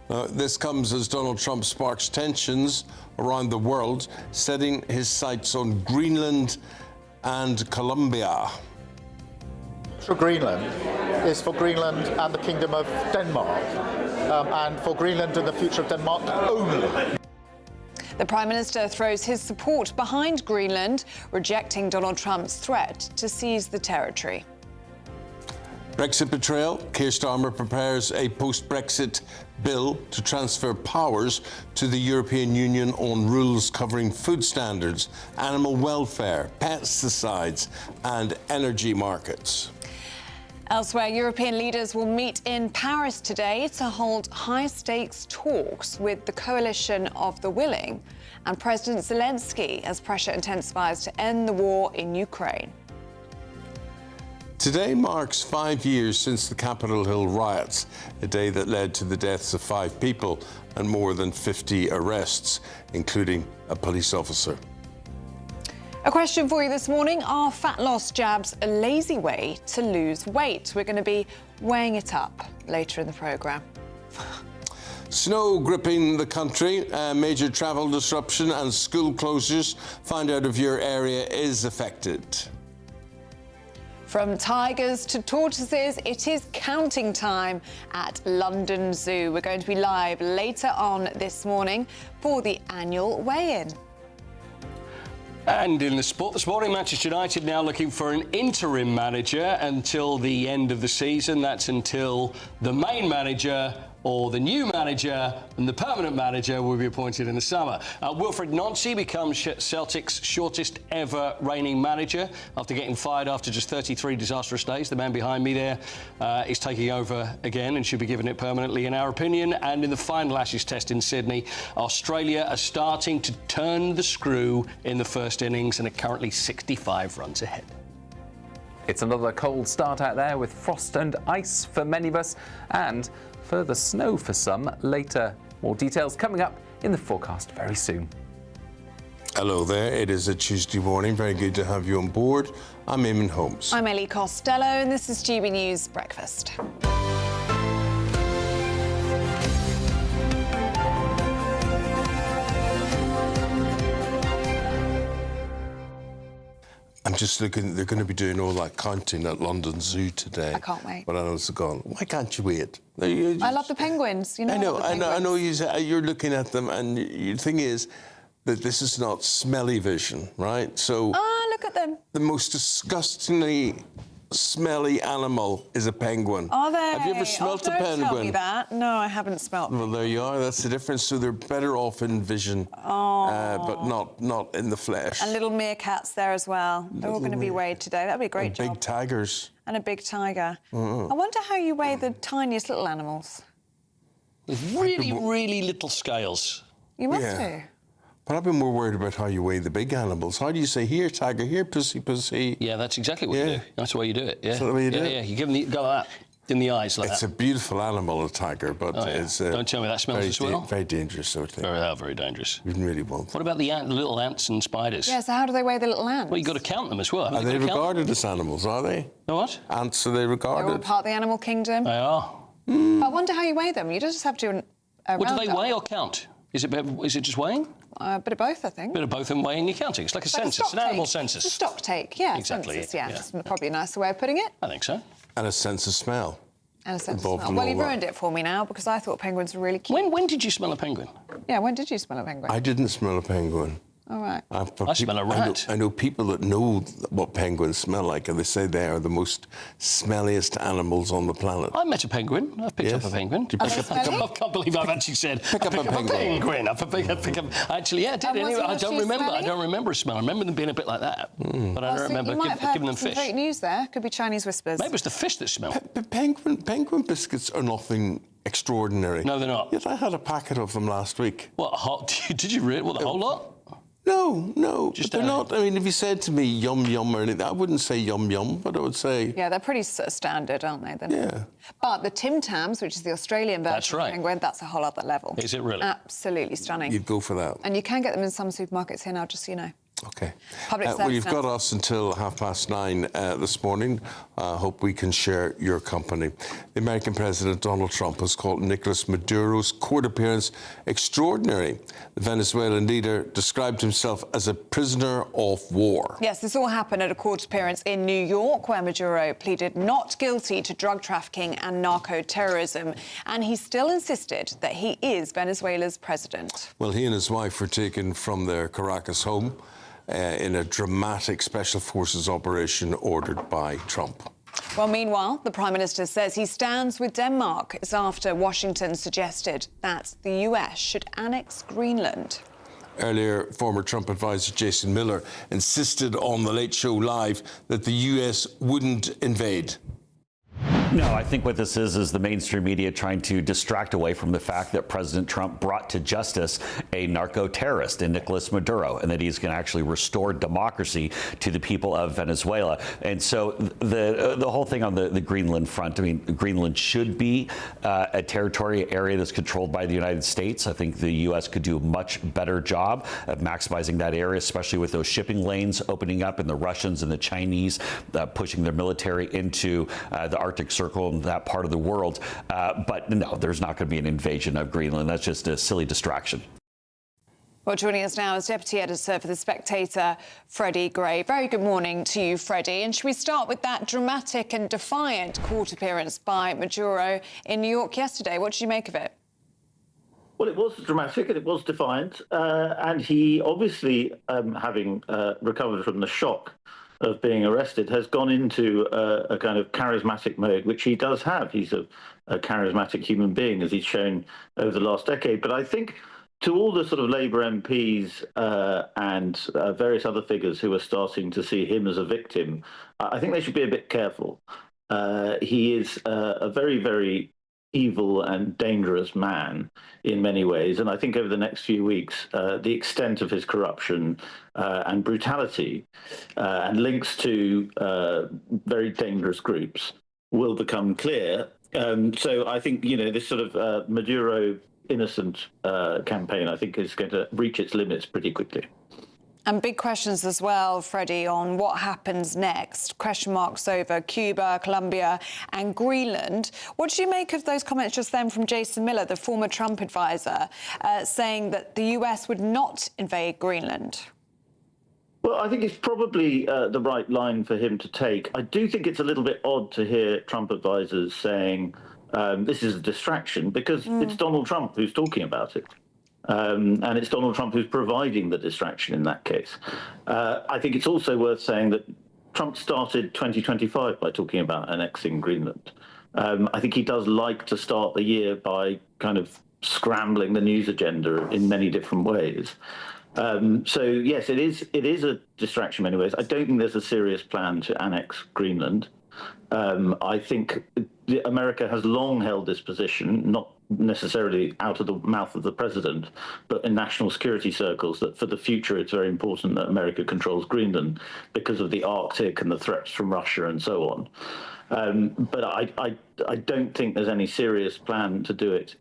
This comes as Donald Trump sparks tensions around the world, setting his sights on Greenland and Colombia. For Greenland is for Greenland and the Kingdom of Denmark, and for Greenland and the future of Denmark only. The Prime Minister throws his support behind Greenland, rejecting Donald Trump's threat to seize the territory. Brexit betrayal. Keir Starmer prepares a post-Brexit bill to transfer powers to the European Union on rules covering food standards, animal welfare, pesticides and energy markets. Elsewhere, European leaders will meet in Paris today to hold high-stakes talks with the coalition of the willing and President Zelensky as pressure intensifies to end the war in Ukraine. Today marks 5 years since the Capitol Hill riots, a day that led to the deaths of 5 people and more than 50 arrests, including a police officer. A question for you this morning. Are fat loss jabs a lazy way to lose weight? We're going to be weighing it up later in the programme. Snow gripping the country, major travel disruption and school closures. Find out if your area is affected. From tigers to tortoises, it is counting time at London Zoo. We're going to be live later on this morning for the annual weigh-in. And in the sport this morning, Manchester United now looking for an interim manager until the end of the season. That's until the main manager or the new manager and the permanent manager will be appointed in the summer. Wilfred Nancy becomes Celtic's shortest ever reigning manager after getting fired after just 33 disastrous days. The man behind me there is taking over again and should be given it permanently in our opinion. And in the final Ashes test in Sydney, Australia are starting to turn the screw in the first innings and are currently 65 runs ahead. It's another cold start out there with frost and ice for many of us and further snow for some later. More details coming up in the forecast very soon. Hello there, it is a Tuesday morning. Very good to have you on board. I'm Eamonn Holmes. I'm Ellie Costello and this is GB News Breakfast. I'm just looking, they're going to be doing all that counting at London Zoo today. I can't wait. But I know it's gone. Why can't you wait? I love the penguins. You know, I know you're looking at them, and the thing is that this is not smelly vision, right? So look at them. The most disgustingly smelly animal is a penguin. Are they? Have you ever smelt a penguin? Don't tell me that. No, I haven't smelt them. Well, there you are. That's the difference. So they're better off in vision, but not in the flesh. And little meerkats there as well. They're all going to be weighed today. That'd be a great job. Big tigers. And a big tiger. I wonder how you weigh the tiniest little animals. With really, really little scales. You must do. But I've been more worried about how you weigh the big animals. How do you say, here, tiger, here, pussy, pussy? Yeah, that's exactly what you do. That's the way you do it, yeah. Is that the way you do it? Yeah, you give them the, go like that, in the eyes like It's that. a beautiful animal, a tiger, but it's... Don't tell me that smells as well. Very dangerous sort of thing. Very dangerous. You really won't. What about the little ants and spiders? Yeah, so how do they weigh the little ants? Well, you've got to count them as well. Are they regarded as animals, are they? No, what? Ants, are they regarded? They're all part of the animal kingdom. They are. But I wonder how you weigh them. You just have to do a What do they roundup. weigh or count? Is it just weighing? A bit of both, I think. A bit of both and weighing and counting. It's like a census, an animal census. It's a stock take, yeah. Exactly, Census, yeah. yeah. That's probably a nicer way of putting it. I think so. And a sense of smell. And a sense of Involved smell. in Well, all you that. ruined it for me now because I thought penguins were really cute. When did you smell a penguin? Yeah, when did you smell a penguin? I didn't smell a penguin. All right. I smell a rat. I know people that know what penguins smell like, and they say they are the most smelliest animals on the planet. I met a penguin. I've picked Yes? up a penguin. Did you pick up a I can't believe I've actually said Pick up a penguin. penguin. Actually, yeah, I did. And was Anyway, it- I was don't she remember. smelly? I don't remember a smell. I remember them being a bit like that, but I don't remember You might have giving them had some fish. great news there. Could be Chinese whispers. Maybe it was the fish that smelled. But penguin biscuits are nothing extraordinary. No, they're not. Yet I had a packet of them last week. What? Did you really? What, the whole lot? No, Just they're not. I mean, if you said to me yum yum or anything, I wouldn't say yum yum, but I would say... Yeah, they're pretty sort of standard, aren't they? Yeah. But the Tim Tams, which is the Australian version That's right. of penguin, that's a whole other level. Is it really? Absolutely stunning. You'd go for that. And you can get them in some supermarkets here now, just so you know. Okay. Public Well, you've service got us until 9:30 this morning. Hope we can share your company. The American President Donald Trump has called Nicolas Maduro's court appearance extraordinary. The Venezuelan leader described himself as a prisoner of war. Yes, this all happened at a court appearance in New York, where Maduro pleaded not guilty to drug trafficking and narco-terrorism. And he still insisted that he is Venezuela's president. Well, he and his wife were taken from their Caracas home in a dramatic special forces operation ordered by Trump. Well, meanwhile, the Prime Minister says he stands with Denmark. It's after Washington suggested that the US should annex Greenland. Earlier, former Trump advisor Jason Miller insisted on The Late Show Live that the US wouldn't invade. No, I think what this is the mainstream media trying to distract away from the fact that President Trump brought to justice a narco-terrorist in Nicolas Maduro, and that he's going to actually restore democracy to the people of Venezuela. And so the whole thing on the Greenland front, I mean, Greenland should be a territory area that's controlled by the United States. I think the U.S. could do a much better job of maximizing that area, especially with those shipping lanes opening up and the Russians and the Chinese pushing their military into the Arctic Circle in that part of the world. But no, there's not going to be an invasion of Greenland. That's just a silly distraction. Well, joining us now is Deputy Editor for The Spectator, Freddie Gray. Very good morning to you, Freddie. And should we start with that dramatic and defiant court appearance by Maduro in New York yesterday? What did you make of it? Well, it was dramatic and it was defiant. And he obviously, having recovered from the shock of being arrested, has gone into a kind of charismatic mode, which he does have. He's a charismatic human being, as he's shown over the last decade. But I think to all the sort of Labour MPs and various other figures who are starting to see him as a victim, I think they should be a bit careful. He is a very, very evil and dangerous man in many ways. And I think over the next few weeks, the extent of his corruption and brutality and links to very dangerous groups will become clear. So I think, this sort of Maduro innocent campaign, I think, is going to reach its limits pretty quickly. And big questions as well, Freddie, on what happens next. Question marks over Cuba, Colombia and Greenland. What do you make of those comments just then from Jason Miller, the former Trump advisor, saying that the US would not invade Greenland? Well, I think it's probably the right line for him to take. I do think it's a little bit odd to hear Trump advisors saying this is a distraction, because it's Donald Trump who's talking about it. And it's Donald Trump who's providing the distraction in that case. I think it's also worth saying that Trump started 2025 by talking about annexing Greenland. I think he does like to start the year by kind of scrambling the news agenda in many different ways. So, yes, it is a distraction in many ways. I don't think there's a serious plan to annex Greenland. I think America has long held this position, not necessarily out of the mouth of the president, but in national security circles, that for the future it's very important that America controls Greenland because of the Arctic and the threats from Russia and so on. But I don't think there's any serious plan to do it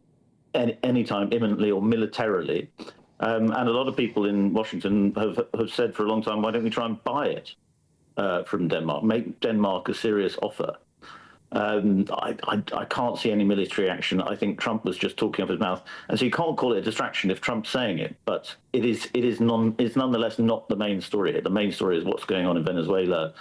anytime imminently or militarily. And a lot of people in Washington have said for a long time, why don't we try and buy it from Denmark, make Denmark a serious offer? I can't see any military action. I think Trump was just talking off his mouth, and so you can't call it a distraction if Trump's saying it. But it's nonetheless not the main story here. The main story is what's going on in Venezuela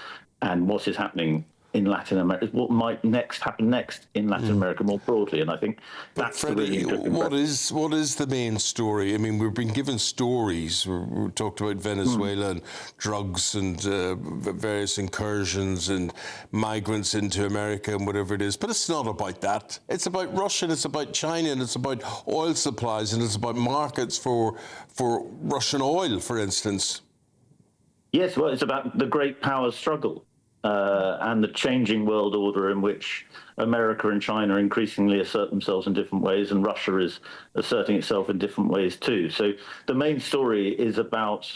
and what is happening in Latin America, what might happen next in Latin America more broadly, and I think that's Freddie, the really interesting what is the main story? I mean, we've been given stories. We talked about Venezuela and drugs and various incursions and migrants into America and whatever it is, but it's not about that. It's about Russia, and it's about China, and it's about oil supplies, and it's about markets for Russian oil, for instance. Yes, well, it's about the great power struggle. And the changing world order in which America and China increasingly assert themselves in different ways, and Russia is asserting itself in different ways too. So the main story is about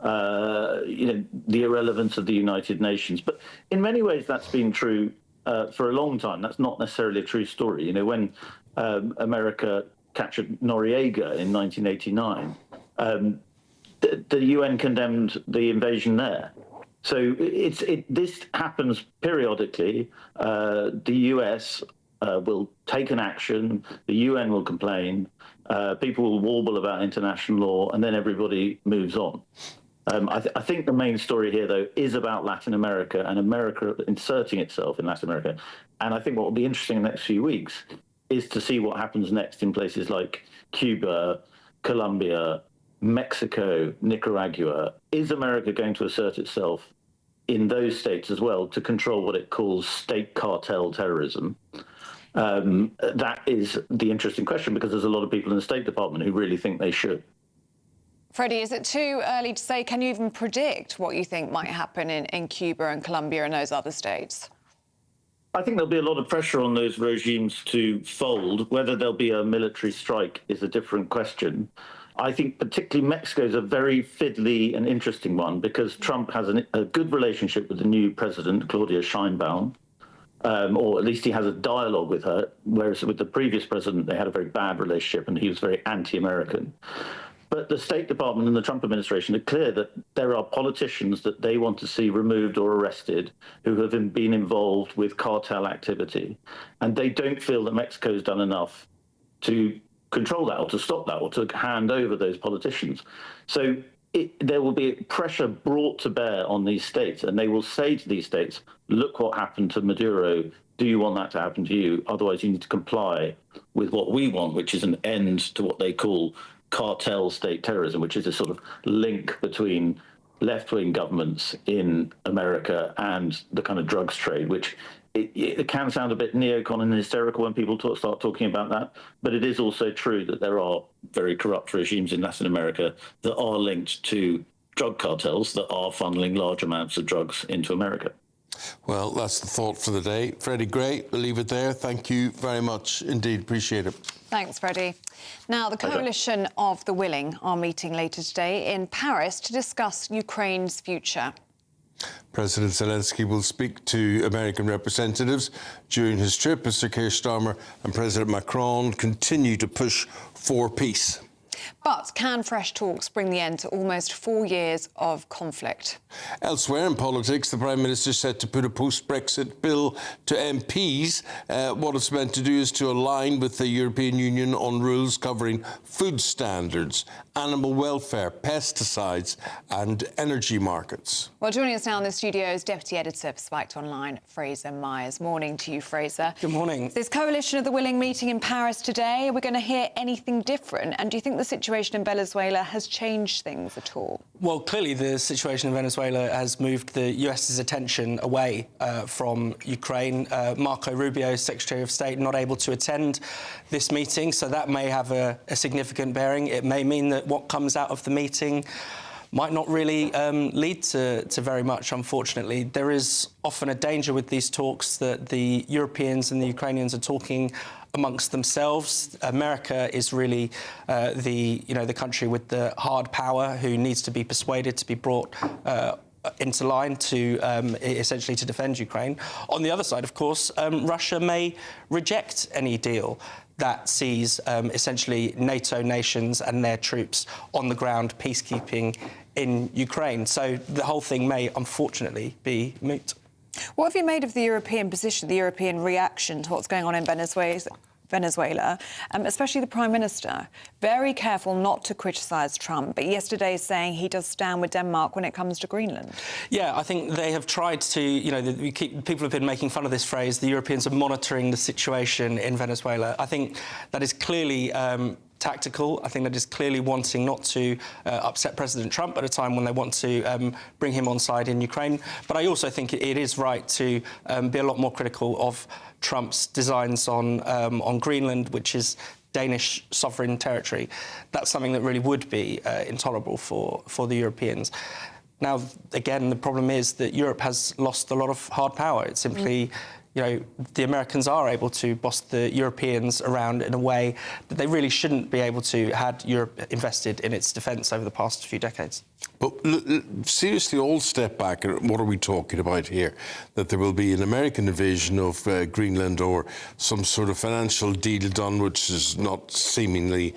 the irrelevance of the United Nations. But in many ways, that's been true for a long time. That's not necessarily a true story. When America captured Noriega in 1989. the UN condemned the invasion there. So this happens periodically. The US will take an action, the UN will complain, people will warble about international law, and then everybody moves on. I think the main story here, though, is about Latin America and America inserting itself in Latin America. And I think what will be interesting in the next few weeks is to see what happens next in places like Cuba, Colombia, Mexico, Nicaragua. Is America going to assert itself in those states as well to control what it calls state cartel terrorism? That is the interesting question, because there's a lot of people in the State Department who really think they should. Freddie, is it too early to say? Can you even predict what you think might happen in Cuba and Colombia and those other states? I think there'll be a lot of pressure on those regimes to fold. Whether there'll be a military strike is a different question. I think particularly Mexico is a very fiddly and interesting one, because Trump has a good relationship with the new president, Claudia Sheinbaum, or at least he has a dialogue with her, whereas with the previous president, they had a very bad relationship and he was very anti-American. But the State Department and the Trump administration are clear that there are politicians that they want to see removed or arrested who have been involved with cartel activity. And they don't feel that Mexico's done enough to control that or to stop that or to hand over those politicians. So there will be pressure brought to bear on these states, and they will say to these states, look what happened to Maduro. Do you want that to happen to you? Otherwise, you need to comply with what we want, which is an end to what they call cartel state terrorism, which is a sort of link between left-wing governments in America and the kind of drugs trade, which it can sound a bit neocon and hysterical when people start talking about that, but it is also true that there are very corrupt regimes in Latin America that are linked to drug cartels that are funneling large amounts of drugs into America. Well, that's the thought for the day. Freddie Gray, we'll leave it there. Thank you very much indeed. Appreciate it. Thanks, Freddie. Now, the Coalition of the Willing are meeting later today in Paris to discuss Ukraine's future. President Zelensky will speak to American representatives during his trip as Sir Keir Starmer and President Macron continue to push for peace. But can fresh talks bring the end to almost 4 years of conflict? Elsewhere in politics, the Prime Minister set to put a post-Brexit bill to MPs. What it's meant to do is to align with the European Union on rules covering food standards, animal welfare, pesticides and energy markets. Well, joining us now in the studio is Deputy Editor for Spiked Online, Fraser Myers. Morning to you, Fraser. Good morning. This Coalition of the Willing meeting in Paris today, are we going to hear anything different? And do you think the situation in Venezuela has changed things at all? Well, clearly the situation in Venezuela has moved the US's attention away from Ukraine. Marco Rubio, Secretary of State, not able to attend this meeting, so that may have a significant bearing. It may mean that what comes out of the meeting might not really lead to very much, unfortunately. There is often a danger with these talks that the Europeans and the Ukrainians are talking amongst themselves. America is really the country with the hard power who needs to be persuaded to be brought into line to essentially to defend Ukraine. On the other side, of course, Russia may reject any deal that sees essentially NATO nations and their troops on the ground peacekeeping in Ukraine. So the whole thing may, unfortunately, be moot. What have you made of the European position, the European reaction to what's going on in Venezuela, especially the Prime Minister? Very careful not to criticise Trump, but yesterday saying he does stand with Denmark when it comes to Greenland. Yeah, I think they have tried to, people have been making fun of this phrase, the Europeans are monitoring the situation in Venezuela. I think that is clearly tactical. I think that is clearly wanting not to upset President Trump at a time when they want to bring him on side in Ukraine. But I also think it is right to be a lot more critical of Trump's designs on Greenland, which is Danish sovereign territory. That's something that really would be intolerable for the Europeans. Now, again, the problem is that Europe has lost a lot of hard power. It's simply the Americans are able to boss the Europeans around in a way that they really shouldn't be able to had Europe invested in its defence over the past few decades. But seriously, all step back. What are we talking about here? That there will be an American invasion of Greenland or some sort of financial deal done, which is not seemingly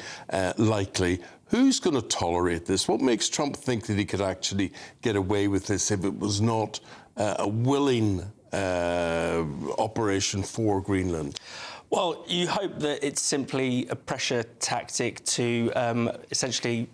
likely. Who's going to tolerate this? What makes Trump think that he could actually get away with this if it was not a willing operation for Greenland? Well, you hope that it's simply a pressure tactic to essentially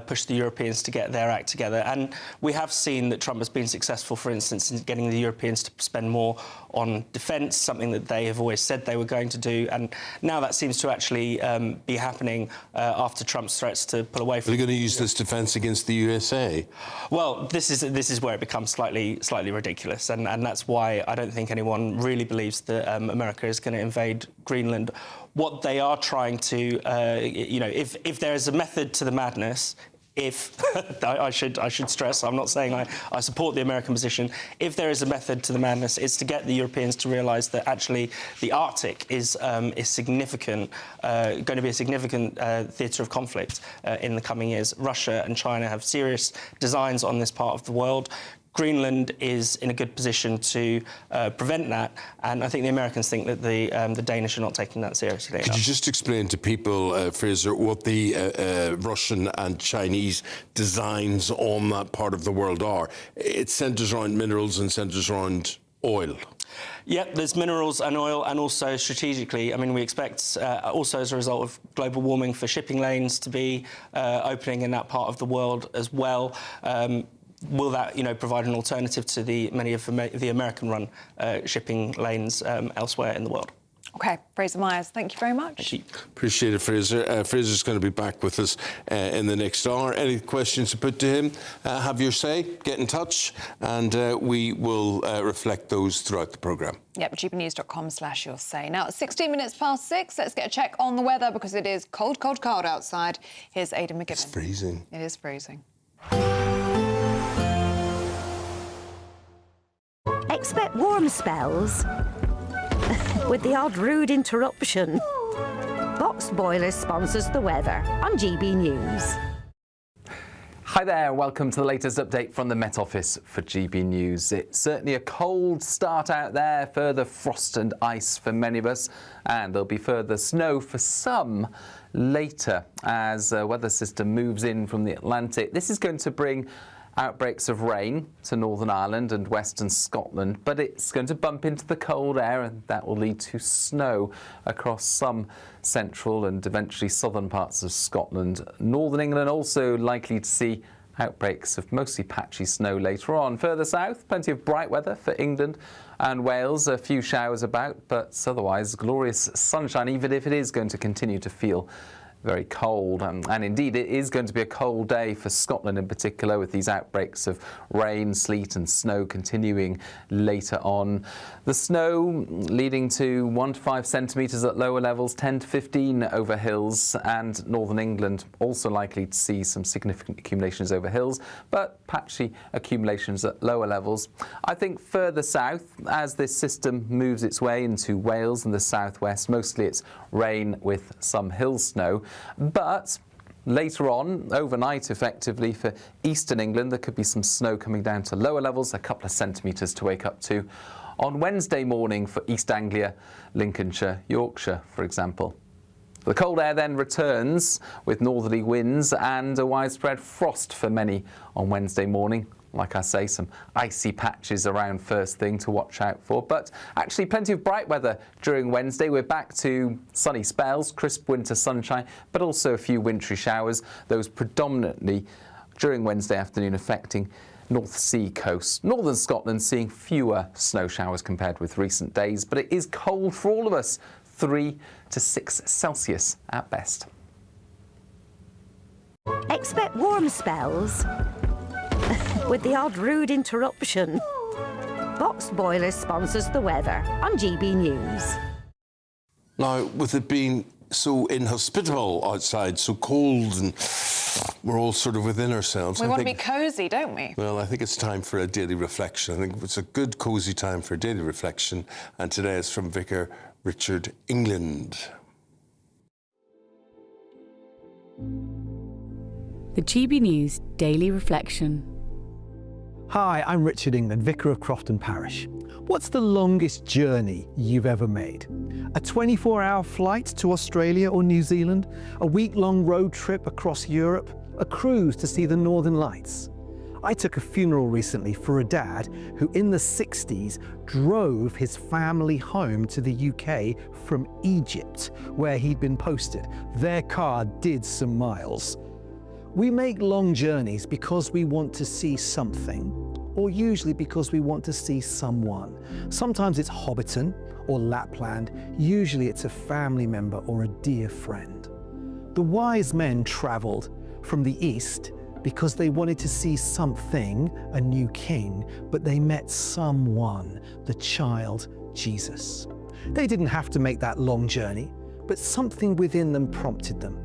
push the Europeans to get their act together. And we have seen that Trump has been successful, for instance, in getting the Europeans to spend more on defence, something that they have always said they were going to do. And now that seems to actually be happening after Trump's threats to pull away from... Are they going to use this defence against the USA? Well, this is where it becomes slightly ridiculous. And that's why I don't think anyone really believes that America is going to invade Greenland. What they are trying to, if there is a method to the madness, I should stress, I'm not saying I support the American position. If there is a method to the madness, it's to get the Europeans to realise that actually the Arctic is significant, going to be a significant theatre of conflict in the coming years. Russia and China have serious designs on this part of the world. Greenland is in a good position to prevent that, and I think the Americans think that the Danish are not taking that seriously. Could you just explain to people, Fraser, what the Russian and Chinese designs on that part of the world are? It centres around minerals and centres around oil. Yep, there's minerals and oil, and also strategically, I mean, we expect also as a result of global warming for shipping lanes to be opening in that part of the world as well. Will that, provide an alternative to many of the American-run shipping lanes elsewhere in the world? OK, Fraser Myers, thank you very much. Thank you. Appreciate it, Fraser. Fraser's going to be back with us in the next hour. Any questions to put to him, have your say, get in touch, and we will reflect those throughout the programme. Yep, gbnews.com/your say. Now, 16 minutes past 6, let's get a check on the weather because it is cold, cold, cold outside. Here's Aidan McGibbon. It's freezing. It is freezing. Expect warm spells with the odd rude interruption. Boxed Boilers sponsors the weather on GB News. Hi there, welcome to the latest update from the Met Office for GB News. It's certainly a cold start out there, further frost and ice for many of us, and there'll be further snow for some later as a weather system moves in from the Atlantic. This is going to bring outbreaks of rain to Northern Ireland and Western Scotland, but it's going to bump into the cold air, and that will lead to snow across some central and eventually southern parts of Scotland. Northern England also likely to see outbreaks of mostly patchy snow later on. Further south, plenty of bright weather for England and Wales, a few showers about, but otherwise glorious sunshine, even if it is going to continue to feel very cold, and indeed it is going to be a cold day for Scotland in particular, with these outbreaks of rain, sleet and snow continuing later on. The snow leading to 1 to 5 centimetres at lower levels, 10 to 15 over hills, and Northern England also likely to see some significant accumulations over hills, but patchy accumulations at lower levels. I think further south, as this system moves its way into Wales and the southwest, mostly it's rain with some hill snow. But later on, overnight effectively for eastern England, there could be some snow coming down to lower levels, a couple of centimetres to wake up to. On Wednesday morning for East Anglia, Lincolnshire, Yorkshire, for example. The cold air then returns with northerly winds and a widespread frost for many on Wednesday morning. Like I say, some icy patches around first thing to watch out for, but actually plenty of bright weather during Wednesday. We're back to sunny spells, crisp winter sunshine, but also a few wintry showers, those predominantly during Wednesday afternoon affecting North Sea coast. Northern Scotland seeing fewer snow showers compared with recent days, but it is cold for all of us, 3 to 6 Celsius at best. Expect warm spells with the odd rude interruption. Boxed Boilers sponsors the weather on GB News. Now, with it being so inhospitable outside, so cold, and we're all sort of within ourselves. We want to be cosy, don't we? Well, I think it's time for a daily reflection. I think it's a good, cosy time for a daily reflection, and today is from Vicar Richard England. The GB News Daily Reflection. Hi, I'm Richard England, Vicar of Crofton Parish. What's the longest journey you've ever made? A 24-hour flight to Australia or New Zealand? A week-long road trip across Europe? A cruise to see the Northern Lights? I took a funeral recently for a dad who in the 60s drove his family home to the UK from Egypt, where he'd been posted. Their car did some miles. We make long journeys because we want to see something, or usually because we want to see someone. Sometimes it's Hobbiton or Lapland, usually it's a family member or a dear friend. The wise men travelled from the east because they wanted to see something, a new king, but they met someone, the child Jesus. They didn't have to make that long journey, but something within them prompted them.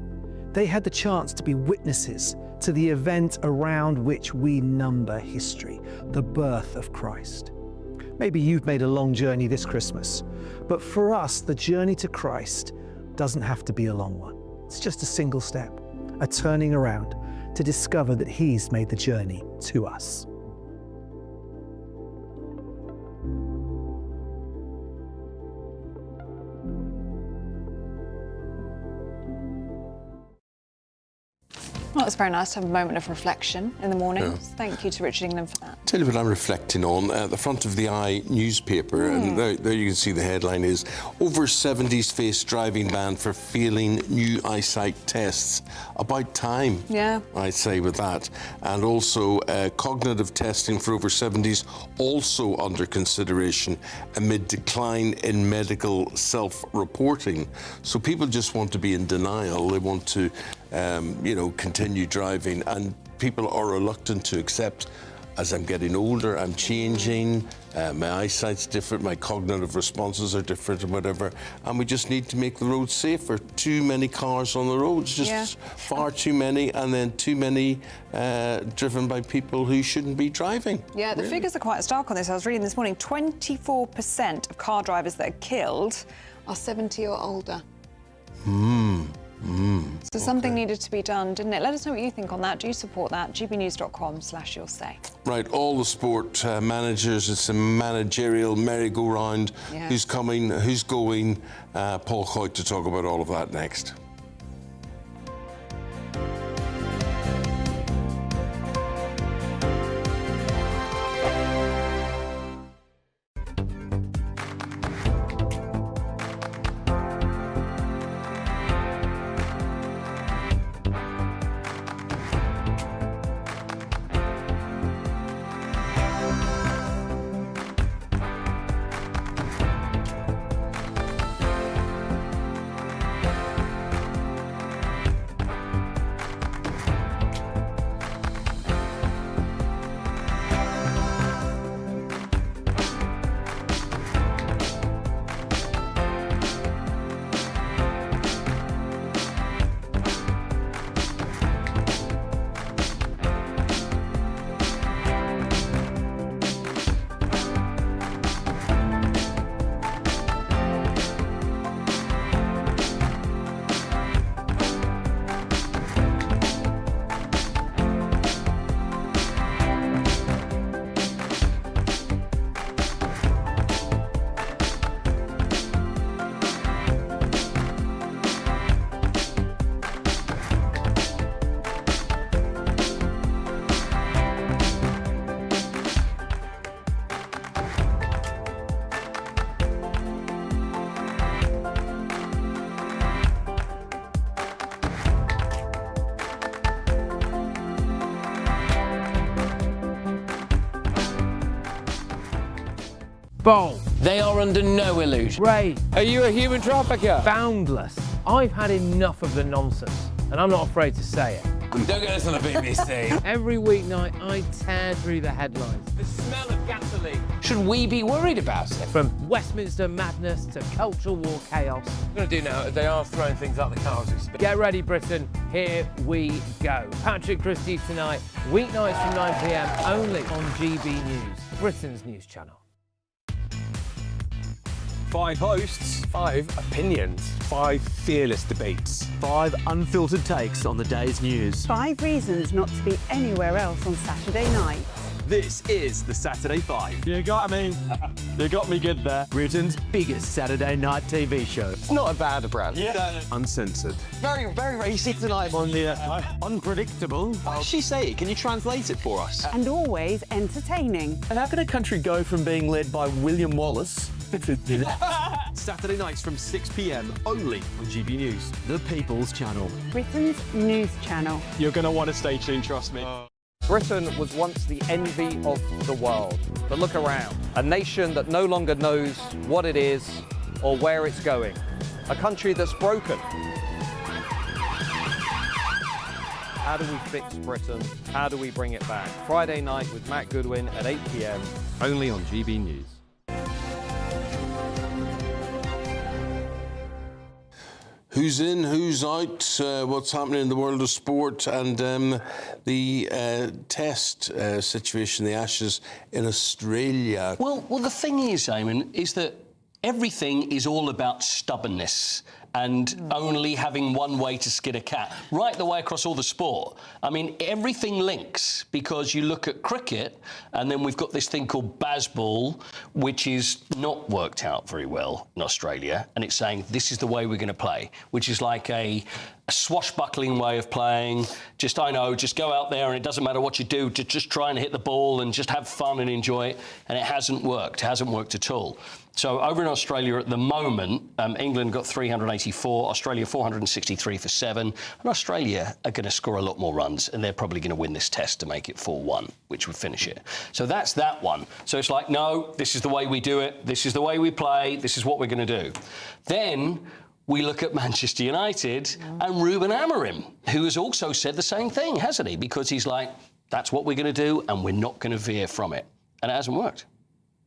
They had the chance to be witnesses to the event around which we number history, the birth of Christ. Maybe you've made a long journey this Christmas, but for us, the journey to Christ doesn't have to be a long one. It's just a single step, a turning around to discover that He's made the journey to us. Well, it's very nice to have a moment of reflection in the morning. Yeah. Thank you to Richard England for that. Tell you what I'm reflecting on. At the front of the Eye newspaper, and there you can see the headline is, over 70s face driving ban for failing new eyesight tests. About time, Yeah. I'd say, with that. And also cognitive testing for over 70s also under consideration amid decline in medical self-reporting. So people just want to be in denial. They want to continue driving, and people are reluctant to accept, as I'm getting older, I'm changing, my eyesight's different, my cognitive responses are different and whatever, and we just need to make the roads safer. Too many cars on the roads, just far too many, and then too many driven by people who shouldn't be driving. Yeah, the figures are quite stark on this. I was reading this morning, 24% of car drivers that are killed are 70 or older. So something needed to be done, didn't it? Let us know what you think on that. Do you support that? gbnews.com/you'll say. Right, all the sport managers, it's a managerial merry-go-round. Yeah. Who's coming, who's going? Paul Coyte to talk about all of that next. Bold. They are under no illusion. Ray. Are you a human trafficker? Boundless. I've had enough of the nonsense, and I'm not afraid to say it. Don't get this on the BBC. Every weeknight, I tear through the headlines. The smell of gasoline. Should we be worried about it? From Westminster madness to cultural war chaos. What I'm going to do now is they are throwing things out the car as we speak. Get ready, Britain. Here we go. Patrick Christie tonight, weeknights from 9 p.m. only on GB News, Britain's news channel. 5 hosts, 5 opinions, 5 fearless debates, 5 unfiltered takes on the day's news. 5 reasons not to be anywhere else on Saturday night. This is the Saturday Five. You got me. You got me good there. Britain's biggest Saturday night TV show. It's not a bad brand. Yeah. Uncensored. Very, very racy tonight. On the unpredictable. What did she say? Can you translate it for us? And always entertaining. And how can a country go from being led by William Wallace Saturday nights from 6 p.m. only on GB News, the People's Channel. Britain's news channel. You're going to want to stay tuned, trust me. Britain was once the envy of the world. But look around. A nation that no longer knows what it is or where it's going. A country that's broken. How do we fix Britain? How do we bring it back? Friday night with Matt Goodwin at 8 p.m. Only on GB News. Who's in, who's out, what's happening in the world of sport, and the test situation, the Ashes in Australia. Well, the thing is, Eamonn, is that everything is all about stubbornness and only having one way to skin a cat, right the way across all the sport. I mean, everything links, because you look at cricket, and then we've got this thing called baseball, which is not worked out very well in Australia, and it's saying this is the way we're going to play, which is like a swashbuckling way of playing. Just go out there and it doesn't matter what you do, just try and hit the ball and just have fun and enjoy it. And it hasn't worked at all. So over in Australia at the moment, England got 384, Australia 463 for 7, and Australia are going to score a lot more runs, and they're probably going to win this test to make it 4-1, which would finish it. So that's that one. So it's like, no, this is the way we do it, this is the way we play, this is what we're going to do. Then we look at Manchester United and Ruben Amorim, who has also said the same thing, hasn't he? Because he's like, that's what we're going to do, and we're not going to veer from it. And it hasn't worked.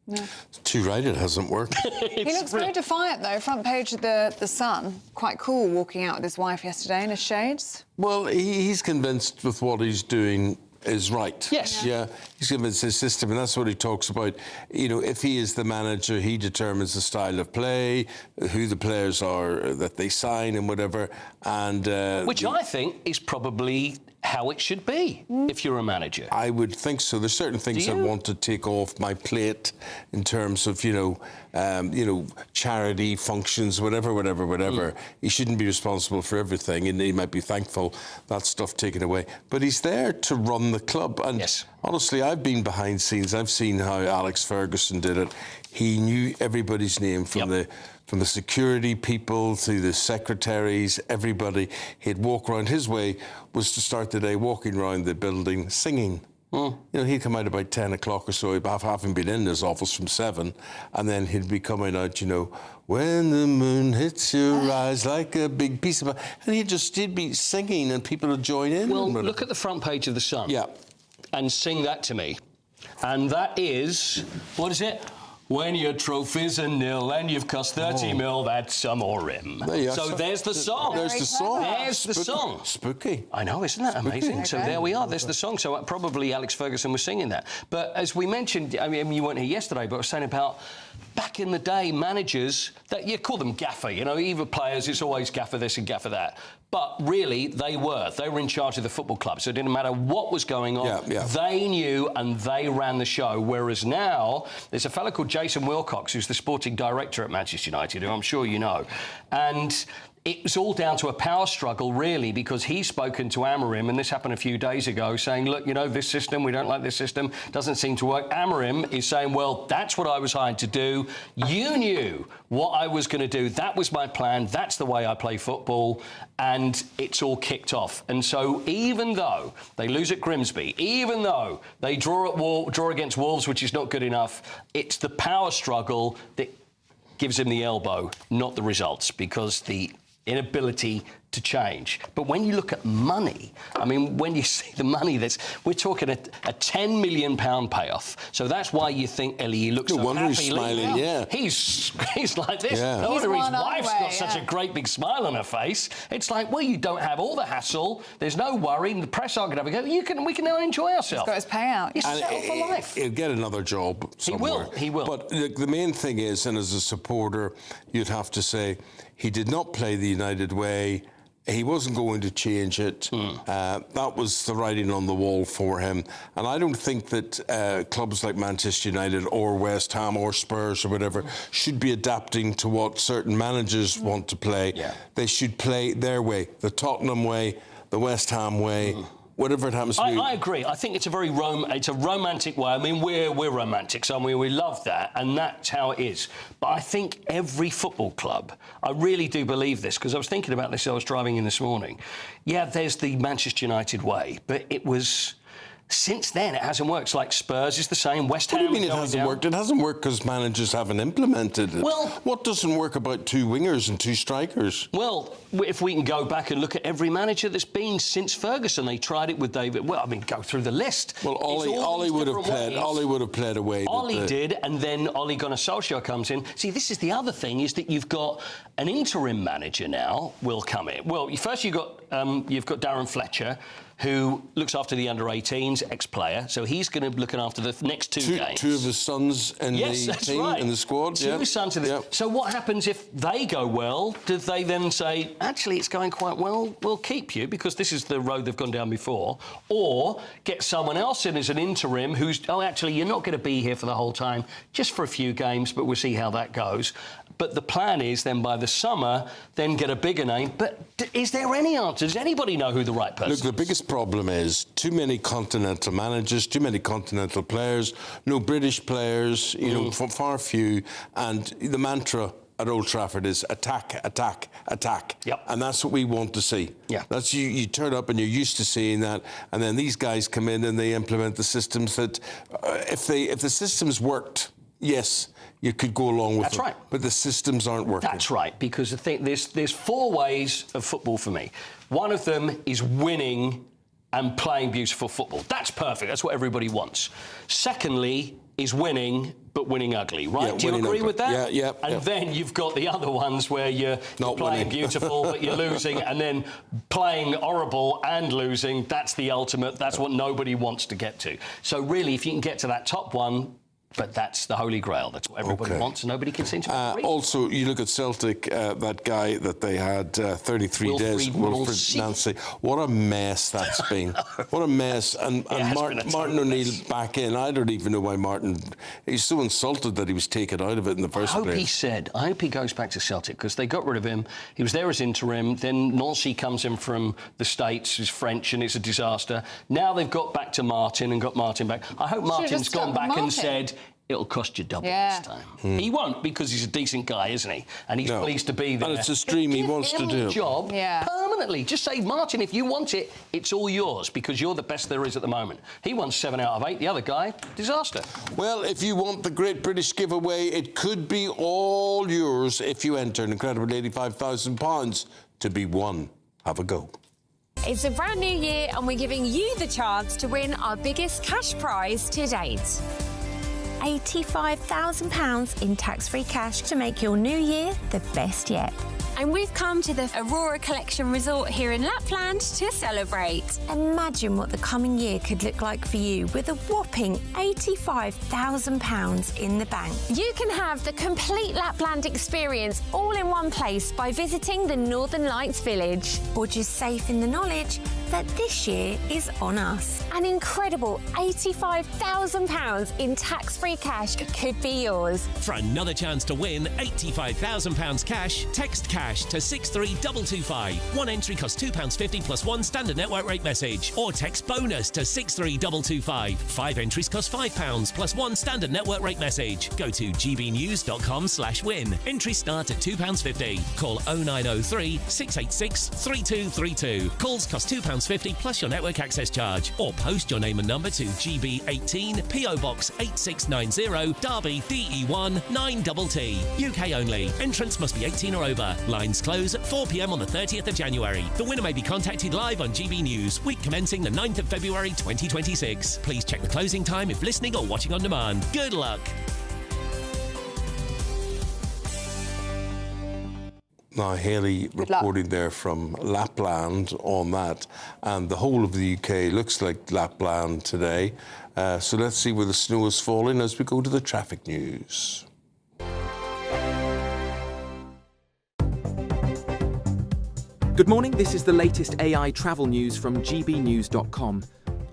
No. Too right, it hasn't worked. He looks very defiant, though. Front page of the Sun. Quite cool, walking out with his wife yesterday in his shades. Well, he's convinced with what he's doing is right. Yes. Yeah, he's convinced his system, and that's what he talks about. You know, if he is the manager, he determines the style of play, who the players are that they sign and whatever. And which I think is probably how it should be if you're a manager. I would think so. There's certain things I want to take off my plate in terms of, charity functions, whatever. He shouldn't be responsible for everything, and he might be thankful that stuff taken away. But he's there to run the club. And honestly, I've been behind scenes. I've seen how Alex Ferguson did it. He knew everybody's name from the security people to the secretaries, everybody. He'd walk around. His way was to start the day walking around the building singing. You know, he'd come out about 10 o'clock or so, having been in his office from 7, and then he'd be coming out, when the moon hits your eyes like a big piece of... And he'd be singing and people would join in. Well, look at the front page of The Sun. Yeah. And sing that to me. And that is, what is it? When your trophies are nil and you've cost 30 mil, that's Amorim. So there's the song. There's the song. There's the song. Spooky. I know, isn't that amazing? So there we are. There's the song. So probably Alex Ferguson was singing that. But as we mentioned, I mean, you weren't here yesterday, but I was saying about back in the day, managers, that you call them gaffer, either players, it's always gaffer this and gaffer that. But really, they were in charge of the football club, so it didn't matter what was going on. They knew and they ran the show. Whereas now, there's a fellow called Jason Wilcox, who's the sporting director at Manchester United, who I'm sure you know. And it was all down to a power struggle, really, because he's spoken to Amorim, and this happened a few days ago, saying, look, this system, we don't like this system, doesn't seem to work. Amorim is saying, well, that's what I was hired to do. You knew what I was going to do. That was my plan. That's the way I play football. And it's all kicked off. And so even though they lose at Grimsby, even though they draw against Wolves, which is not good enough, it's the power struggle that gives him the elbow, not the results, because the inability to change. But when you look at money, I mean, when you see the money, we're talking a £10 million payoff. So that's why you think Ellie looks so happy. He's smiling, He's like this. No wonder his wife's got such a great big smile on her face. It's like, well, you don't have all the hassle. There's no worry. The press aren't going to go. We can now enjoy ourselves. He's got his payout. He's settled for life. He'll get another job somewhere. He will. But the main thing is, and as a supporter, you'd have to say, he did not play the United way He wasn't going to change it. That was the writing on the wall for him. And I don't think that clubs like Manchester United or West Ham or Spurs or whatever should be adapting to what certain managers want to play. They should play their way, the Tottenham way, the West Ham way. Whatever it happens to be. I agree. I think it's a very romantic way. I mean, we're romantics, aren't we? We love that, and that's how it is. But I think every football club, I really do believe this, because I was thinking about this as I was driving in this morning. Yeah, there's the Manchester United way, but it was... Since then, it hasn't worked. It's like Spurs is the same. West Ham. What do you mean it hasn't worked? It hasn't worked because managers haven't implemented it. Well, what doesn't work about 2 wingers and 2 strikers? Well, if we can go back and look at every manager that's been since Ferguson, they tried it with David. Well, I mean, go through the list. Well, Ollie would have played. Ollie would have played away. Ollie did, and then Ole Gunnar Solskjaer comes in. See, this is the other thing: is that you've got an interim manager now will come in. Well, first you've got Darren Fletcher, who looks after the under-18s, ex-player, so he's going to be looking after the next 2 games. 2 of his sons in the team, in the squad. 2 of his sons in the... So what happens if they go well? Do they then say, actually, it's going quite well, we'll keep you, because this is the road they've gone down before, or get someone else in as an interim who's, oh, actually, you're not going to be here for the whole time, just for a few games, but we'll see how that goes. But the plan is then by the summer, then get a bigger name. But is there any answer? Does anybody know who the right person is? Look, the biggest problem is too many continental managers, too many continental players, no British players, you know, far few. And the mantra at Old Trafford is attack, attack, attack. And that's what we want to see. That's you turn up and you're used to seeing that, and then these guys come in and they implement the systems that, if the systems worked, yes, you could go along with them. That's right. But the systems aren't working. That's right, because I think there's 4 ways of football for me. One of them is winning and playing beautiful football. That's perfect. That's what everybody wants. Secondly is winning, but winning ugly, right? Yeah, do you agree with that? Yeah. And then you've got the other ones where you're playing beautiful, but you're losing, and then playing horrible and losing. That's the ultimate. That's what nobody wants to get to. So really, if you can get to that top one, but that's the holy grail. That's what everybody wants, and nobody can seem to agree. Also, you look at Celtic, that guy that they had 33 days, Wilfred Nancy. What a mess that's been. What a mess. And Martin O'Neill back in. I don't even know why Martin... He's so insulted that he was taken out of it in the first place. I hope he goes back to Celtic, because they got rid of him. He was there as interim. Then Nancy comes in from the States, he's French, and it's a disaster. Now they've got back to Martin and got Martin back. I hope Martin's gone back and said... It'll cost you double this time. He won't, because he's a decent guy, isn't he? And he's pleased to be there. And it's a stream he wants to do. Give him a job permanently. Just say, Martin, if you want it, it's all yours, because you're the best there is at the moment. He won 7 out of 8. The other guy, disaster. Well, if you want the Great British Giveaway, it could be all yours if you enter an incredible £85,000 to be won. Have a go. It's a brand new year, and we're giving you the chance to win our biggest cash prize to date. £85,000 in tax-free cash to make your new year the best yet. And we've come to the Aurora Collection Resort here in Lapland to celebrate. Imagine what the coming year could look like for you with a whopping £85,000 in the bank. You can have the complete Lapland experience all in one place by visiting the Northern Lights Village, or just safe in the knowledge that this year is on us. An incredible £85,000 in tax-free cash could be yours. For another chance to win £85,000 cash, text cash to 63225. One entry costs £2.50 plus 1 standard network rate message, or text bonus to 63225. 5 entries cost £5 plus 1 standard network rate message. Go to gbnews.com/win. Entries start at £2.50. Call 0903 686 3232. Calls cost £2.50 plus your network access charge, or post your name and number to GB18 PO Box 8690 Derby DE1 9TT. UK only. Entrance must be 18 or over. Lines close at 4 p.m. on the 30th of January. The winner may be contacted live on GB News, week commencing the 9th of February 2026. Please check the closing time if listening or watching on demand. Good luck. Now, Haley reporting there from Lapland on that, and the whole of the UK looks like Lapland today. So let's see where the snow is falling as we go to the traffic news. Good morning, this is the latest AI travel news from gbnews.com.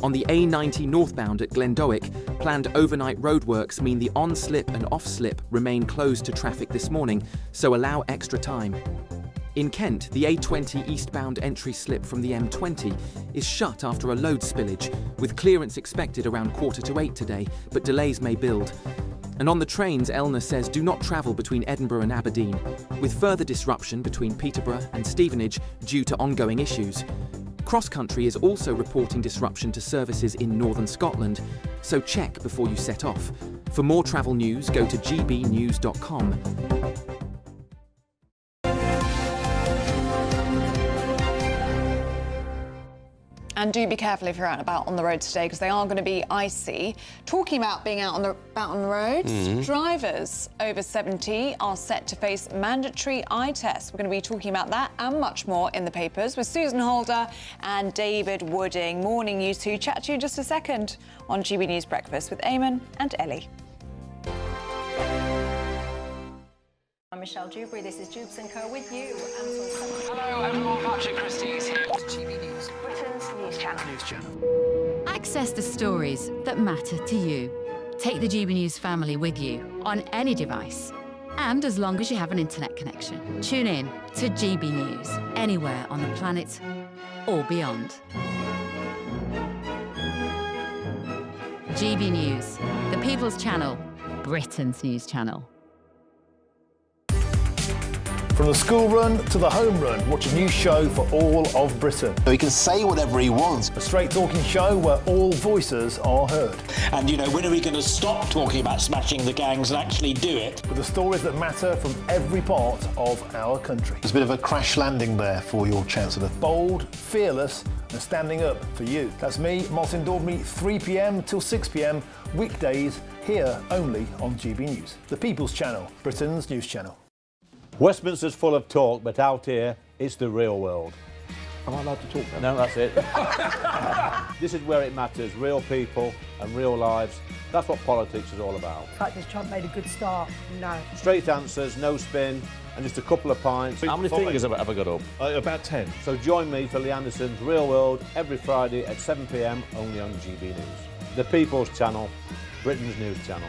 On the A90 northbound at Glendowick, planned overnight roadworks mean the on-slip and off-slip remain closed to traffic this morning, so allow extra time. In Kent, the A20 eastbound entry slip from the M20 is shut after a load spillage, with clearance expected around 7:45 today, but delays may build. And on the trains, Elna says do not travel between Edinburgh and Aberdeen, with further disruption between Peterborough and Stevenage due to ongoing issues. Cross Country is also reporting disruption to services in northern Scotland, so check before you set off. For more travel news, go to gbnews.com. And do be careful if you're out and about on the roads today, because they are going to be icy. Talking about being out on the roads, drivers over 70 are set to face mandatory eye tests. We're going to be talking about that and much more in the papers with Susan Holder and David Wooding. Morning, you two. Chat to you in just a second on GB News Breakfast with Eamonn and Ellie. I'm Michelle Dewberry. This is Jubes & Co with you. Hello everyone, Patrick Christie is here to GB News, Britain's news channel. Access the stories that matter to you. Take the GB News family with you on any device. And as long as you have an internet connection, tune in to GB News anywhere on the planet or beyond. GB News, the People's Channel, Britain's news channel. From the school run to the home run, watch a new show for all of Britain. So he can say whatever he wants. A straight talking show where all voices are heard. And, you know, when are we going to stop talking about smashing the gangs and actually do it? With the stories that matter from every part of our country. There's a bit of a crash landing there for your Chancellor. Bold, fearless and standing up for you. That's me, Martin Daubney, 3 p.m. till 6 p.m, weekdays, here only on GB News. The People's Channel, Britain's news channel. Westminster's full of talk, but out here, it's the real world. Am I allowed to talk No, now? that's it. This is where it matters, real people and real lives. That's what politics is all about. In fact, has Trump made a good start? No. Straight answers, no spin, and just a couple of pints. How many fingers have I got up? About 10. So join me for Lee Anderson's Real World every Friday at 7 p.m, only on GB News. The People's Channel, Britain's news channel.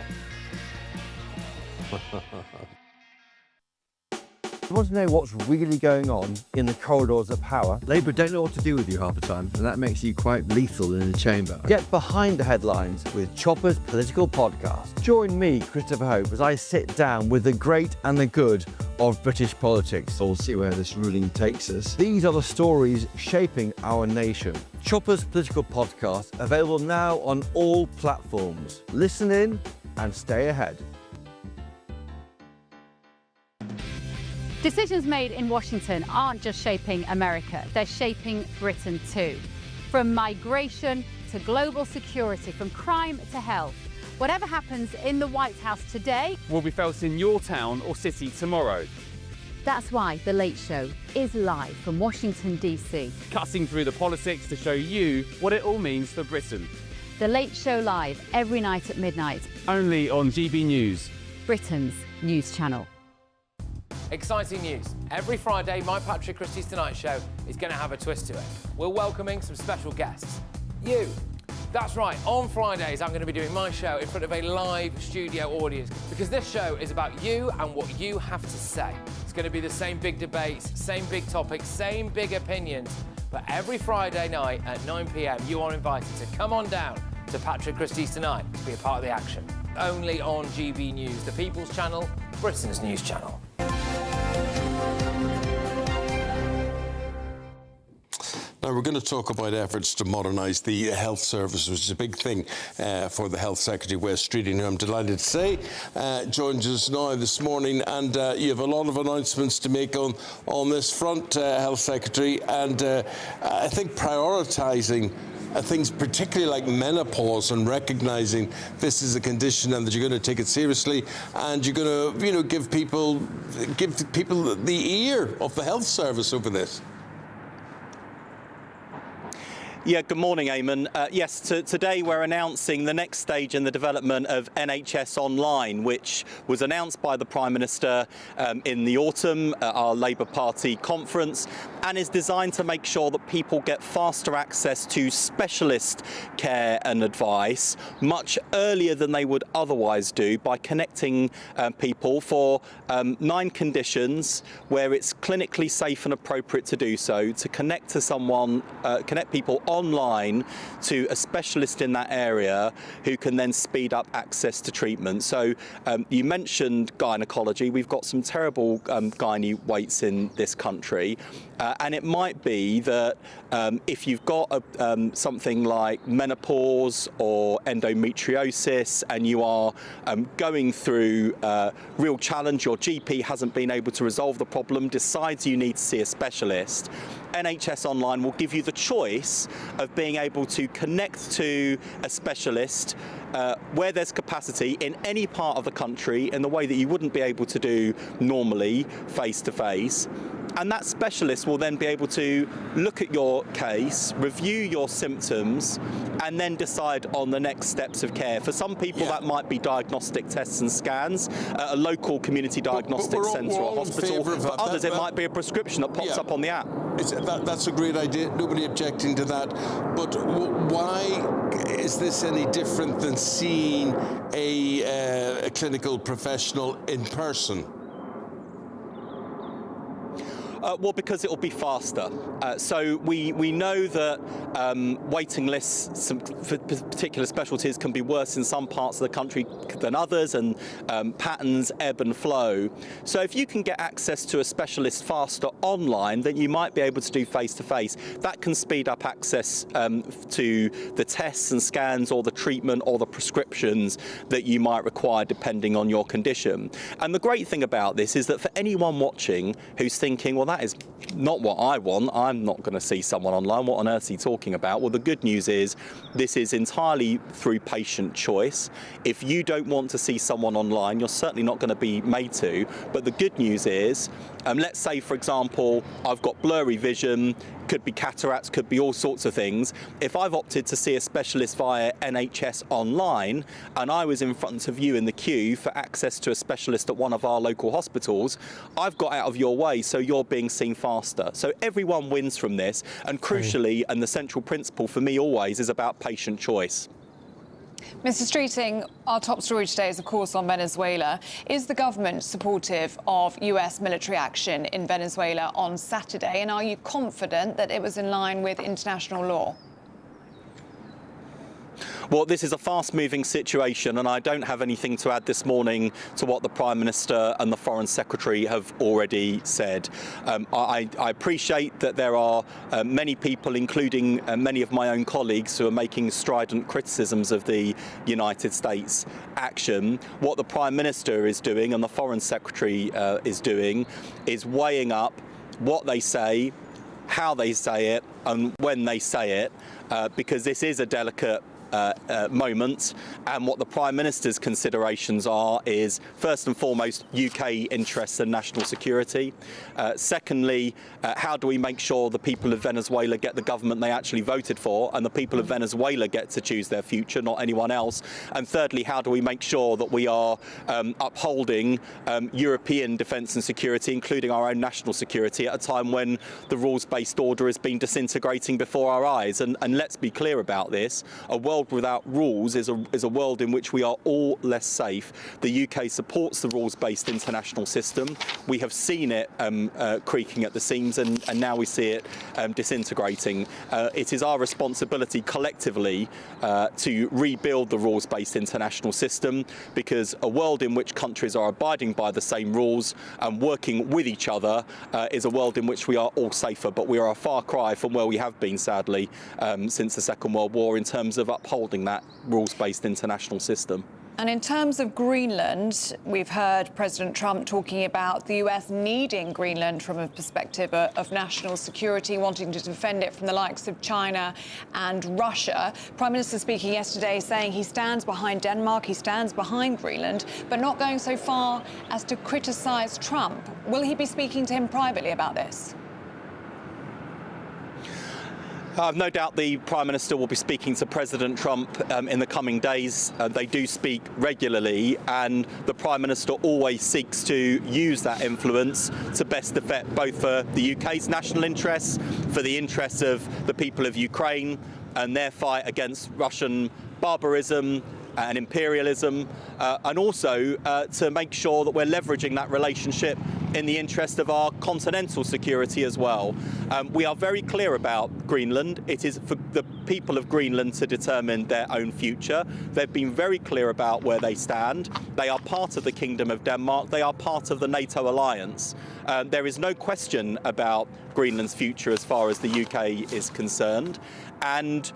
You want to know what's really going on in the corridors of power? Labour don't know what to do with you half the time, and that makes you quite lethal in the chamber. Get behind the headlines with Chopper's Political Podcast. Join me, Christopher Hope, as I sit down with the great and the good of British politics. We'll see where this ruling takes us. These are the stories shaping our nation. Chopper's Political Podcast, available now on all platforms. Listen in and stay ahead. Decisions made in Washington aren't just shaping America, they're shaping Britain too. From migration to global security, from crime to health. Whatever happens in the White House today will be felt in your town or city tomorrow. That's why The Late Show is live from Washington, D.C. Cutting through the politics to show you what it all means for Britain. The Late Show live every night at midnight. Only on GB News, Britain's news channel. Exciting news. Every Friday, my Patrick Christie's Tonight Show is going to have a twist to it. We're welcoming some special guests. You. That's right, on Fridays I'm going to be doing my show in front of a live studio audience because this show is about you and what you have to say. It's going to be the same big debates, same big topics, same big opinions, but every Friday night at 9 p.m. you are invited to come on down to Patrick Christie's Tonight to be a part of the action. Only on GB News, the People's Channel, Britain's news channel. Now, we're going to talk about efforts to modernise the health service, which is a big thing for the Health Secretary, Wes Streeting, who I'm delighted to say joins us now this morning. And you have a lot of announcements to make on this front, Health Secretary, and I think prioritising things particularly like menopause and recognising this is a condition and that you're going to take it seriously and you're going to, give people the ear of the health service over this. Yeah, good morning, Eamonn. Yes, today we're announcing the next stage in the development of NHS Online, which was announced by the Prime Minister in the autumn at our Labour Party conference, and is designed to make sure that people get faster access to specialist care and advice much earlier than they would otherwise do by connecting people for 9 conditions where it's clinically safe and appropriate to do so, to connect to someone, connect people online to a specialist in that area who can then speed up access to treatment. So you mentioned gynecology. We've got some terrible gynae waits in this country, and it might be that if you've got something like menopause or endometriosis and you are going through real challenge, your GP hasn't been able to resolve the problem, decides you need to see a specialist, NHS Online will give you the choice of being able to connect to a specialist where there's capacity in any part of the country in the way that you wouldn't be able to do normally face-to-face. And that specialist will then be able to look at your case, review your symptoms, and then decide on the next steps of care. For some people, that might be diagnostic tests and scans, a local community diagnostic centre or hospital. For others, it might be a prescription that pops up on the app. That's a great idea. Nobody objecting to that. But why is this any different than seeing a clinical professional in person? Well, because it will be faster. So we know that waiting lists for particular specialties can be worse in some parts of the country than others, and patterns ebb and flow. So if you can get access to a specialist faster online than you might be able to do face-to-face, that can speed up access to the tests and scans or the treatment or the prescriptions that you might require depending on your condition. And the great thing about this is that for anyone watching who's thinking, well, that is not what I want, I'm not going to see someone online, what on earth is he talking about? Well, the good news is this is entirely through patient choice. If you don't want to see someone online, you're certainly not going to be made to. But the good news is, let's say, for example, I've got blurry vision, could be cataracts, could be all sorts of things. If I've opted to see a specialist via NHS Online and I was in front of you in the queue for access to a specialist at one of our local hospitals, I've got out of your way, so you're being seen faster. So everyone wins from this, and crucially, and the central principle for me always, is about patient choice. Mr. Streeting, our top story today is, of course, on Venezuela. Is the government supportive of US military action in Venezuela on Saturday? And are you confident that it was in line with international law? Well, this is a fast-moving situation, and I don't have anything to add this morning to what the Prime Minister and the Foreign Secretary have already said. I appreciate that there are many people, including many of my own colleagues, who are making strident criticisms of the United States action. What the Prime Minister is doing and the Foreign Secretary is doing is weighing up what they say, how they say it, and when they say it, because this is a delicate moment, and what the Prime Minister's considerations are is, first and foremost, UK interests and national security. Secondly, how do we make sure the people of Venezuela get the government they actually voted for, and the people of Venezuela get to choose their future, not anyone else? And thirdly, how do we make sure that we are upholding European defence and security, including our own national security, at a time when the rules-based order has been disintegrating before our eyes? And let's be clear about this. A world without rules is a world in which we are all less safe. The UK supports the rules-based international system. We have seen it creaking at the seams, and now we see it disintegrating. It is our responsibility collectively to rebuild the rules-based international system, because a world in which countries are abiding by the same rules and working with each other is a world in which we are all safer. But we are a far cry from where we have been, sadly, since the Second World War, in terms of upholding that rules-based international system. And in terms of Greenland, we've heard President Trump talking about the US needing Greenland from a perspective of national security, wanting to defend it from the likes of China and Russia. Prime Minister speaking yesterday saying he stands behind Denmark, he stands behind Greenland, but not going so far as to criticise Trump. Will he be speaking to him privately about this? No doubt the Prime Minister will be speaking to President Trump in the coming days. They do speak regularly, and the Prime Minister always seeks to use that influence to best effect both for the UK's national interests, for the interests of the people of Ukraine and their fight against Russian barbarism and imperialism, and also to make sure that we're leveraging that relationship in the interest of our continental security as well. We are very clear about Greenland. It is for the people of Greenland to determine their own future. They've been very clear about where they stand. They are part of the Kingdom of Denmark. They are part of the NATO alliance. There is no question about Greenland's future as far as the UK is concerned. And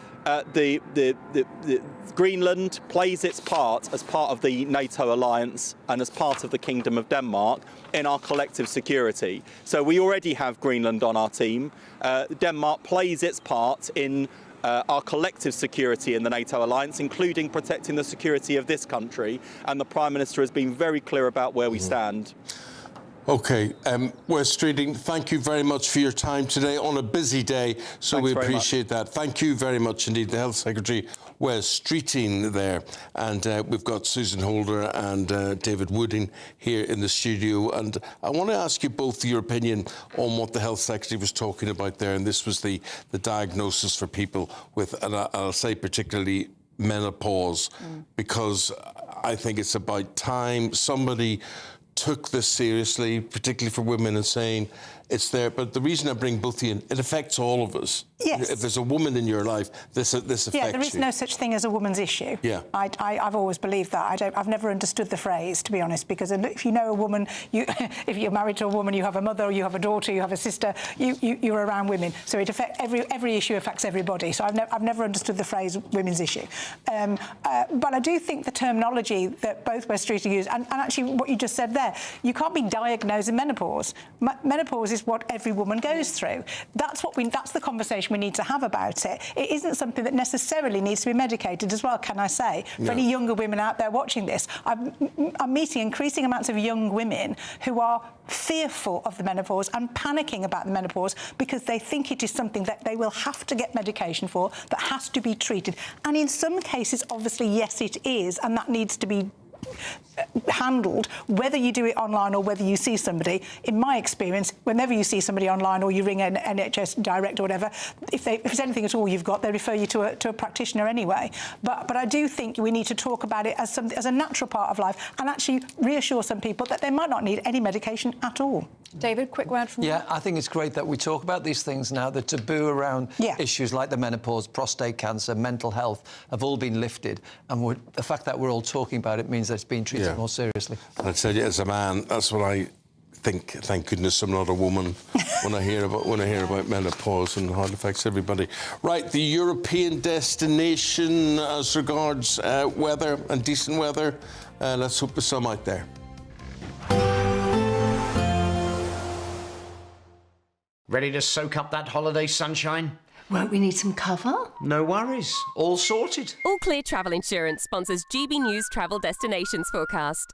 Greenland plays its part as part of the NATO alliance and as part of the Kingdom of Denmark in our collective security. So we already have Greenland on our team. Denmark plays its part in our collective security in the NATO alliance, including protecting the security of this country. And the Prime Minister has been very clear about where we stand. OK, Wes Streeting, thank you very much for your time today on a busy day, so we appreciate that. Thank you very much indeed, the Health Secretary, Wes Streeting there. And we've got Susan Holder and David Wooding here in the studio. And I want to ask you both your opinion on what the Health Secretary was talking about there. And this was the diagnosis for people with, and I'll say particularly, menopause, because I think it's about time somebody took this seriously, particularly for women, and saying it's there. But the reason I bring both of you in, it affects all of us. Yes. If there's a woman in your life, this affects you. Yeah, there is no such thing as a woman's issue. Yeah. I've always believed that. I've never understood the phrase, to be honest, because if you know a woman, if you're married to a woman, you have a mother, you have a daughter, you have a sister, you're around women. So it affects every issue affects everybody. So I've never understood the phrase women's issue. But I do think the terminology that both Wes Streeting used, and actually what you just said there, you can't be diagnosing menopause. Menopause is what every woman goes through. That's the conversation we need to have about it. It isn't something that necessarily needs to be medicated as well, can I say? For any younger women out there watching this, I'm meeting increasing amounts of young women who are fearful of the menopause and panicking about the menopause because they think it is something that they will have to get medication for, that has to be treated. And in some cases, obviously, yes, it is, and that needs to be handled, whether you do it online or whether you see somebody. In my experience, whenever you see somebody online or you ring an NHS direct or whatever, if it's anything at all you've got, they refer you to a practitioner anyway. But I do think we need to talk about it as a natural part of life and actually reassure some people that they might not need any medication at all. David, quick word from you. Yeah, I think it's great that we talk about these things now. The taboo around issues like the menopause, prostate cancer, mental health have all been lifted, and the fact that we're all talking about it means that it's being treated more seriously. And I tell you, as a man, that's what I think. Thank goodness I'm not a woman when I hear about menopause and how it affects everybody. Right, the European destination as regards weather and decent weather. Let's hope there's some out there. Ready to soak up that holiday sunshine? Won't we need some cover? No worries. All sorted. All Clear Travel Insurance sponsors GB News Travel Destinations Forecast.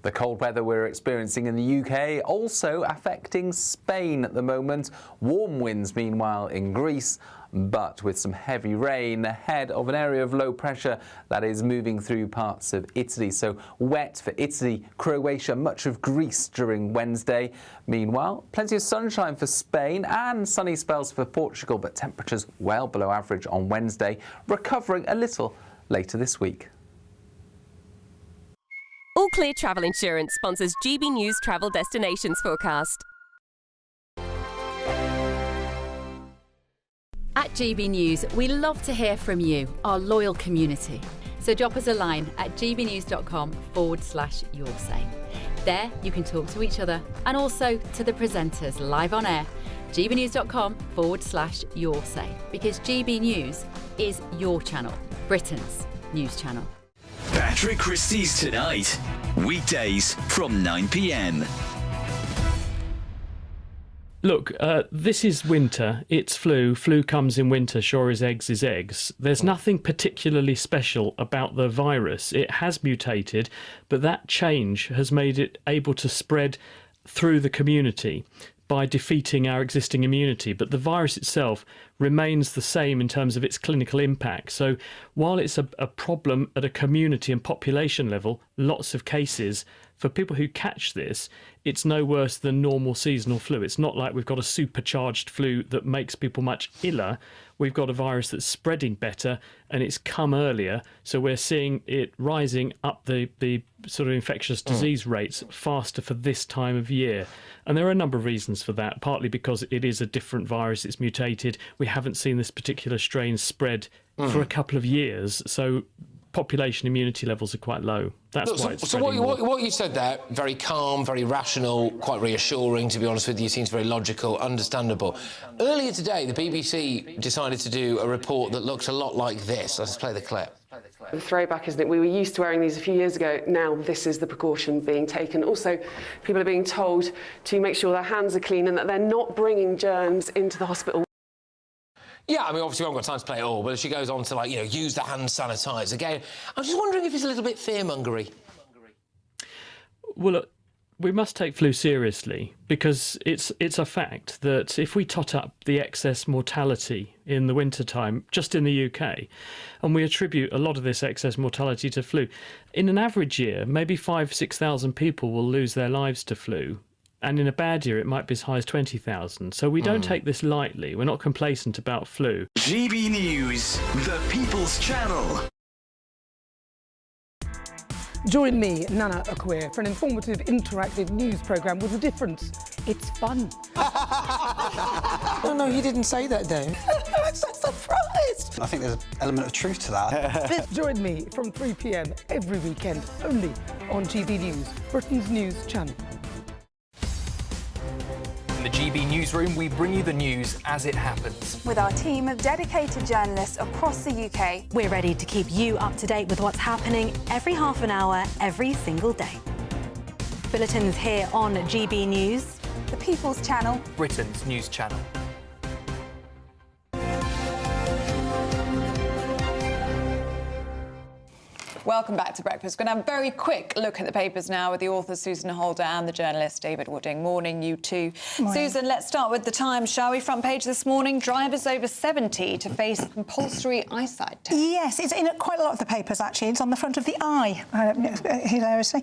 The cold weather we're experiencing in the UK also affecting Spain at the moment. Warm winds, meanwhile, in Greece, but with some heavy rain ahead of an area of low pressure that is moving through parts of Italy. So wet for Italy, Croatia, much of Greece during Wednesday. Meanwhile, plenty of sunshine for Spain and sunny spells for Portugal, but temperatures well below average on Wednesday, recovering a little later this week. All Clear Travel Insurance sponsors GB News Travel Destinations Forecast. At GB News, we love to hear from you, our loyal community. So drop us a line at gbnews.com/yoursay. There you can talk to each other and also to the presenters live on air. gbnews.com/yoursay, because GB News is your channel, Britain's news channel. Patrick Christie's Tonight, weekdays from 9 p.m. Look, this is winter. It's flu. Flu comes in winter. Sure as eggs is eggs. There's nothing particularly special about the virus. It has mutated, but that change has made it able to spread through the community. by defeating our existing immunity, but the virus itself remains the same in terms of its clinical impact. So while it's a problem at a community and population level, lots of cases, for people who catch this, it's no worse than normal seasonal flu. It's not like we've got a supercharged flu that makes people much iller. We've got a virus that's spreading better and it's come earlier. So we're seeing it rising up the sort of infectious disease rates faster for this time of year. And there are a number of reasons for that, partly because it is a different virus, it's mutated. We haven't seen this particular strain spread for a couple of years. So population immunity levels are quite low. That's why it's so what you said there, very calm, very rational, quite reassuring, to be honest with you, seems very logical, understandable. Earlier today, the BBC decided to do a report that looked a lot like this. Let's play the clip. The throwback, isn't it? We were used to wearing these a few years ago. Now this is the precaution being taken. Also, people are being told to make sure their hands are clean and that they're not bringing germs into the hospital. Yeah, I mean, obviously we haven't got time to play it all, but she goes on to, like, you know, use the hand sanitizer. Again, I'm just wondering if it's a little bit fear-mongery. Well, look, we must take flu seriously because it's a fact that if we tot up the excess mortality in the wintertime, just in the UK, and we attribute a lot of this excess mortality to flu, in an average year, maybe 5,000-6,000 people will lose their lives to flu. And in a bad year, it might be as high as 20,000. So we don't take this lightly. We're not complacent about flu. GB News, the People's Channel. Join me, Nana Akwe, for an informative, interactive news programme with a difference. It's fun. No, you didn't say that, though. I'm so surprised. I think there's an element of truth to that. Join me from 3 p.m. every weekend, only on GB News, Britain's news channel. In the GB Newsroom, we bring you the news as it happens. With our team of dedicated journalists across the UK, we're ready to keep you up to date with what's happening every half an hour, every single day. Bulletins here on GB News, the People's Channel, Britain's news channel. Welcome back to Breakfast. We're going to have a very quick look at the papers now with the author Susan Holder and the journalist David Wooding. Morning, you two. Morning. Susan, let's start with the Times, shall we? Front page this morning, drivers over 70 to face compulsory eyesight test. Yes, it's in quite a lot of the papers, actually. It's on the front of the eye, hilariously.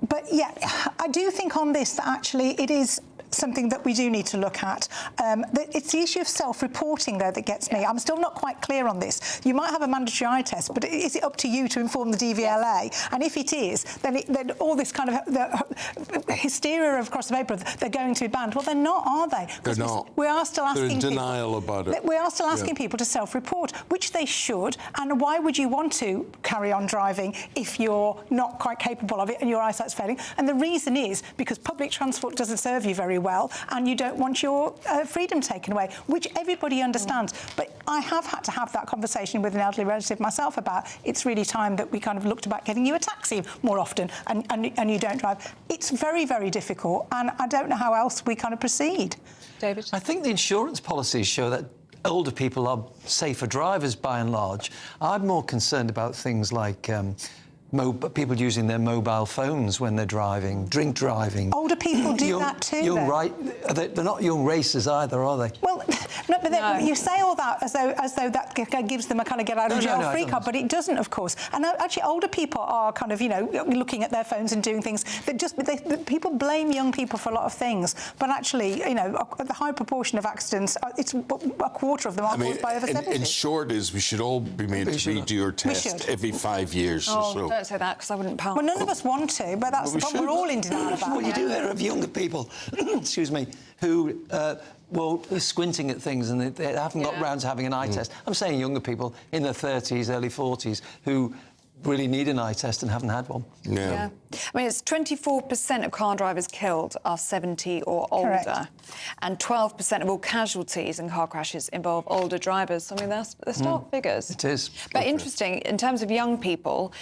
But, yeah, I do think on this that actually it is something that we do need to look at. It's the issue of self-reporting, though, that gets me. I'm still not quite clear on this. You might have a mandatory eye test, but is it up to you to inform the DVLA? Yes. And if it is, then all this kind of hysteria across the paper, they're going to be banned. Well, they're not, are they? They're not. We are still asking They're in denial about it. We are still asking people to self-report, which they should. And why would you want to carry on driving if you're not quite capable of it and your eyesight's failing? And the reason is because public transport doesn't serve you very well, and you don't want your freedom taken away, which everybody understands. But I have had to have that conversation with an elderly relative myself about it's really time that we kind of looked about getting you a taxi more often and you don't drive. It's very, very difficult, and I don't know how else we kind of proceed. David? I think the insurance policies show that older people are safer drivers by and large. I'm more concerned about things like people using their mobile phones when they're driving, drink driving. Older people do that too. They're not young racers either, are they? Well, no, but you say all that as though that gives them a kind of get out of jail free card, but it doesn't, of course. And actually, older people are kind of, looking at their phones and doing things that people blame young people for a lot of things, but actually, the high proportion of accidents, it's a quarter of them are caused by over 70. In short, we should all be made to redo your test every 5 years or so. Don't say that, because I wouldn't pass. Well, none of us want to, but that's the problem. We're all in denial about what you do here of younger people, excuse me, who are squinting at things and they haven't got round to having an eye test. I'm saying younger people in their 30s, early 40s, who really need an eye test and haven't had one. Yeah. I mean, it's 24% of car drivers killed are 70 or older. Correct. And 12% of all casualties in car crashes involve older drivers. I mean, they're stark figures. It is. But interesting, in terms of young people,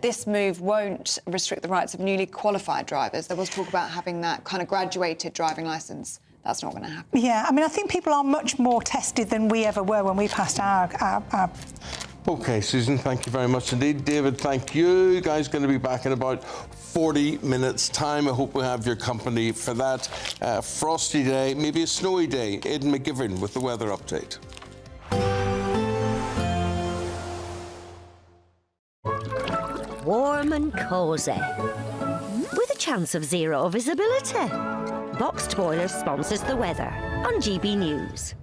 this move won't restrict the rights of newly qualified drivers. There was talk about having that kind of graduated driving licence. That's not going to happen. Yeah, I mean, I think people are much more tested than we ever were when we passed our OK, Susan, thank you very much indeed. David, thank you. You guys are going to be back in about 40 minutes' time. I hope we have your company for that. Frosty day, maybe a snowy day. Aidan McGivern with the weather update. Warm and cosy, with a chance of zero visibility. Boxed Boiler sponsors the weather on GB News.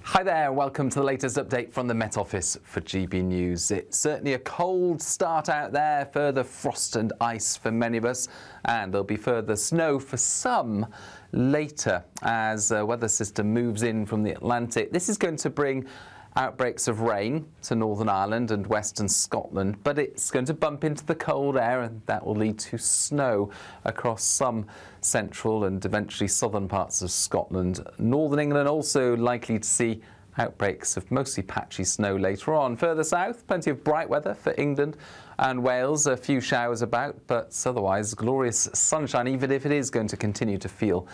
Hi there, welcome to the latest update from the Met Office for GB News. It's certainly a cold start out there, further frost and ice for many of us, and there'll be further snow for some later as a weather system moves in from the Atlantic. This is going to bring outbreaks of rain to Northern Ireland and Western Scotland, but it's going to bump into the cold air and that will lead to snow across some central and eventually southern parts of Scotland. Northern England also likely to see outbreaks of mostly patchy snow later on. Further south, plenty of bright weather for England and Wales, a few showers about, but otherwise glorious sunshine, even if it is going to continue to feel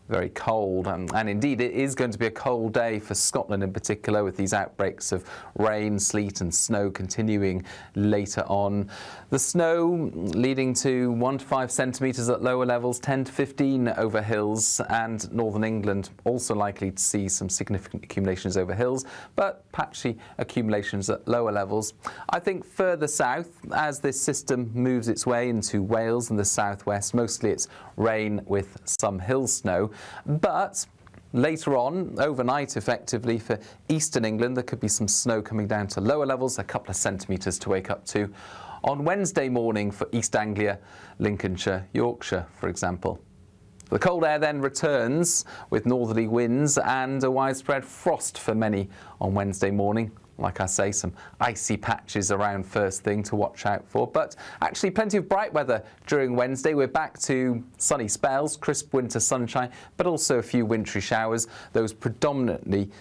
very cold, and indeed it is going to be a cold day for Scotland in particular, with these outbreaks of rain, sleet and snow continuing later on. The snow leading to 1 to 5 centimetres at lower levels, 10 to 15 over hills, and Northern England also likely to see some significant accumulations over hills, but patchy accumulations at lower levels. I think further south, as this system moves its way into Wales and the southwest, mostly it's rain with some hill snow. But later on, overnight effectively, for eastern England, there could be some snow coming down to lower levels, a couple of centimetres to wake up to. On Wednesday morning for East Anglia, Lincolnshire, Yorkshire, for example. The cold air then returns with northerly winds and a widespread frost for many on Wednesday morning. Like I say, some icy patches around first thing to watch out for, but actually plenty of bright weather during Wednesday. We're back to sunny spells, crisp winter sunshine, but also a few wintry showers, those predominantly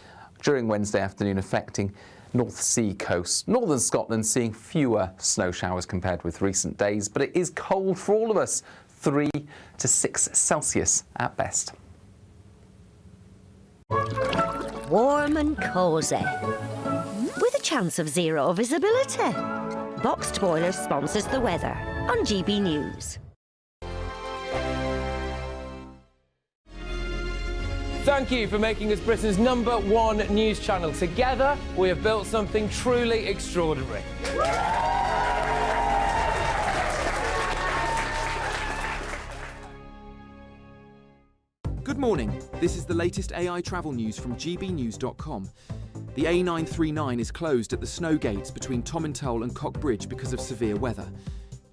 during Wednesday afternoon affecting North Sea coast. Northern Scotland seeing fewer snow showers compared with recent days, but it is cold for all of us, 3 to 6 Celsius at best. Warm and cosy, with a chance of zero visibility. Boxed Boiler sponsors the weather on GB News. Thank you for making us Britain's #1 news channel. Together, we have built something truly extraordinary. Good morning. This is the latest AI travel news from gbnews.com. The A939 is closed at the snow gates between Tomintoul and Cockbridge because of severe weather.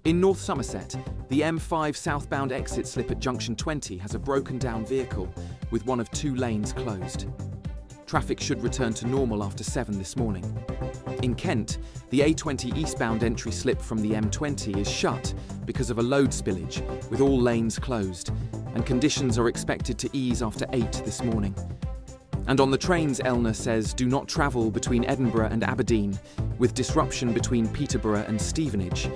In North Somerset, the M5 southbound exit slip at junction 20 has a broken down vehicle, with one of 2 lanes closed. Traffic should return to normal after 7 this morning. In Kent, the A20 eastbound entry slip from the M20 is shut because of a load spillage, with all lanes closed, and conditions are expected to ease after 8 this morning. And on the trains, Elna says do not travel between Edinburgh and Aberdeen, with disruption between Peterborough and Stevenage.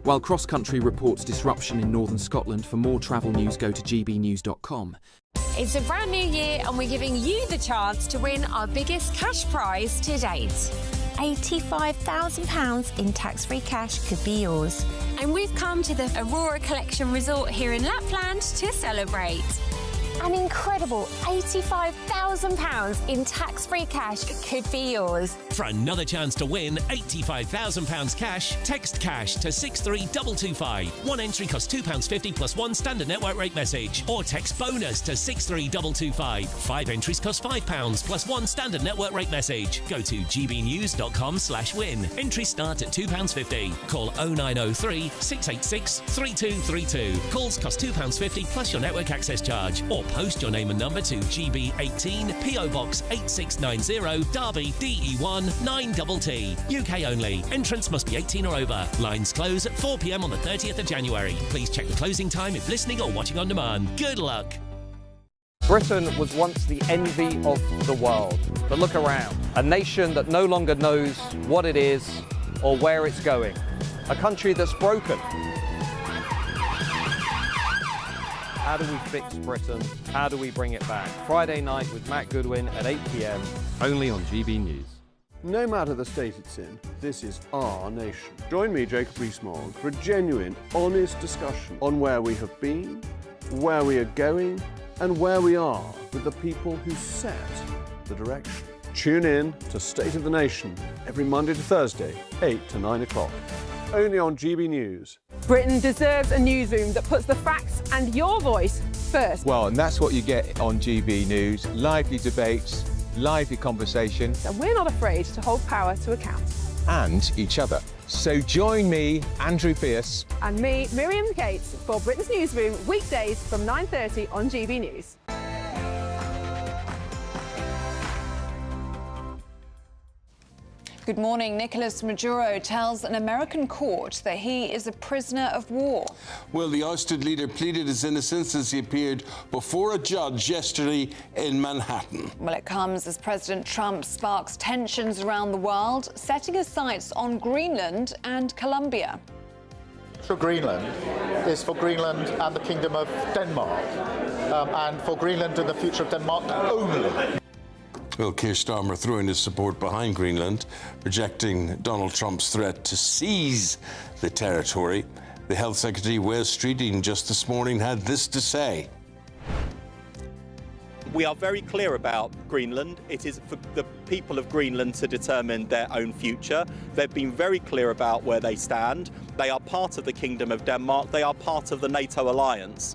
While Cross Country reports disruption in northern Scotland. For more travel news, go to gbnews.com. It's a brand new year and we're giving you the chance to win our biggest cash prize to date. £85,000 in tax-free cash could be yours. And we've come to the Aurora Collection Resort here in Lapland to celebrate. An incredible £85,000 in tax-free cash could be yours. For another chance to win £85,000 cash, text cash to 63225. One entry costs £2.50 plus 1 standard network rate message. Or text bonus to 63225. 5 entries cost £5 plus 1 standard network rate message. Go to gbnews.com/win. Entries start at £2.50. Call 0903 686 3232. Calls cost £2.50 plus your network access charge. Or post your name and number to GB18 PO Box 8690 Derby DE1 9TT. UK only. Entrance must be 18 or over. Lines close at 4 p.m. on the 30th of January. Please check the closing time if listening or watching on demand. Good luck. Britain was once the envy of the world. But look around. A nation that no longer knows what it is or where it's going. A country that's broken. How do we fix Britain? How do we bring it back? Friday night with Matt Goodwin at 8 p.m. Only on GB News. No matter the state it's in, this is our nation. Join me, Jacob Rees-Mogg, for a genuine, honest discussion on where we have been, where we are going, and where we are with the people who set the direction. Tune in to State of the Nation every Monday to Thursday, 8 to 9 o'clock. Only on GB News. Britain deserves a newsroom that puts the facts and your voice first. Well, and that's what you get on GB News. Lively debates, lively conversation. And we're not afraid to hold power to account. And each other. So join me, Andrew Pierce. And me, Miriam Gates, for Britain's Newsroom, weekdays from 9:30 on GB News. Good morning. Nicolas Maduro tells an American court that he is a prisoner of war. Well, the ousted leader pleaded his innocence as he appeared before a judge yesterday in Manhattan. Well, it comes as President Trump sparks tensions around the world, setting his sights on Greenland and Colombia. For Greenland is for Greenland and the Kingdom of Denmark, and for Greenland and the future of Denmark only. Well, Keir Starmer throwing his support behind Greenland, rejecting Donald Trump's threat to seize the territory. The Health Secretary, Wales Streeting, just this morning had this to say. We are very clear about Greenland. It is for the people of Greenland to determine their own future. They've been very clear about where they stand. They are part of the Kingdom of Denmark. They are part of the NATO alliance.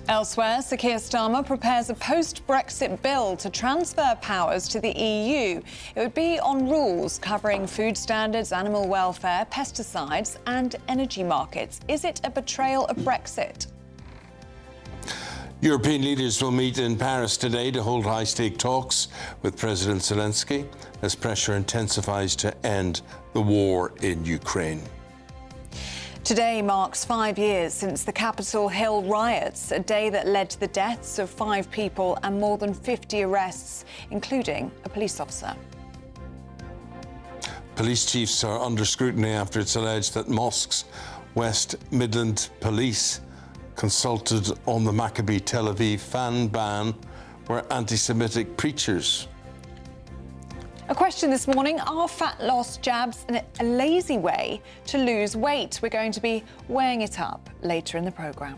Elsewhere, Sir Keir Starmer prepares a post-Brexit bill to transfer powers to the EU. It would be on rules covering food standards, animal welfare, pesticides and energy markets. Is it a betrayal of Brexit? European leaders will meet in Paris today to hold high-stake talks with President Zelensky as pressure intensifies to end the war in Ukraine. Today marks 5 years since the Capitol Hill riots, a day that led to the deaths of 5 people and more than 50 arrests, including a police officer. Police chiefs are under scrutiny after it's alleged that mosques, West Midland police consulted on the Maccabi Tel Aviv fan ban were anti-Semitic preachers. A question this morning, are fat loss jabs a lazy way to lose weight? We're going to be weighing it up later in the programme.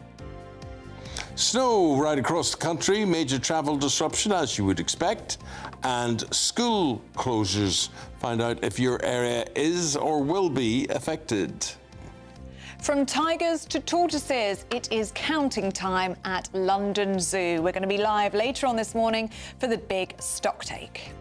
Snow right across the country, major travel disruption as you would expect, and school closures. Find out if your area is or will be affected. From tigers to tortoises, it is counting time at London Zoo. We're going to be live later on this morning for the big stock take.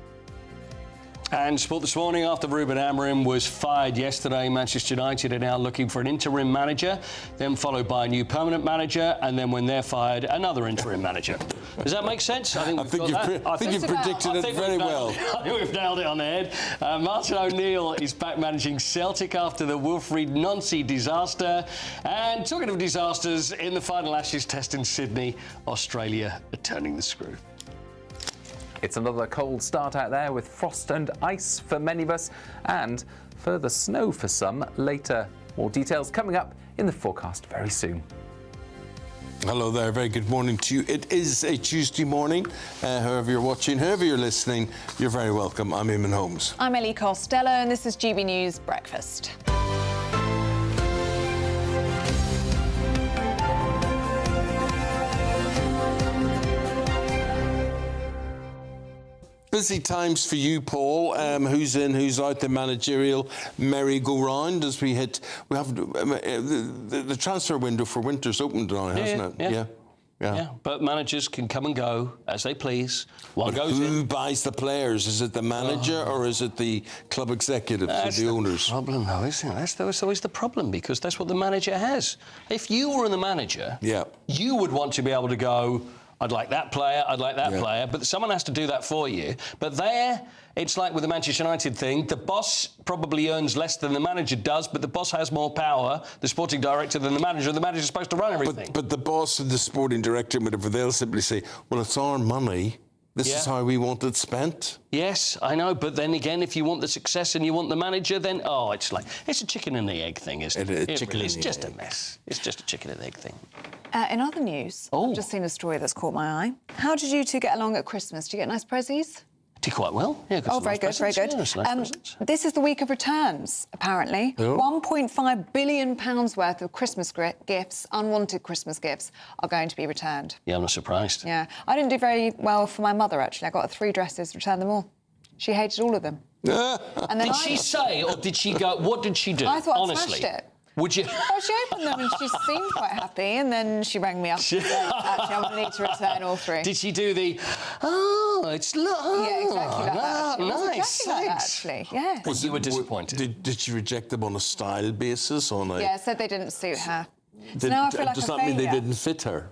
And sport this morning, after Ruben Amorim was fired yesterday, Manchester United are now looking for an interim manager, then followed by a new permanent manager, and then when they're fired, another interim manager. Does that make sense? I think you've predicted it very well. I think we've nailed it on the head. Martin O'Neill is back managing Celtic after the Wilfried Nancy disaster. And talking of disasters, in the final Ashes test in Sydney, Australia are turning the screw. It's another cold start out there with frost and ice for many of us and further snow for some later. More details coming up in the forecast very soon. Hello there, very good morning to you. It is a Tuesday morning. However you're watching, however you're listening, you're very welcome. I'm Eamonn Holmes. I'm Ellie Costello and this is GB News Breakfast. Busy times for you, Paul. Who's in, who's out, the managerial merry-go-round as we have the transfer window for winter's opened now, hasn't it? Yeah, but managers can come and go as they please. Who buys the players? Is it the manager or is it the club executives or the owners? That's the problem, though, isn't it? That's always the problem, because that's what the manager has. If you were the manager, you would want to be able to go, I'd like that player, I'd like that player, but someone has to do that for you. But there, it's like with the Manchester United thing, the boss probably earns less than the manager does, but the boss has more power, the sporting director, than the manager. The manager's supposed to run everything. But the boss and the sporting director, whatever, they'll simply say, well, it's our money. This is how we want it spent. Yes, I know, but then again, if you want the success and you want the manager, then, it's a chicken and the egg thing, isn't it? It's just a mess. It's just a chicken and egg thing. In other news, I've just seen a story that's caught my eye. How did you two get along at Christmas? Did you get nice prezzies? Did quite well. Yeah, oh, very good, very good. This is the week of returns, apparently. Oh. £1.5 billion worth of Christmas gifts, unwanted Christmas gifts, are going to be returned. Yeah, I'm not surprised. Yeah. I didn't do very well for my mother, actually. I got 3 dresses, returned them all. She hated all of them. And then did she say, or did she go, what did she do? I thought honestly? I smashed it. Would you? Well, she opened them and she seemed quite happy, and then she rang me up and said, actually, I'm going to need to return all 3. Did she do the, yeah, exactly like that. Actually. Nice, exactly like that, actually, yeah. Well, you were disappointed. Did she reject them on a style basis? Yeah, said they didn't suit her. So now I feel like does a that mean they failure. didn't fit her?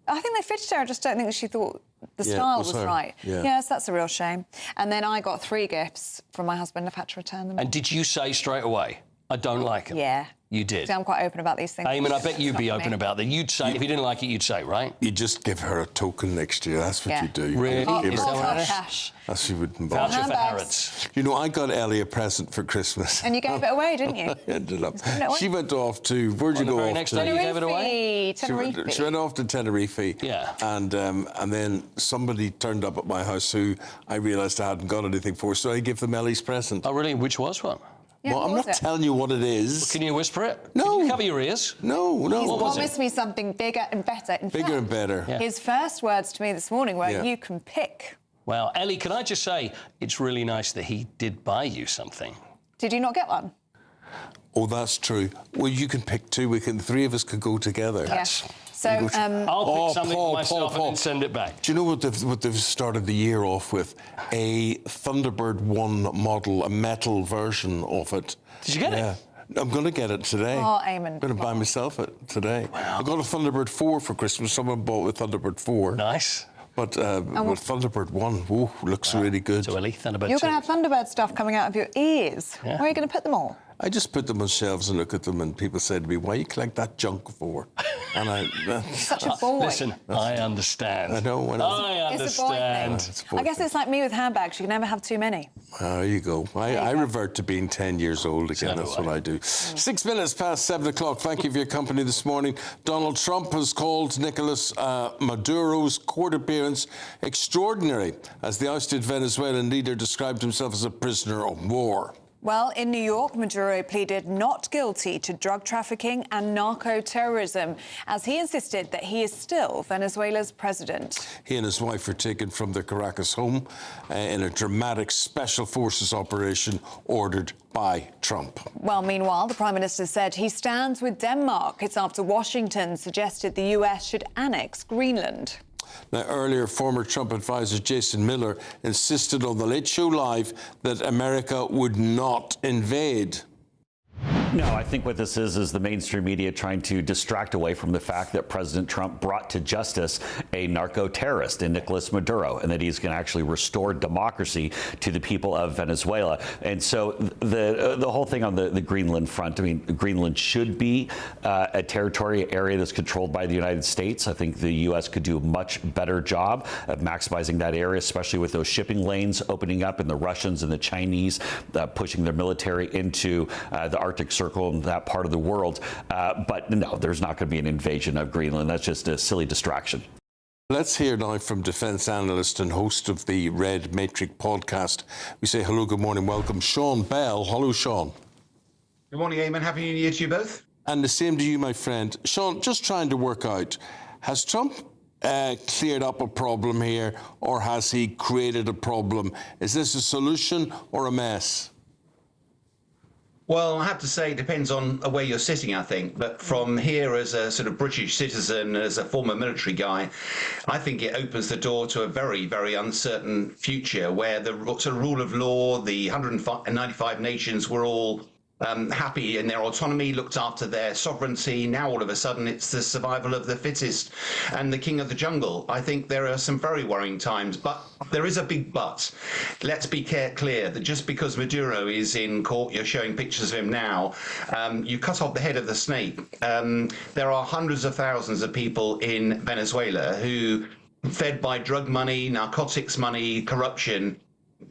I think they fitted her. I just don't think that she thought the style was right. Yeah. Yes, that's a real shame. And then I got 3 gifts from my husband. I've had to return them. And did you say straight away, I don't like them? Yeah. You did? So I'm quite open about these things. Eamon, I bet you'd be Not for open me. about that. You'd say, if you didn't like it, you'd say, right? You just give her a token next year. That's what Yeah. you do. Really? You give Is her that what it is? cash. That's she wouldn't buy. Voucher for Handbags. Harrods. You know, I got Ellie a present for Christmas. And you gave it away, didn't you? I ended up. Giving it away? She went off to. Where'd you On the go very off next to? day you gave it away? Tenerife. She went off to Tenerife. Yeah. And then somebody turned up at my house who I realised I hadn't got anything for, so I gave them Ellie's present. Oh, really? Which was one? Yeah, well, what I'm was not it? telling you what it is. Can you whisper it? No. Can you cover your ears? No. He's What was promised me something bigger and better. In Bigger fact, and better. Yeah. his first words to me this morning were, Yeah. you can pick. Well, Ellie, can I just say, it's really nice that he did buy you something. Did you not get one? Oh, that's true. Well, you can pick 2. We can. 3 of us could go together. Yes. So, I'll pick something Paul, for myself Paul. and then send it back. Do you know what they've started the year off with? A Thunderbird 1 model, a metal version of it. Did you get it? I'm going to get it today. Oh, Eamonn. I'm going to buy myself it today. I got a Thunderbird 4 for Christmas. Someone bought with Thunderbird 4. Nice. But with Thunderbird 1, ooh, looks really good. So, Ellie, Thunderbird you're 2. going to have Thunderbird stuff coming out of your ears. Yeah. Where are you going to put them all? I just put them on shelves and look at them, and people say to me, "Why you collect that junk for?" And I Such a boy. Listen, I understand. I know. I It's a boy thing. understand. I guess it's like me with handbags. You can never have too many. There you go. I revert to being 10 years old again. That's what I do. 6 minutes past 7 o'clock. Thank you for your company this morning. Donald Trump has called Nicolas Maduro's court appearance extraordinary, as the ousted Venezuelan leader described himself as a prisoner of war. Well, in New York, Maduro pleaded not guilty to drug trafficking and narco-terrorism, as he insisted that he is still Venezuela's president. He and his wife were taken from their Caracas home in a dramatic special forces operation ordered by Trump. Well, meanwhile, the Prime Minister said he stands with Denmark. It's after Washington suggested the US should annex Greenland. Now, earlier, former Trump advisor Jason Miller insisted on the Late Show Live that America would not invade. No, I think what this is the mainstream media trying to distract away from the fact that President Trump brought to justice a narco-terrorist in Nicolas Maduro, and that he's going to actually restore democracy to the people of Venezuela. And so the whole thing on the Greenland front, I mean, Greenland should be a territory area that's controlled by the United States. I think the U.S. could do a much better job of maximizing that area, especially with those shipping lanes opening up and the Russians and the Chinese pushing their military into the Arctic Circle in that part of the world. But no, there's not going to be an invasion of Greenland. That's just a silly distraction. Let's hear now from defence analyst and host of the Red Matrix podcast. We say hello, good morning, welcome, Sean Bell. Hello, Sean. Good morning, Eamon. Happy New Year to you both. And the same to you, my friend. Sean, just trying to work out, has Trump cleared up a problem here, or has he created a problem? Is this a solution or a mess? Well, I have to say, it depends on where you're sitting, I think. But from here, as a sort of British citizen, as a former military guy, I think it opens the door to a very, very uncertain future where the sort of rule of law, the 195 nations were all happy in their autonomy, looked after their sovereignty. Now, all of a sudden, it's the survival of the fittest and the king of the jungle. I think there are some very worrying times, but there is a big but. Let's be clear that just because Maduro is in court, you're showing pictures of him now, you cut off the head of the snake. There are hundreds of thousands of people in Venezuela who, fed by drug money, narcotics money, corruption,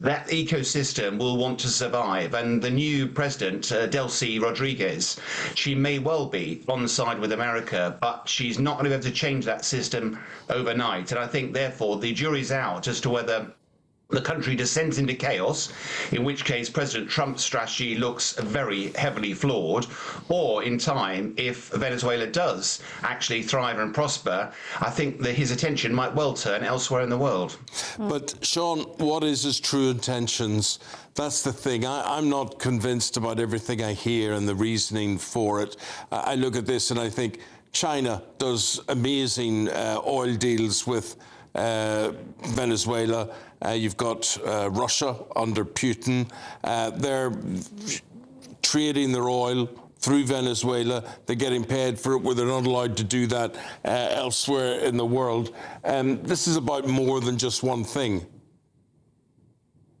that ecosystem will want to survive. And the new president, Delcy Rodriguez, she may well be on the side with America, but she's not going to be able to change that system overnight. And I think, therefore, the jury's out as to whether the country descends into chaos, in which case President Trump's strategy looks very heavily flawed, or in time, if Venezuela does actually thrive and prosper, I think that his attention might well turn elsewhere in the world. But Sean, what is his true intentions? That's the thing. I'm not convinced about everything I hear and the reasoning for it. I look at this and I think China does amazing oil deals with Venezuela. You've got Russia under Putin. They're trading their oil through Venezuela. They're getting paid for it where they're not allowed to do that elsewhere in the world. This is about more than just one thing.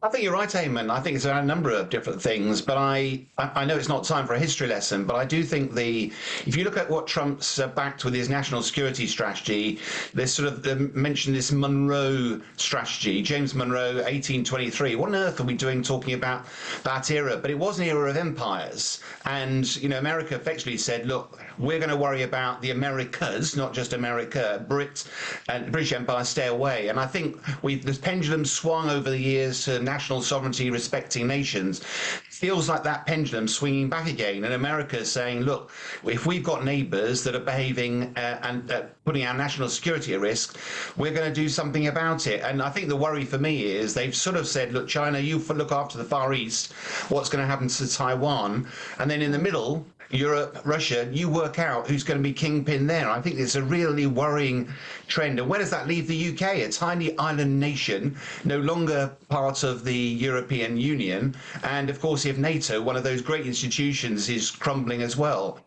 I think you're right, Eamonn. I think it's a number of different things, but I know it's not time for a history lesson, but I do think if you look at what Trump's backed with his national security strategy, there's sort of mentioned this Monroe strategy, James Monroe, 1823. What on earth are we doing talking about that era? But it was an era of empires, and America effectively said, look, we're going to worry about the Americas, not just America. British Empire, stay away. And I think this pendulum swung over the years to national sovereignty respecting nations. Feels like that pendulum swinging back again, and America is saying, look, if we've got neighbours that are behaving and putting our national security at risk, we're going to do something about it. And I think the worry for me is they've sort of said, look, China, you look after the Far East, what's going to happen to Taiwan? And then in the middle, Europe, Russia, you work out who's going to be kingpin there. I think it's a really worrying trend. And where does that leave the UK? A tiny island nation, no longer part of the European Union. And of course, if NATO, one of those great institutions, is crumbling as well,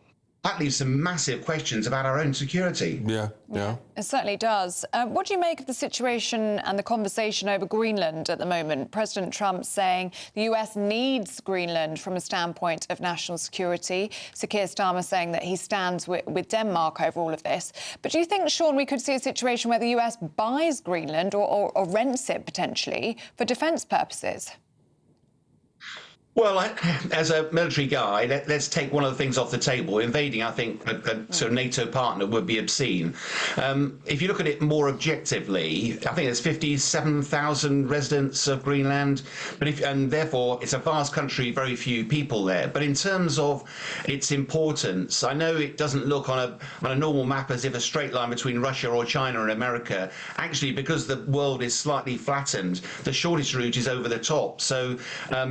that leaves some massive questions about our own security. Yeah. It certainly does. What do you make of the situation and the conversation over Greenland at the moment? President Trump saying the US needs Greenland from a standpoint of national security. Sir Keir Starmer saying that he stands with Denmark over all of this. But do you think, Sean, we could see a situation where the US buys Greenland or rents it potentially for defence purposes? Well, as a military guy, let's take one of the things off the table. Invading, I think, a sort of NATO partner would be obscene. If you look at it more objectively, I think there's 57,000 residents of Greenland, and therefore it's a vast country, very few people there. But in terms of its importance, I know it doesn't look on a normal map as if a straight line between Russia or China and America. Actually, because the world is slightly flattened, the shortest route is over the top. So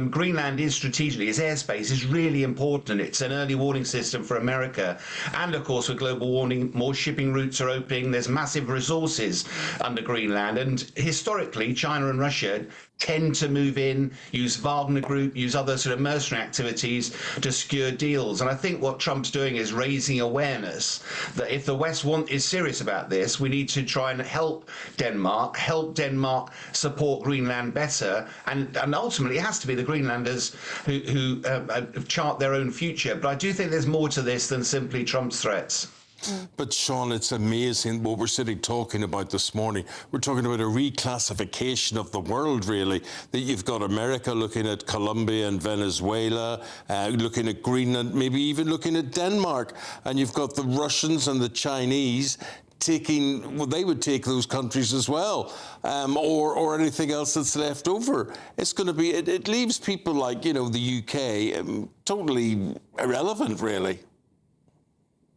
Greenland is strategically, its airspace is really important. It's an early warning system for America. And of course, with global warming, more shipping routes are opening. There's massive resources under Greenland. And historically, China and Russia tend to move in, use Wagner Group, use other sort of mercenary activities to secure deals. And I think what Trump's doing is raising awareness that if the West is serious about this, we need to try and help Denmark support Greenland better. And ultimately, it has to be the Greenlanders who chart their own future. But I do think there's more to this than simply Trump's threats. But Sean, it's amazing what we're sitting talking about this morning. We're talking about a reclassification of the world, really. That you've got America looking at Colombia and Venezuela, looking at Greenland, maybe even looking at Denmark. And you've got the Russians and the Chinese they would take those countries as well, or anything else that's left over. It's going to be, it leaves people like, the UK totally irrelevant, really.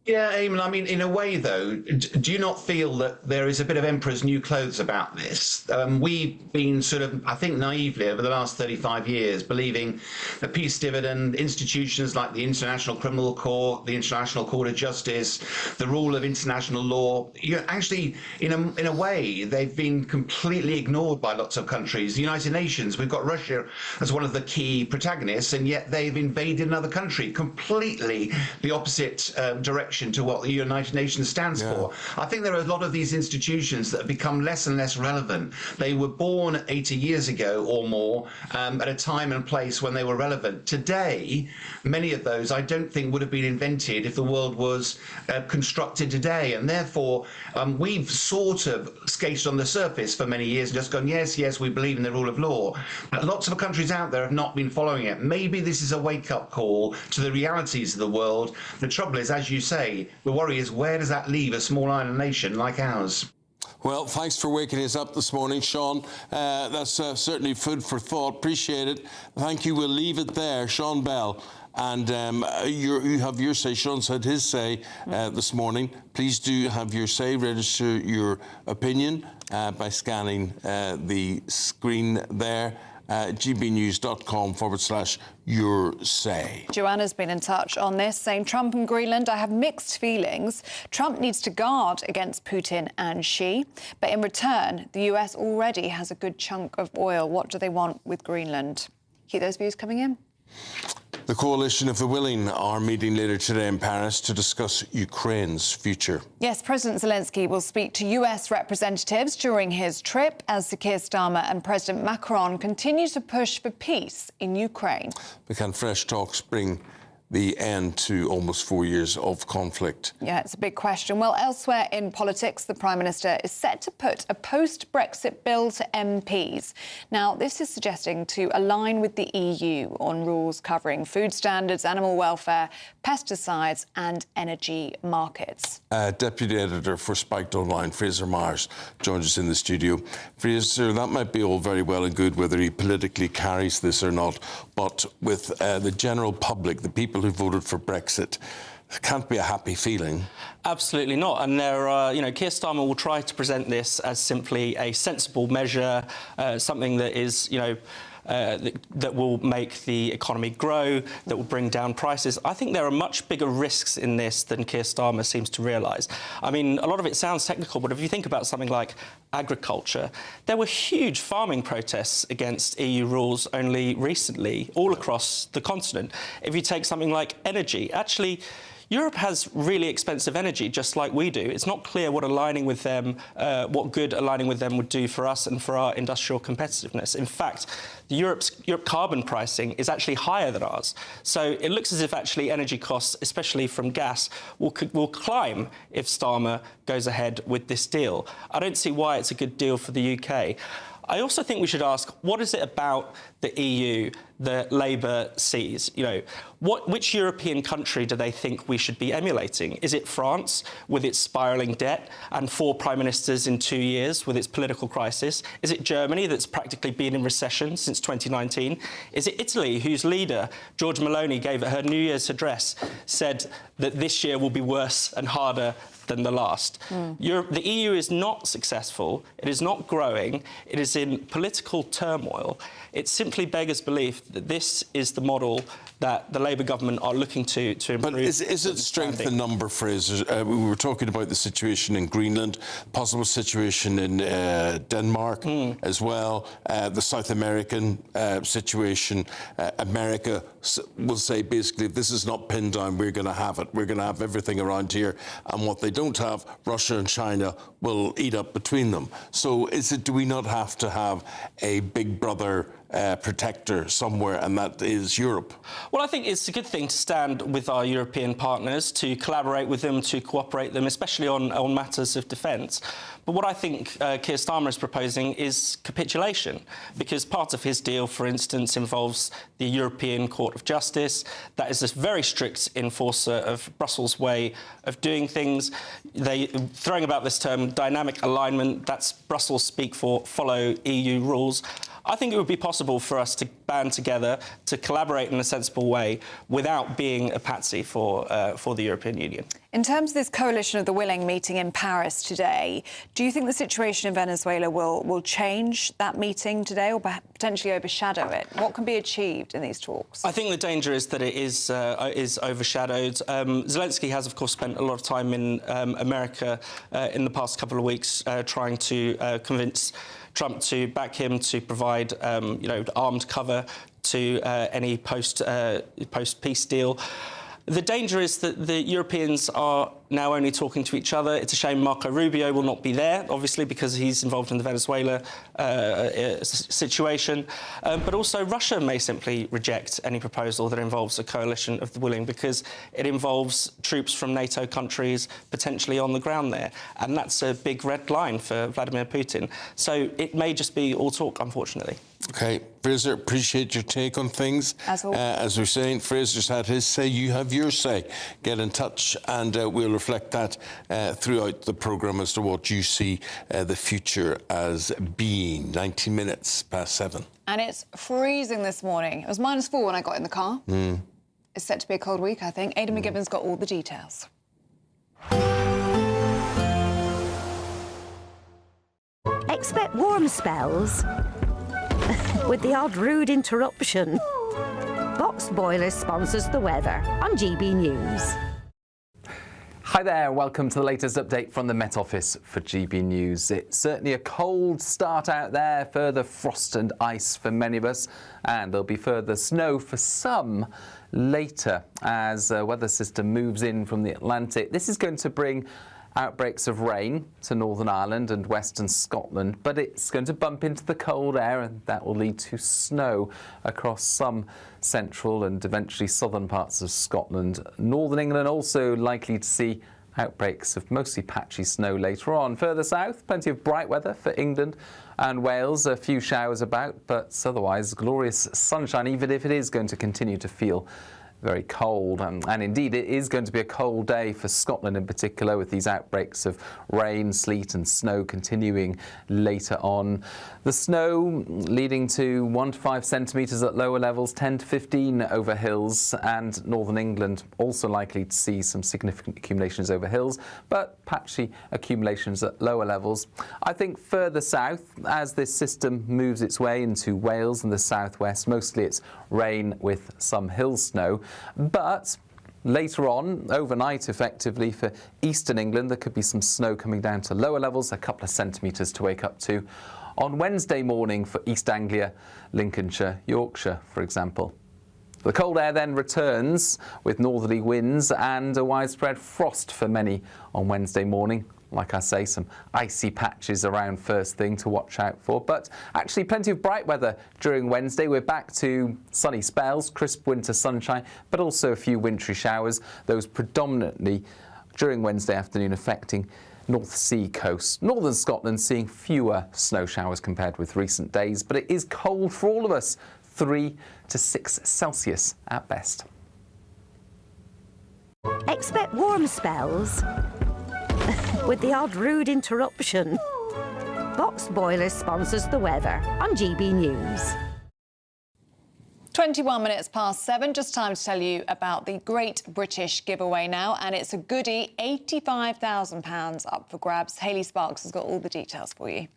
Yeah, Eamonn, I mean, in a way, though, do you not feel that there is a bit of emperor's new clothes about this? We've been sort of, I think, naively over the last 35 years, believing the peace dividend, institutions like the International Criminal Court, the International Court of Justice, the rule of international law, actually, in a way, they've been completely ignored by lots of countries. The United Nations, we've got Russia as one of the key protagonists, and yet they've invaded another country, completely the opposite direction to what the United Nations stands for. I think there are a lot of these institutions that have become less and less relevant. They were born 80 years ago or more at a time and place when they were relevant. Today, many of those I don't think would have been invented if the world was constructed today. And therefore, we've sort of skated on the surface for many years and just gone, yes, we believe in the rule of law. But lots of countries out there have not been following it. Maybe this is a wake-up call to the realities of the world. The trouble is, as you say, the worry is, where does that leave a small island nation like ours? Well, thanks for waking us up this morning, Sean. That's certainly food for thought. Appreciate it. Thank you. We'll leave it there. Sean Bell. And you have your say. Sean said his say this morning. Please do have your say. Register your opinion by scanning the screen there. gbnews.com/your say. Joanna's been in touch on this, saying Trump and Greenland, I have mixed feelings. Trump needs to guard against Putin and Xi, but in return, the US already has a good chunk of oil. What do they want with Greenland? Keep those views coming in. The Coalition of the Willing are meeting later today in Paris to discuss Ukraine's future. Yes, President Zelensky will speak to US representatives during his trip as Sir Keir Starmer and President Macron continue to push for peace in Ukraine. But can fresh talks bring the end to almost 4 years of conflict? Yeah, it's a big question. Well, elsewhere in politics, the Prime Minister is set to put a post-Brexit bill to MPs. Now, this is suggesting to align with the EU on rules covering food standards, animal welfare, pesticides and energy markets. Deputy Editor for Spiked Online, Fraser Myers, joins us in the studio. Fraser, that might be all very well and good whether he politically carries this or not, but with the general public, the people who voted for Brexit, it can't be a happy feeling. Absolutely not. And there are, Keir Starmer will try to present this as simply a sensible measure, something that is, that will make the economy grow, that will bring down prices. I think there are much bigger risks in this than Keir Starmer seems to realise. I mean, a lot of it sounds technical, but if you think about something like agriculture, there were huge farming protests against EU rules only recently, all across the continent. If you take something like energy, actually, Europe has really expensive energy, just like we do. It's not clear what aligning with them, what good aligning with them would do for us and for our industrial competitiveness. In fact, Europe carbon pricing is actually higher than ours. So it looks as if actually energy costs, especially from gas, will climb if Starmer goes ahead with this deal. I don't see why it's a good deal for the UK. I also think we should ask, what is it about the EU that Labour sees? Which European country do they think we should be emulating? Is it France, with its spiralling debt and 4 prime ministers in 2 years with its political crisis? Is it Germany, that's practically been in recession since 2019? Is it Italy, whose leader, George Meloni, gave at her New Year's address, said that this year will be worse and harder than the last? The EU is not successful. It is not growing. It is in political turmoil. It simply beggars belief that this is the model that the Labour government are looking to improve. But is it strength in number, Fraser? We were talking about the situation in Greenland, possible situation in Denmark as well, the South American situation. America will say, basically, if this is not pinned down, we're going to have it. We're going to have everything around here. And what they don't have, Russia and China will eat up between them. So do we not have to have a big brother protector somewhere, and that is Europe? Well, I think it's a good thing to stand with our European partners, to collaborate with them, to cooperate them, especially on matters of defence. But what I think Keir Starmer is proposing is capitulation, because part of his deal, for instance, involves the European Court of Justice. That is a very strict enforcer of Brussels' way of doing things. Throwing about this term dynamic alignment, that's Brussels speak for follow EU rules. I think it would be possible for us to band together, to collaborate in a sensible way without being a patsy for the European Union. In terms of this Coalition of the Willing meeting in Paris today, do you think the situation in Venezuela will change that meeting today or potentially overshadow it? What can be achieved in these talks? I think the danger is that it is overshadowed. Zelensky has, of course, spent a lot of time in America in the past couple of weeks trying to convince Trump to back him to provide, armed cover to any post-peace deal. The danger is that the Europeans are now only talking to each other. It's a shame Marco Rubio will not be there, obviously, because he's involved in the Venezuela situation. But also Russia may simply reject any proposal that involves a coalition of the willing, because it involves troops from NATO countries potentially on the ground there. And that's a big red line for Vladimir Putin. So it may just be all talk, unfortunately. OK. Fraser, appreciate your take on things. As always. As we're saying, Fraser's had his say, you have your say. Get in touch and we'll reflect that throughout the programme as to what you see the future as being. 19 minutes past 7. And it's freezing this morning. It was -4 when I got in the car. It's set to be a cold week, I think. Aidan McGibbon's got all the details. Expect warm spells with the odd rude interruption. Boxed Boiler sponsors the weather on GB News. Hi there, welcome to the latest update from the Met Office for GB News. It's certainly a cold start out there, further frost and ice for many of us, and there'll be further snow for some later as a weather system moves in from the Atlantic. This is going to bring outbreaks of rain to Northern Ireland and Western Scotland, but it's going to bump into the cold air and that will lead to snow across some central and eventually southern parts of Scotland. Northern England also likely to see outbreaks of mostly patchy snow later on. Further south, plenty of bright weather for England and Wales, a few showers about, but otherwise glorious sunshine, even if it is going to continue to feel very cold, and indeed it is going to be a cold day for Scotland in particular, with these outbreaks of rain, sleet and snow continuing later on. The snow leading to 1 to 5 centimetres at lower levels, 10 to 15 over hills, and Northern England also likely to see some significant accumulations over hills, but patchy accumulations at lower levels. I think further south, as this system moves its way into Wales and the southwest, mostly it's rain with some hill snow. But later on, overnight effectively for eastern England, there could be some snow coming down to lower levels, a couple of centimetres to wake up to. On Wednesday morning for East Anglia, Lincolnshire, Yorkshire, for example. The cold air then returns with northerly winds and a widespread frost for many on Wednesday morning. Like I say, some icy patches around first thing to watch out for, but actually plenty of bright weather during Wednesday. We're back to sunny spells, crisp winter sunshine, but also a few wintry showers, those predominantly during Wednesday afternoon affecting North Sea coast. Northern Scotland seeing fewer snow showers compared with recent days, but it is cold for all of us, 3 to 6 Celsius at best. Expect warm spells with the odd rude interruption. Boxed Boiler sponsors the weather on GB News. 21 minutes past 7, just time to tell you about the Great British Giveaway now, and it's a goodie, £85,000 up for grabs. Hayley Sparks has got all the details for you.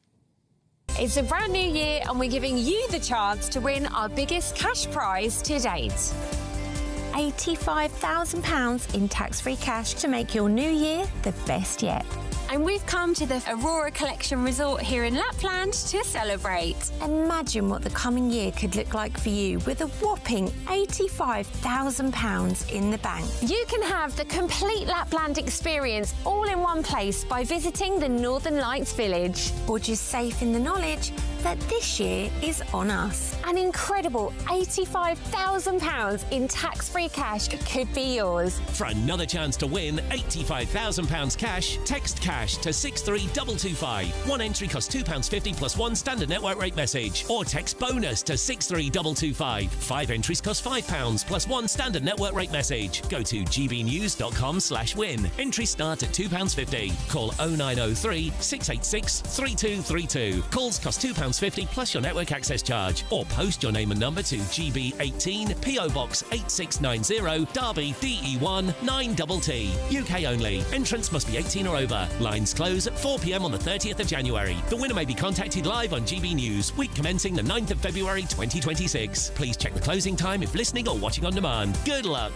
It's a brand new year and we're giving you the chance to win our biggest cash prize to date. £85,000 in tax-free cash to make your new year the best yet. And we've come to the Aurora Collection Resort here in Lapland to celebrate. Imagine what the coming year could look like for you with a whopping £85,000 in the bank. You can have the complete Lapland experience all in one place by visiting the Northern Lights Village, or just safe in the knowledge that this year is on us. An incredible £85,000 in tax-free cash could be yours. For another chance to win £85,000 cash, text cash to 63225. One entry costs £2.50 plus one standard network rate message, or text bonus to 63225. 5 entries cost £5 plus one standard network rate message. Go to gbnews.com/win. Entries start at £2.50. Call 0903 686 3232. Calls cost £2.50 plus your network access charge, or post your name and number to GB18 PO Box 8690 Derby DE1 9TT. UK only. Entrants must be 18 or over. Lines close at 4 p.m. on the 30th of January. The winner may be contacted live on GB News, week commencing the 9th of February 2026. Please check the closing time if listening or watching on demand. Good luck.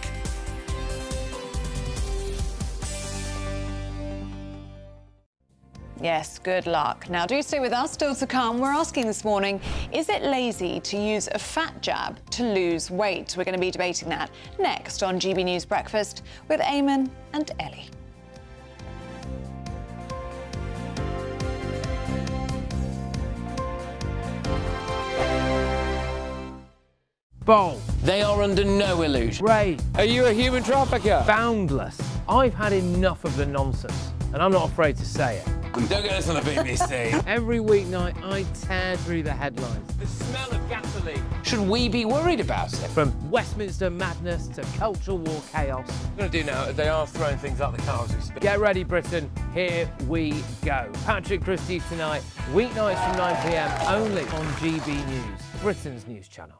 Yes, good luck. Now, do stay with us. Still to come, we're asking this morning, is it lazy to use a fat jab to lose weight? We're going to be debating that next on GB News Breakfast with Eamonn and Ellie. Bold. They are under no illusion. Ray, Are you a human trafficker? boundless. I've had enough of the nonsense, and I'm not afraid to say it. Don't get this on the BBC. Every weeknight, I tear through the headlines. The smell of gasoline. Should we be worried about it? From Westminster madness to cultural war chaos. What I'm going to do now, they are throwing out the car as we speak. Get ready, Britain. Here we go. Patrick Christie's tonight, weeknights from 9 p.m, only on GB News, Britain's news channel.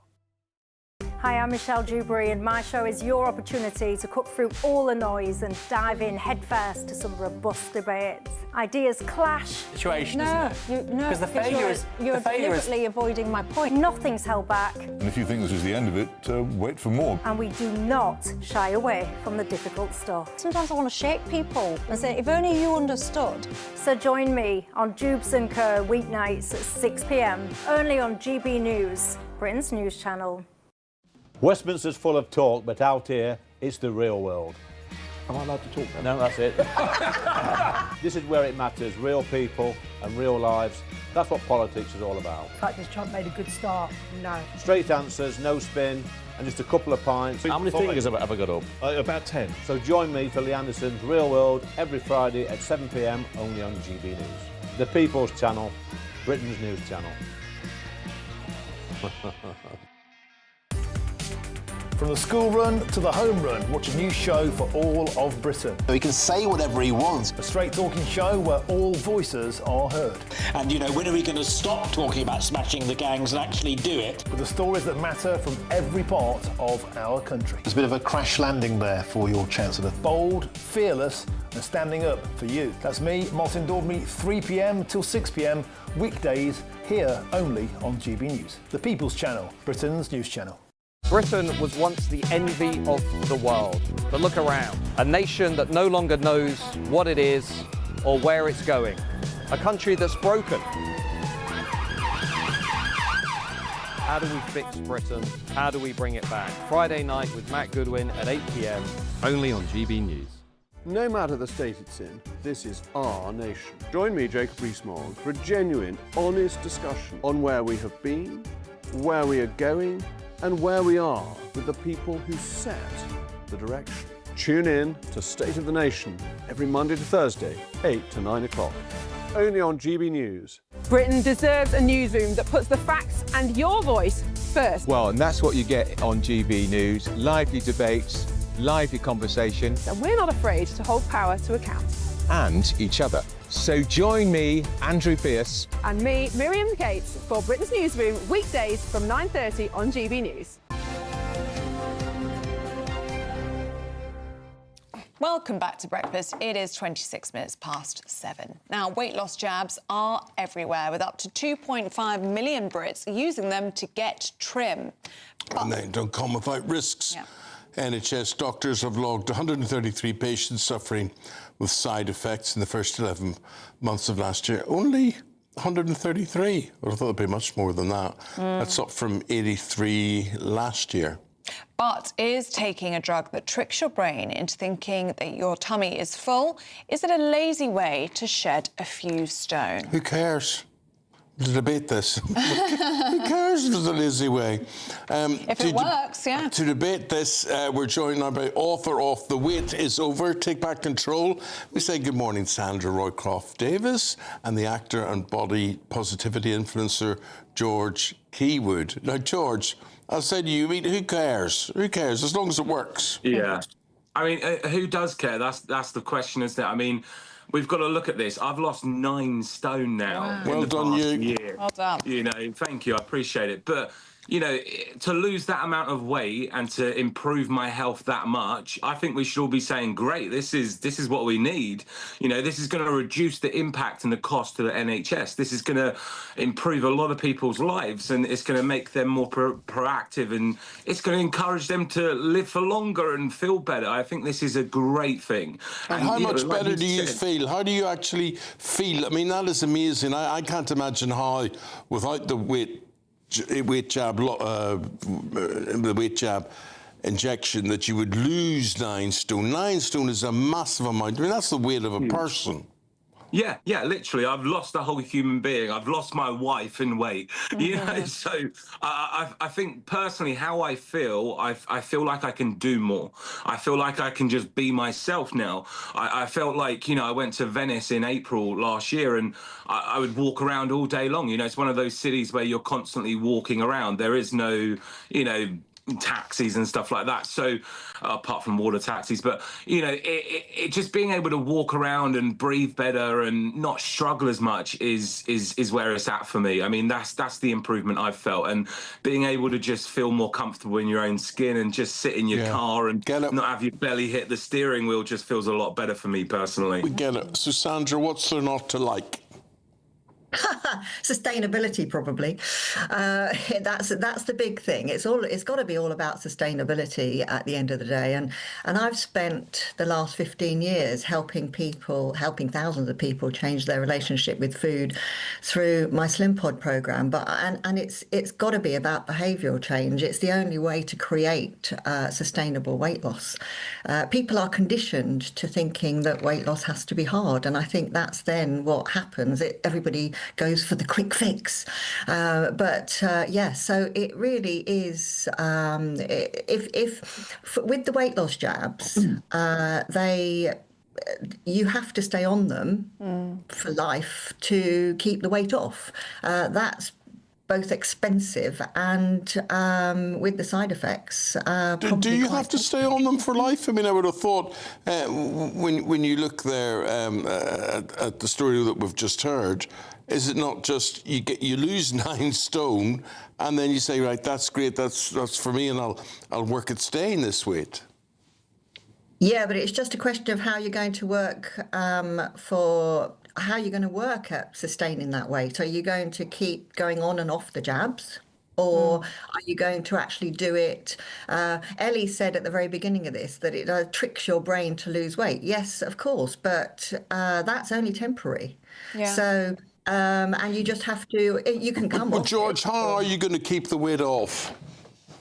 Hi, I'm Michelle Dewberry, and my show is your opportunity to cut through all the noise and dive in headfirst to some robust debates. Ideas clash. Situation, isn't it? Because the failure is you're deliberately avoiding my point. Nothing's held back. And if you think this is the end of it, wait for more. And we do not shy away from the difficult stuff. Sometimes I want to shake people and say, if only you understood. So join me on Jubes & Co. weeknights at 6 p.m, only on GB News, Britain's news channel. Westminster's full of talk, but out here, it's the real world. Am I allowed to talk then? No, that's it. This is where it matters, real people and real lives. That's what politics is all about. In fact, has Trump made a good start? No. Straight answers, no spin, and just a couple of pints. How many fingers have I got up? About 10. So join me for Lee Anderson's Real World every Friday at 7 p.m, only on GB News. The People's Channel, Britain's news channel. From the school run to the home run, watch a new show for all of Britain. He can say whatever he wants. A straight talking show where all voices are heard. And, you know, when are we going to stop talking about smashing the gangs and actually do it? With the stories that matter from every part of our country. There's a bit of a crash landing there for your Chancellor. Bold, fearless and standing up for you. That's me, Martin Daubney, 3 p.m. till 6 p.m, weekdays, here only on GB News. The People's Channel, Britain's news channel. Britain was once the envy of the world. But look around. A nation that no longer knows what it is or where it's going. A country that's broken. How do we fix Britain? How do we bring it back? Friday night with Matt Goodwin at 8 p.m, only on GB News. No matter the state it's in, this is our nation. Join me, Jacob Rees-Mogg, for a genuine, honest discussion on where we have been, where we are going, and where we are with the people who set the direction. Tune in to State of the Nation every Monday to Thursday, 8 to 9 o'clock. Only on GB News. Britain deserves a newsroom that puts the facts and your voice first. Well, and that's what you get on GB News. Lively debates, lively conversation. And we're not afraid to hold power to account. And each other. So join me, Andrew Pearce. And me, Miriam Cates, for Britain's Newsroom, weekdays from 9:30 on GB News. Welcome back to breakfast. It is 26 minutes past 7. Now, weight loss jabs are everywhere, with up to 2.5 million Brits using them to get trim. And they don't come without risks. Yeah. NHS doctors have logged 133 patients suffering with side effects in the first 11 months of last year. Only 133. I thought it'd be much more than that. That's up from 83 last year. But is taking a drug that tricks your brain into thinking that your tummy is full, is it a lazy way to shed a few stone? Who cares? To debate this. Who cares if it's a lazy way? If it works, yeah. To debate this, we're joined now by author of The Wait Is Over, Take Back Control. We say good morning, Sandra Roycroft-Davis, and the actor and body positivity influencer, George Keywood. Now, George, I'll say to you, who cares? Who cares, as long as it works? Yeah. I mean, who does care? That's the question, isn't it? I mean, we've got to look at this. I've lost 9 stone now. Wow. In Well the done, past you. year. Well done. You know, thank you. I appreciate it. But, you know, to lose that amount of weight and to improve my health that much, I think we should all be saying, great, this is what we need. You know, this is going to reduce the impact and the cost to the NHS. This is going to improve a lot of people's lives, and it's going to make them more proactive, and it's going to encourage them to live for longer and feel better. I think this is a great thing. And how much better do you feel? How do you actually feel? I mean, that is amazing. I can't imagine how, without the weight jab injection, that you would lose 9 stone. 9 stone is a massive amount. I mean, that's the weight of a person. Yeah, literally. I've lost a whole human being. I've lost my wife in weight. You know, so I think personally how I feel like I can do more. I feel like I can just be myself now. I felt like, you know, I went to Venice in April last year and I would walk around all day long. You know, it's one of those cities where you're constantly walking around. There is no, you know, taxis and stuff like that, so apart from water taxis, but you know, it just being able to walk around and breathe better and not struggle as much is where it's at for me. I mean, that's the improvement I've felt, and being able to just feel more comfortable in your own skin and just sit in your car and not have your belly hit the steering wheel just feels a lot better for me personally. We get it. So Sandra, what's there not to like? Sustainability, probably. That's the big thing. It's got to be all about sustainability at the end of the day. And I've spent the last 15 years helping thousands of people change their relationship with food through my Slim Pod program. And it's got to be about behavioural change. It's the only way to create sustainable weight loss. People are conditioned to thinking that weight loss has to be hard, and I think that's then what happens. Everybody goes for the quick fix. So it really is, with the weight loss jabs, you have to stay on them for life to keep the weight off. That's both expensive and with the side effects. Do you have to stay on them for life? I mean, I would have thought when you look there at the story that we've just heard, is it not just you lose 9 stone and then you say, right, that's great, that's for me, and I'll work at staying this weight? Yeah, but it's just a question of how you're going to work how you're going to work at sustaining that weight. Are you going to keep going on and off the jabs? Or are you going to actually do it? Ellie said at the very beginning of this that it tricks your brain to lose weight. Yes, of course, but that's only temporary. Yeah. So, and you just have to, you can come off. George, how are you going to keep the weight off?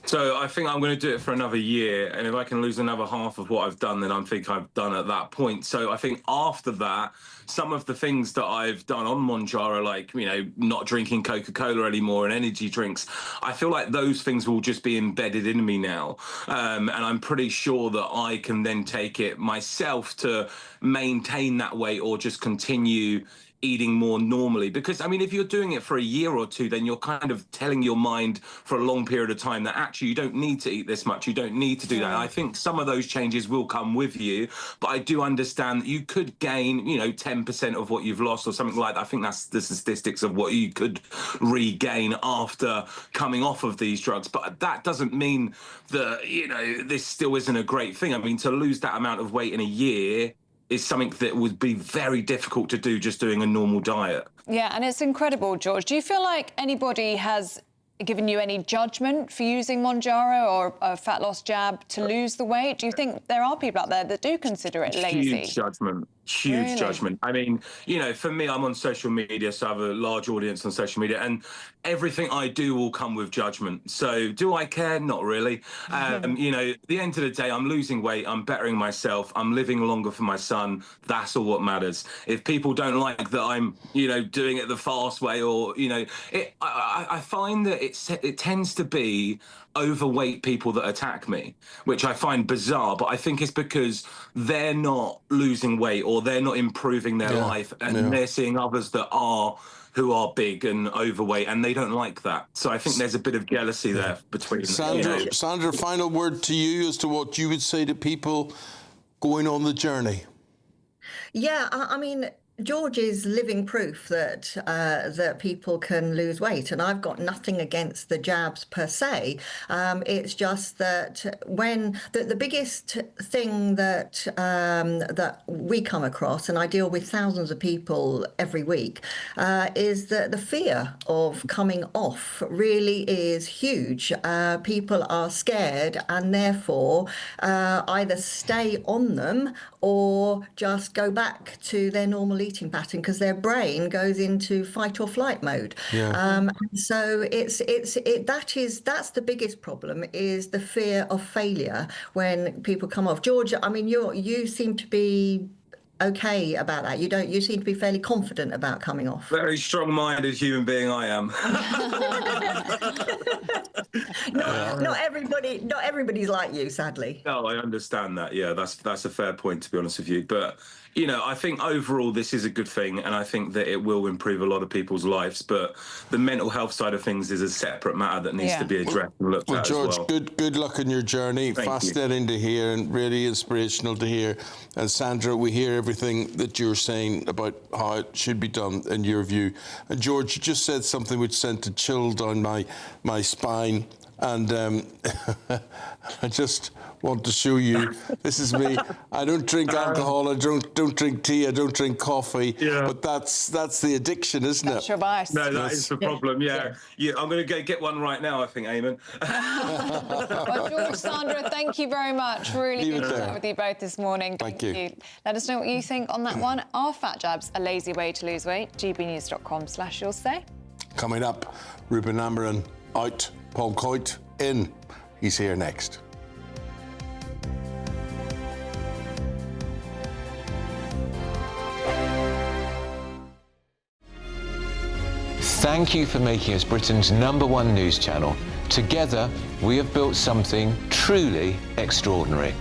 So I think I'm going to do it for another year, and if I can lose another half of what I've done, then I think I've done at that point. So I think after that, some of the things that I've done on Mounjaro, like, you know, not drinking Coca-Cola anymore and energy drinks, I feel like those things will just be embedded in me now. And I'm pretty sure that I can then take it myself to maintain that weight or just continue eating more normally. Because I mean, if you're doing it for a year or two, then you're kind of telling your mind for a long period of time that actually you don't need to eat this much, you don't need to do that. I think some of those changes will come with you, but I do understand that you could gain, you know, 10% of what you've lost or something like that. I think that's the statistics of what you could regain after coming off of these drugs. But that doesn't mean that, you know, this still isn't a great thing. I mean, to lose that amount of weight in a year is something that would be very difficult to do just doing a normal diet. Yeah, and it's incredible, George. Do you feel like anybody has given you any judgment for using Mounjaro or a fat loss jab to lose the weight? Do you think there are people out there that do consider it lazy? Huge judgment. Huge judgment. I mean, you know, for me, I'm on social media, so I have a large audience on social media, and everything I do will come with judgment. So do I care? Not really. You know, at the end of the day, I'm losing weight, I'm bettering myself, I'm living longer for my son. That's all what matters. If people don't like that I'm, you know, doing it the fast way, or, you know, I find that it tends to be overweight people that attack me, which I find bizarre, but I think it's because they're not losing weight or they're not improving their life, and they're seeing others that are, who are big and overweight, and they don't like that. So I think there's a bit of jealousy there between Sandra, Sandra, final word to you as to what you would say to people going on the journey. Yeah, I mean, George is living proof that that people can lose weight, and I've got nothing against the jabs per se. It's just that when the biggest thing that that we come across, and I deal with thousands of people every week, is that the fear of coming off really is huge. People are scared and therefore either stay on them or just go back to their normal eating pattern because their brain goes into fight or flight mode. So that's the biggest problem, is the fear of failure when people come off. George, I mean, you seem to be okay about that. You seem to be fairly confident about coming off. Very strong-minded human being I am. Not everybody's like you, sadly. No, I understand that. Yeah, that's a fair point, to be honest with you. But, you know, I think overall this is a good thing, and I think that it will improve a lot of people's lives. But the mental health side of things is a separate matter that needs to be addressed and looked at George, as well. good luck in your journey. Fascinating to hear and really inspirational to hear. And Sandra, we hear everything that you're saying about how it should be done in your view. And George, you just said something which sent a chill down my spine. And I just want to show you, this is me. I don't drink alcohol, I don't drink tea, I don't drink coffee. Yeah. But that's the addiction, isn't it? That's your vice. No, that is the problem, yeah. I'm going to get one right now, I think, Eamonn. Well, George, Sandra, thank you very much. Really good to chat with you both this morning. Thank you. Let us know what you think on that one. Are fat jabs a lazy way to lose weight? gbnews.com/you'll say. Coming up, Ruben Amorim out, Paul Coit in. He's here next. Thank you for making us Britain's #1 news channel. Together, we have built something truly extraordinary.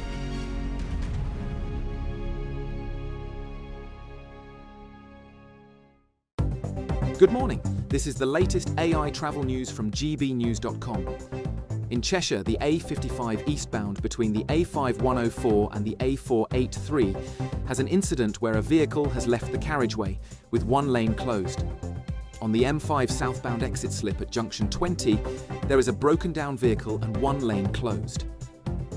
Good morning. This is the latest AI travel news from gbnews.com. In Cheshire, the A55 eastbound between the A5104 and the A483 has an incident where a vehicle has left the carriageway, with one lane closed. On the M5 southbound exit slip at junction 20, there is a broken down vehicle and one lane closed.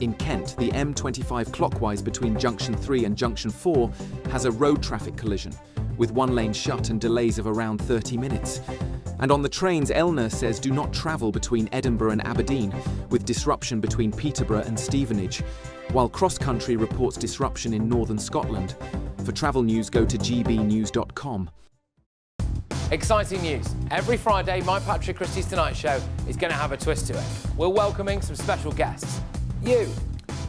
In Kent, the M25 clockwise between junction 3 and junction 4 has a road traffic collision, with one lane shut and delays of around 30 minutes. And on the trains, Elna says do not travel between Edinburgh and Aberdeen, with disruption between Peterborough and Stevenage, while Cross Country reports disruption in northern Scotland. For travel news, go to gbnews.com. Exciting news. Every Friday, my Patrick Christie's Tonight Show is going to have a twist to it. We're welcoming some special guests. You.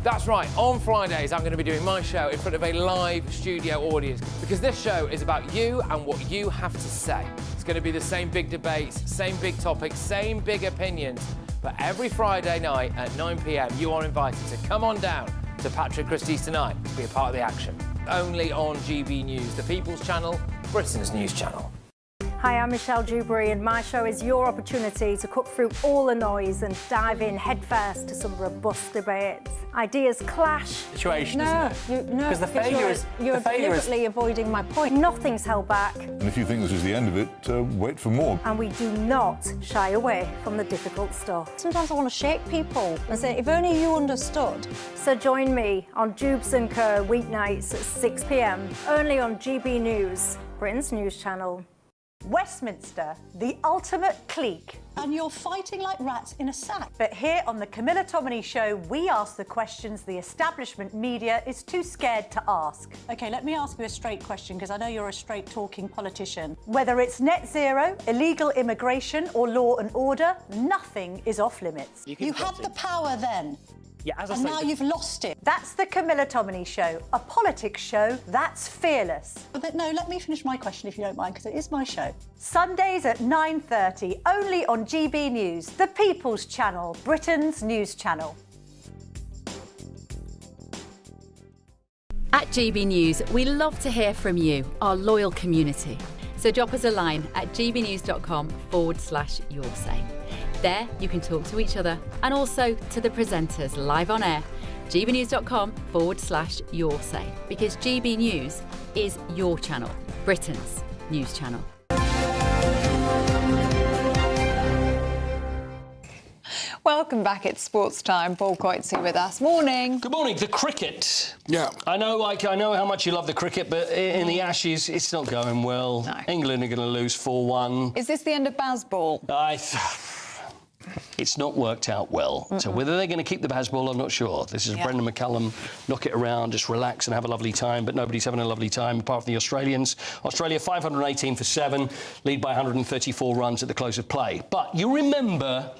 That's right, on Fridays I'm going to be doing my show in front of a live studio audience, because this show is about you and what you have to say. It's going to be the same big debates, same big topics, same big opinions, but every Friday night at 9 p.m. you are invited to come on down to Patrick Christie's Tonight to be a part of the action. Only on GB News, the People's Channel, Britain's news channel. Hi, I'm Michelle Dewberry, and my show is your opportunity to cut through all the noise and dive in headfirst to some robust debates. Ideas clash. Situation, isn't it? Because the failure is... You're deliberately avoiding my point. Nothing's held back. And if you think this is the end of it, wait for more. And we do not shy away from the difficult stuff. Sometimes I want to shake people and say, if only you understood. So join me on Jubes and Kerr weeknights at 6 p.m, only on GB News, Britain's news channel. Westminster, the ultimate clique. And you're fighting like rats in a sack. But here on the Camilla Tominey Show, we ask the questions the establishment media is too scared to ask. OK, let me ask you a straight question, because I know you're a straight-talking politician. Whether it's net zero, illegal immigration or law and order, nothing is off limits. You had the power then. Yeah, as I and say, now you've lost it. That's the Camilla Tominey Show, a politics show that's fearless. But no, let me finish my question if you don't mind, because it is my show. Sundays at 9:30, only on GB News, the People's Channel, Britain's news channel. At GB News, we love to hear from you, our loyal community. So drop us a line at gbnews.com/yoursay. There, you can talk to each other and also to the presenters live on air. gbnews.com/yoursay, because GB News is your channel, Britain's news channel. Welcome back. It's sports time. Paul Coit's here with us. Morning. Good morning. The cricket. Yeah. I know how much you love the cricket, but in the Ashes, it's not going well. No. England are going to lose 4-1. Is this the end of Bazball? It's not worked out well. So whether they're going to keep the Bazball, I'm not sure. This is Brendan McCullum, knock it around, just relax and have a lovely time, but nobody's having a lovely time apart from the Australians. Australia 518 for 7, lead by 134 runs at the close of play. But you remember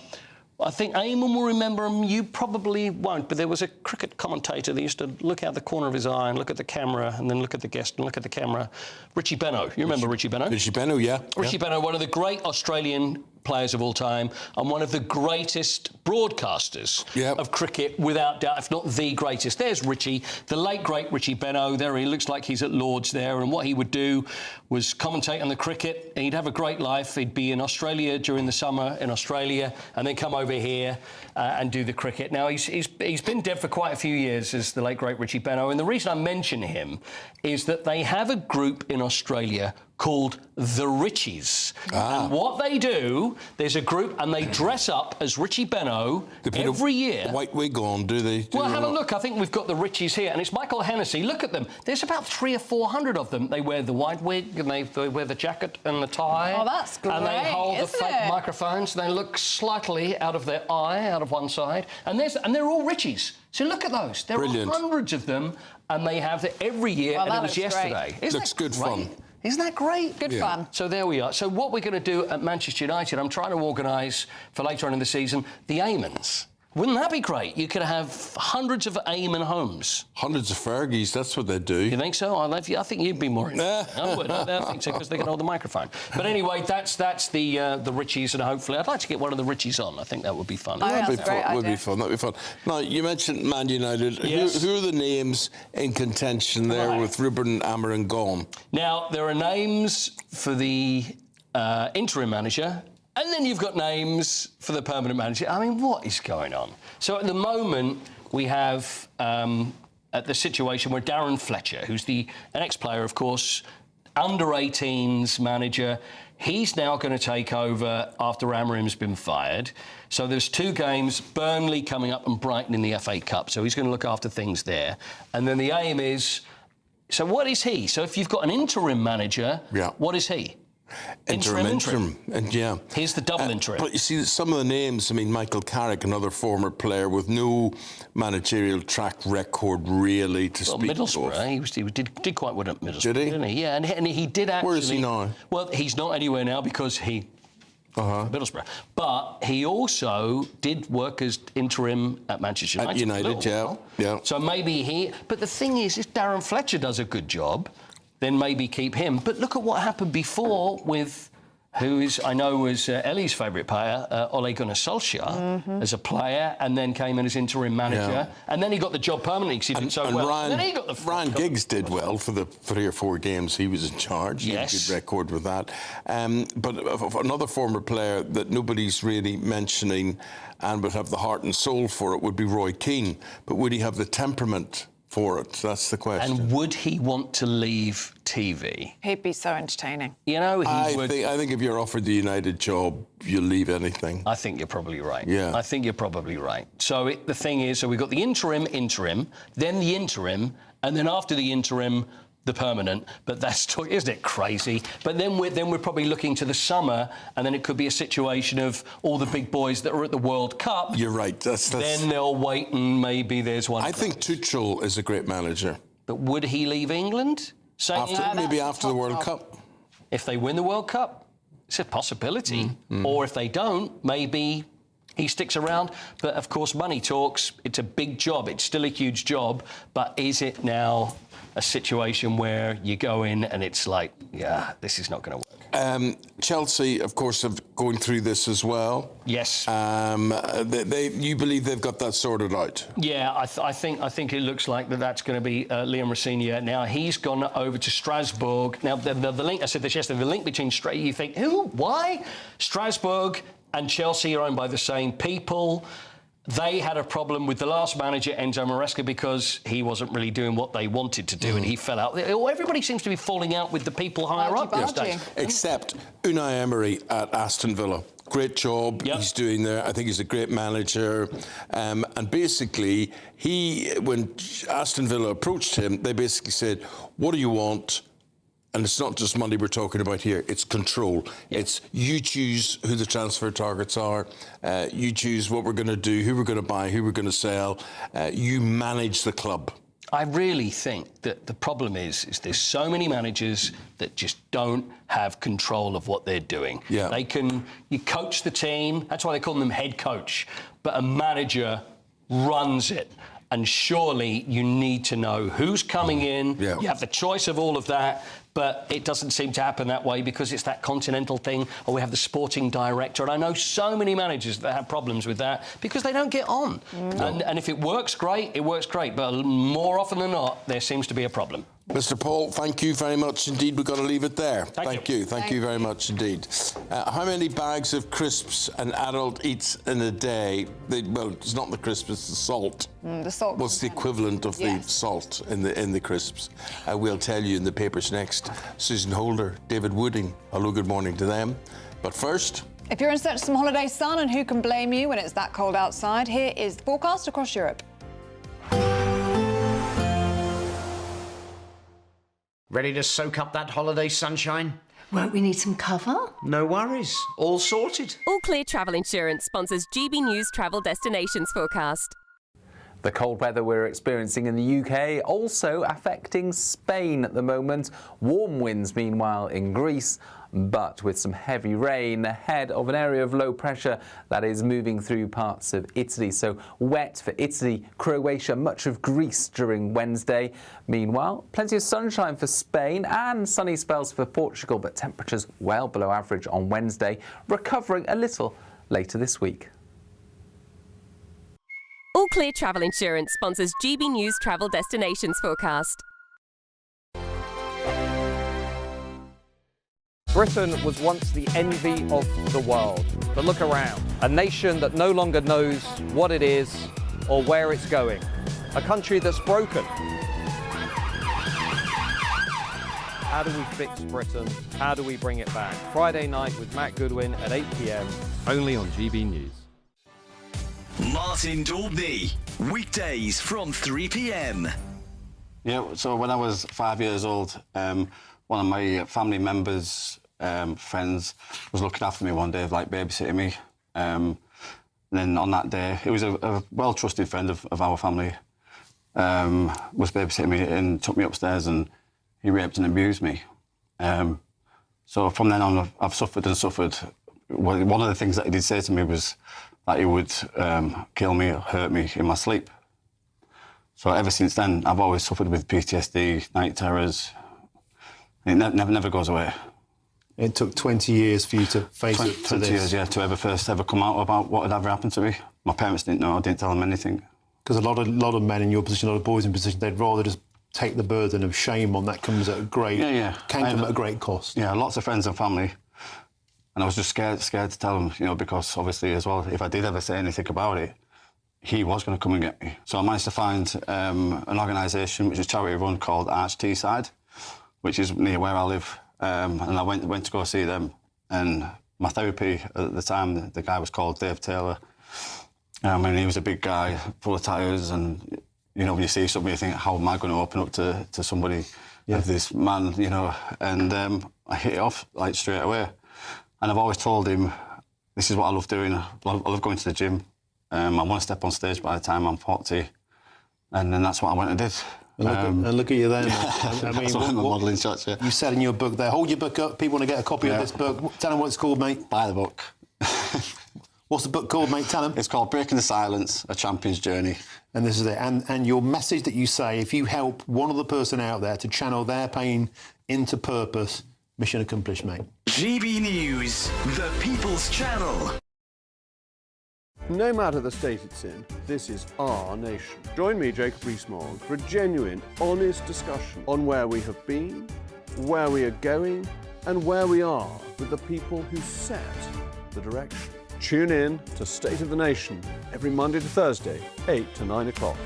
I think Eamonn will remember him. You probably won't, but there was a cricket commentator that used to look out the corner of his eye and look at the camera and then look at the guest and look at the camera. Richie Benaud. You remember Richie Benaud? Richie Benaud, yeah. Richie Benaud, one of the great Australian players of all time and one of the greatest broadcasters of cricket, without doubt, if not the greatest. There's Richie, the late, great Richie Benaud. There he looks like he's at Lord's there, and what he would do was commentate on the cricket. He'd have a great life. He'd be in Australia during the summer in Australia and then come over here and do the cricket. Now, he's been dead for quite a few years, as the late, great Richie Benaud, and the reason I mention him is that they have a group in Australia called the Richies. And what they do, there's a group and they dress up as Richie Benaud every year. A white wig on, do they? Well, have a look. I think we've got the Richies here, and it's Michael Hennessy. Look at them. There's about 300 or 400 of them. They wear the white wig and they wear the jacket and the tie. Oh, that's great, and they hold the isn't fake it? microphones. They look slightly out of their eye, out of one side, and they're all Richies. So look at those. There are hundreds of them, and they have it every year. Well, and that it was looks great. yesterday. Looks good fun. Isn't that great? Good fun. So there we are. So what we're going to do at Manchester United, I'm trying to organise for later on in the season, the Eamonns. Wouldn't that be great? You could have hundreds of Eamonn homes. Hundreds of Fergies, that's what they do. You think so? I think you'd be more interested. I would. I think so, because they can hold the microphone. But anyway, that's the Richies, and hopefully I'd like to get one of the Richies on. I think that would be fun. That'd be fun. Now, you mentioned Man United. Yes. Who are the names in contention there with Ruben Amorim gone? Now, there are names for the interim manager, and then you've got names for the permanent manager. I mean, what is going on? So at the moment, we have the situation where Darren Fletcher, who's an ex-player, of course, under-18s manager, he's now going to take over after Amorim's been fired. So there's 2 games, Burnley coming up and Brighton in the FA Cup. So he's going to look after things there. And then the aim is... So what is he? So if you've got an interim manager, what is he? Interim. And yeah. Here's the double interim. But you see, some of the names, I mean, Michael Carrick, another former player with no managerial track record really to speak of. Middlesbrough, he did quite well at Middlesbrough, didn't he? Yeah, and he did actually... Where is he now? Well, he's not anywhere now because he... Middlesbrough. But he also did work as interim at Manchester United. At United, yeah. So maybe he... But the thing is, if Darren Fletcher does a good job, then maybe keep him. But look at what happened before with who is, I know, was Ellie's favourite player, Ole Gunnar Solskjaer, as a player, and then came in as interim manager, and then he got the job permanently because he did so well. Ryan, and then he got the Ryan Giggs did well for the 3 or 4 games he was in charge. He had a good record with that. But another former player that nobody's really mentioning and would have the heart and soul for it would be Roy Keane. But would he have the temperament for it? That's the question. And would he want to leave TV? He'd be so entertaining. You know, I think if you're offered the United job, you'll leave anything. I think you're probably right. Yeah. I think you're probably right. So the thing is, so we've got the interim, then the interim, and then after the interim, the permanent. But that's, isn't it crazy? But then we're probably looking to the summer, and then it could be a situation of all the big boys that are at the World Cup. You're right. Then they'll wait, and maybe there's one. I think Tuchel is a great manager. But would he leave England? Maybe after the World Cup. If they win the World Cup, it's a possibility. Or if they don't, maybe he sticks around. But of course, money talks. It's a big job. It's still a huge job. But is it now a situation where you go in and it's like, yeah, this is not going to work? Chelsea, of course, have going through this as well. Yes. You believe they've got that sorted out? Yeah, I think it looks like that's going to be Liam Rosenior. Now, he's gone over to Strasbourg. Now, the link, I said this yesterday, the link between you think, who? Why? Strasbourg and Chelsea are owned by the same people. They had a problem with the last manager, Enzo Maresca, because he wasn't really doing what they wanted to do and he fell out. Everybody seems to be falling out with the people higher up these days. Except Unai Emery at Aston Villa. Great job he's doing there. I think he's a great manager. And basically, when Aston Villa approached him, they basically said, what do you want? And it's not just money we're talking about here, it's control. It's you choose who the transfer targets are, you choose what we're going to do, who we're going to buy, who we're going to sell, you manage the club. I really think that the problem is there's so many managers that just don't have control of what they're doing. Yeah. You coach the team, that's why they call them head coach, but a manager runs it. And surely you need to know who's coming in. Yeah. You have the choice of all of that, but it doesn't seem to happen that way because it's that continental thing, or we have the sporting director. And I know so many managers that have problems with that because they don't get on. And if it works, great, it works great. But more often than not, there seems to be a problem. Mr. Paul, thank you very much indeed. We've got to leave it there. Thank you. Thank you very much indeed. How many bags of crisps an adult eats in a day? Well, it's not the crisps, it's the salt. The salt. What's the equivalent of the salt in the crisps? We'll tell you in the papers next. Susan Holder, David Wooding. Hello, good morning to them. But first... If you're in search of some holiday sun, and who can blame you when it's that cold outside, here is the forecast across Europe. Ready to soak up that holiday sunshine? Won't we need some cover? No worries. All sorted. All Clear Travel Insurance sponsors GB News Travel Destinations Forecast. The cold weather we're experiencing in the UK also affecting Spain at the moment. Warm winds, meanwhile, in Greece, but with some heavy rain ahead of an area of low pressure that is moving through parts of Italy. So wet for Italy, Croatia, much of Greece during Wednesday. Meanwhile, plenty of sunshine for Spain and sunny spells for Portugal, but temperatures well below average on Wednesday, recovering a little later this week. All Clear Travel Insurance sponsors GB News Travel Destinations Forecast. Britain was once the envy of the world. But look around. A nation that no longer knows what it is or where it's going. A country that's broken. How do we fix Britain? How do we bring it back? Friday night with Matt Goodwin at 8 p.m, only on GB News. Martin Daubney, weekdays from 3 p.m. Yeah, so when I was 5 years old, one of my family members, friends, was looking after me one day, like babysitting me. And then on that day, it was a well-trusted friend of our family, was babysitting me and took me upstairs and he raped and abused me. So from then on, I've suffered and suffered. One of the things that he did say to me was that he would kill me or hurt me in my sleep. So ever since then, I've always suffered with PTSD, night terrors. It never goes away. It took 20 years for you to face it to 20 this. years, yeah, to ever come out about what had ever happened to me. My parents didn't know, I didn't tell them anything. Because a lot of men in your position, a lot of boys in position, they'd rather just take the burden of shame on that comes at a great... Can come at a great cost. Yeah, lots of friends and family. And I was just scared to tell them, you know, because obviously as well, if I did ever say anything about it, he was going to come and get me. So I managed to find an organisation, which is charity run, called Arch Teesside, which is near where I live. And I went to go see them. And my therapy at the time, the guy was called Dave Taylor. And he was a big guy, full of tattoos. And, you know, when you see somebody, you think, how am I going to open up to somebody of this man, you know? And I hit it off, like, straight away. And I've always told him, this is what I love doing. I love going to the gym. I want to step on stage by the time I'm 40. And then that's what I went and did. And look at you then. I mean, what modelling shots, yeah. You said in your book there, hold your book up, people want to get a copy of this book. Tell them what it's called, mate. Buy the book. What's the book called, mate? Tell them. It's called Breaking the Silence, A Champion's Journey. And this is it. And your message that you say, if you help one other person out there to channel their pain into purpose, mission accomplished, mate. GB News, the People's Channel. No matter the state it's in, this is our nation. Join me, Jacob Rees-Mogg, for a genuine, honest discussion on where we have been, where we are going, and where we are with the people who set the direction. Tune in to State of the Nation every Monday to Thursday, 8 to 9 o'clock.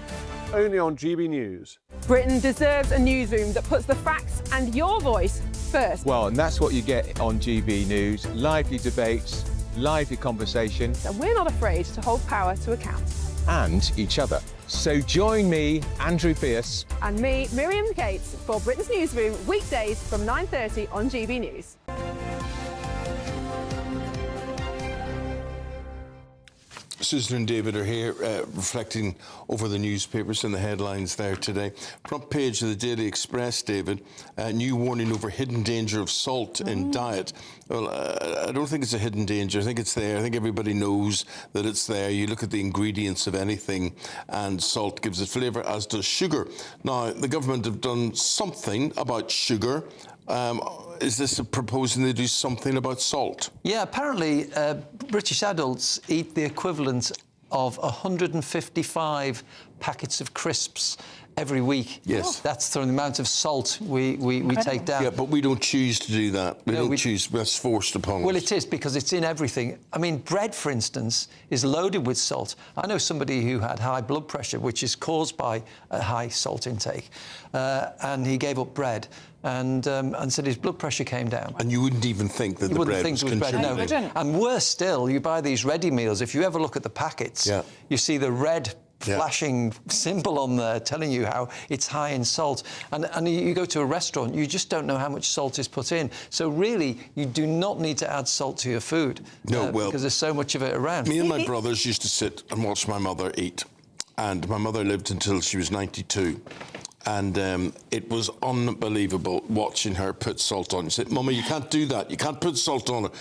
Only on GB News. Britain deserves a newsroom that puts the facts and your voice first. Well, and that's what you get on GB News. Lively debates, lively conversation. And we're not afraid to hold power to account. And each other. So join me, Andrew Pierce. And me, Miriam Cates, for Britain's Newsroom, weekdays from 9:30 on GB News. Susan and David are here reflecting over the newspapers and the headlines there today. Front page of the Daily Express, David, new warning over hidden danger of salt in diet. Well, I don't think it's a hidden danger. I think it's there. I think everybody knows that it's there. You look at the ingredients of anything and salt gives it flavour, as does sugar. Now, the government have done something about sugar. Is this proposing they do something about salt? Yeah, apparently British adults eat the equivalent of 155 packets of crisps every week. Yes. That's the amount of salt we take down. Yeah, but we don't choose to do that. We don't choose. That's forced upon us. Well, it is, because it's in everything. I mean, bread, for instance, is loaded with salt. I know somebody who had high blood pressure, which is caused by a high salt intake, and he gave up bread and said his blood pressure came down. And you wouldn't even think that the bread was contributing. No. And worse still, you buy these ready meals. If you ever look at the packets, you see the red flashing symbol on there telling you how it's high in salt. And you go to a restaurant, you just don't know how much salt is put in. So really, you do not need to add salt to your food. No, well, because there's so much of it around. Me and my brothers used to sit and watch my mother eat. And my mother lived until she was 92. And it was unbelievable watching her put salt on. She said, "Mummy, you can't do that. You can't put salt on it.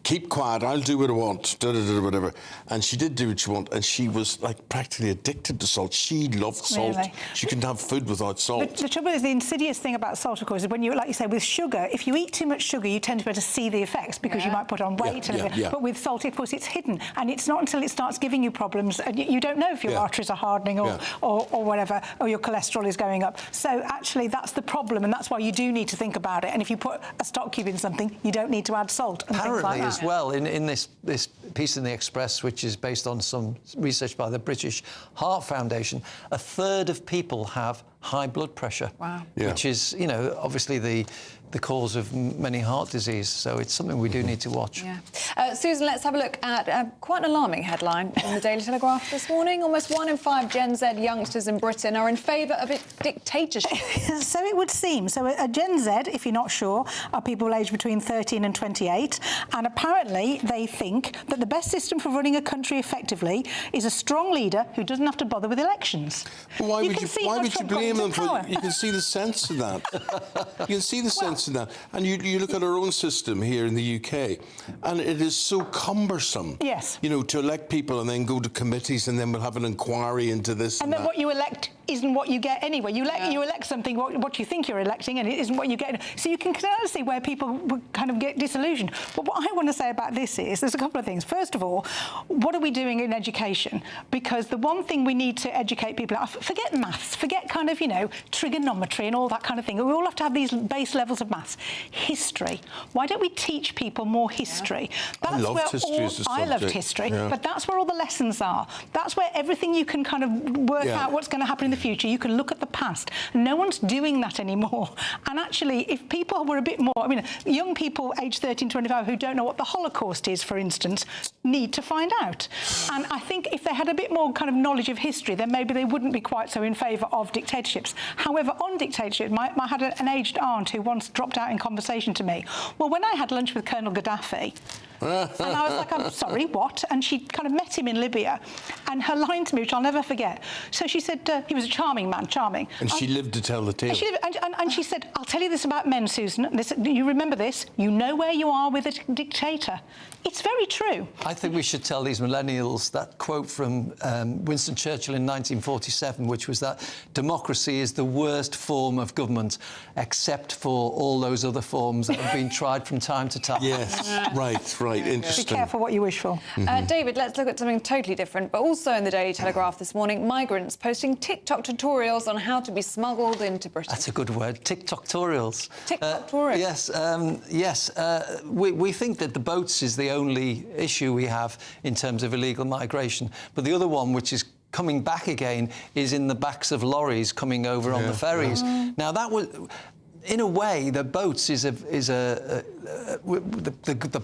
Keep quiet. I'll do what I want." Whatever. And she did do what she wanted. And she was like practically addicted to salt. She loved salt. Really? She couldn't have food without salt. But the trouble is, the insidious thing about salt, of course, is when you, like you say, with sugar, if you eat too much sugar, you tend to be able to see the effects because you might put on weight. But with salt, of course, it's hidden. And it's not until it starts giving you problems, and you don't know if your arteries are hardening or whatever, or your cholesterol is going up. So actually, that's the problem, and that's why you do need to think about it. And if you put a stock cube in something, you don't need to add salt and Apparently, things like that. as well, in this piece in the Express, which is based on some research by the British Heart Foundation, a third of people have high blood pressure. Wow. Which is, you know, obviously the cause of many heart disease. So it's something we do need to watch. Yeah. Susan, let's have a look at quite an alarming headline in the Daily Telegraph this morning. Almost 1 in 5 Gen Z youngsters in Britain are in favour of a dictatorship. So it would seem. So a Gen Z, if you're not sure, are people aged between 13 and 28. And apparently they think that the best system for running a country effectively is a strong leader who doesn't have to bother with elections. Well, why would you blame them for... You can see the sense of that. You can see the sense of that. And you look at our own system here in the UK, and it is so cumbersome. Yes. You know, to elect people and then go to committees and then we'll have an inquiry into this and then that. what you elect isn't what you get anyway. You elect something, what you think you're electing, and it isn't what you get. So you can kind of see where people would kind of get disillusioned. But what I want to say about this is, there's a couple of things. First of all, what are we doing in education? Because the one thing we need to educate people about, forget maths, forget kind of, you know, trigonometry and all that kind of thing. We all have to have these base levels of maths. History. Why don't we teach people more history? I loved history as a subject. I loved history, but that's where all the lessons are. That's where everything you can kind of work out what's going to happen in the future. You can look at the past. No one's doing that anymore. And actually, if people were a bit more, I mean, young people aged 13, 25 who don't know what the Holocaust is, for instance, need to find out. And I think if they had a bit more kind of knowledge of history, then maybe they wouldn't be quite so in favour of dictatorships. However, on dictatorship, I had an aged aunt who once dropped out in conversation to me. Well, when I had lunch with Colonel Gaddafi, and I was like, I'm sorry, what? And she kind of met him in Libya, and her line to me, which I'll never forget. So she said, he was a charming man, charming. And she lived to tell the tale. And she said, I'll tell you this about men, Susan. You remember this? You know where you are with a dictator. It's very true. I think we should tell these millennials that quote from Winston Churchill in 1947, which was that democracy is the worst form of government, except for all those other forms that have been tried from time to time. Yes, right. Interesting. Be careful what you wish for. David, let's look at something totally different, but also in the Daily Telegraph this morning, migrants posting TikTok tutorials on how to be smuggled into Britain. That's a good word, TikTok-torials. TikTok-torials. Yes. We think that the boats is the only issue we have in terms of illegal migration, but the other one, which is coming back again, is in the backs of lorries coming over on the ferries. Now, in a way, the boats the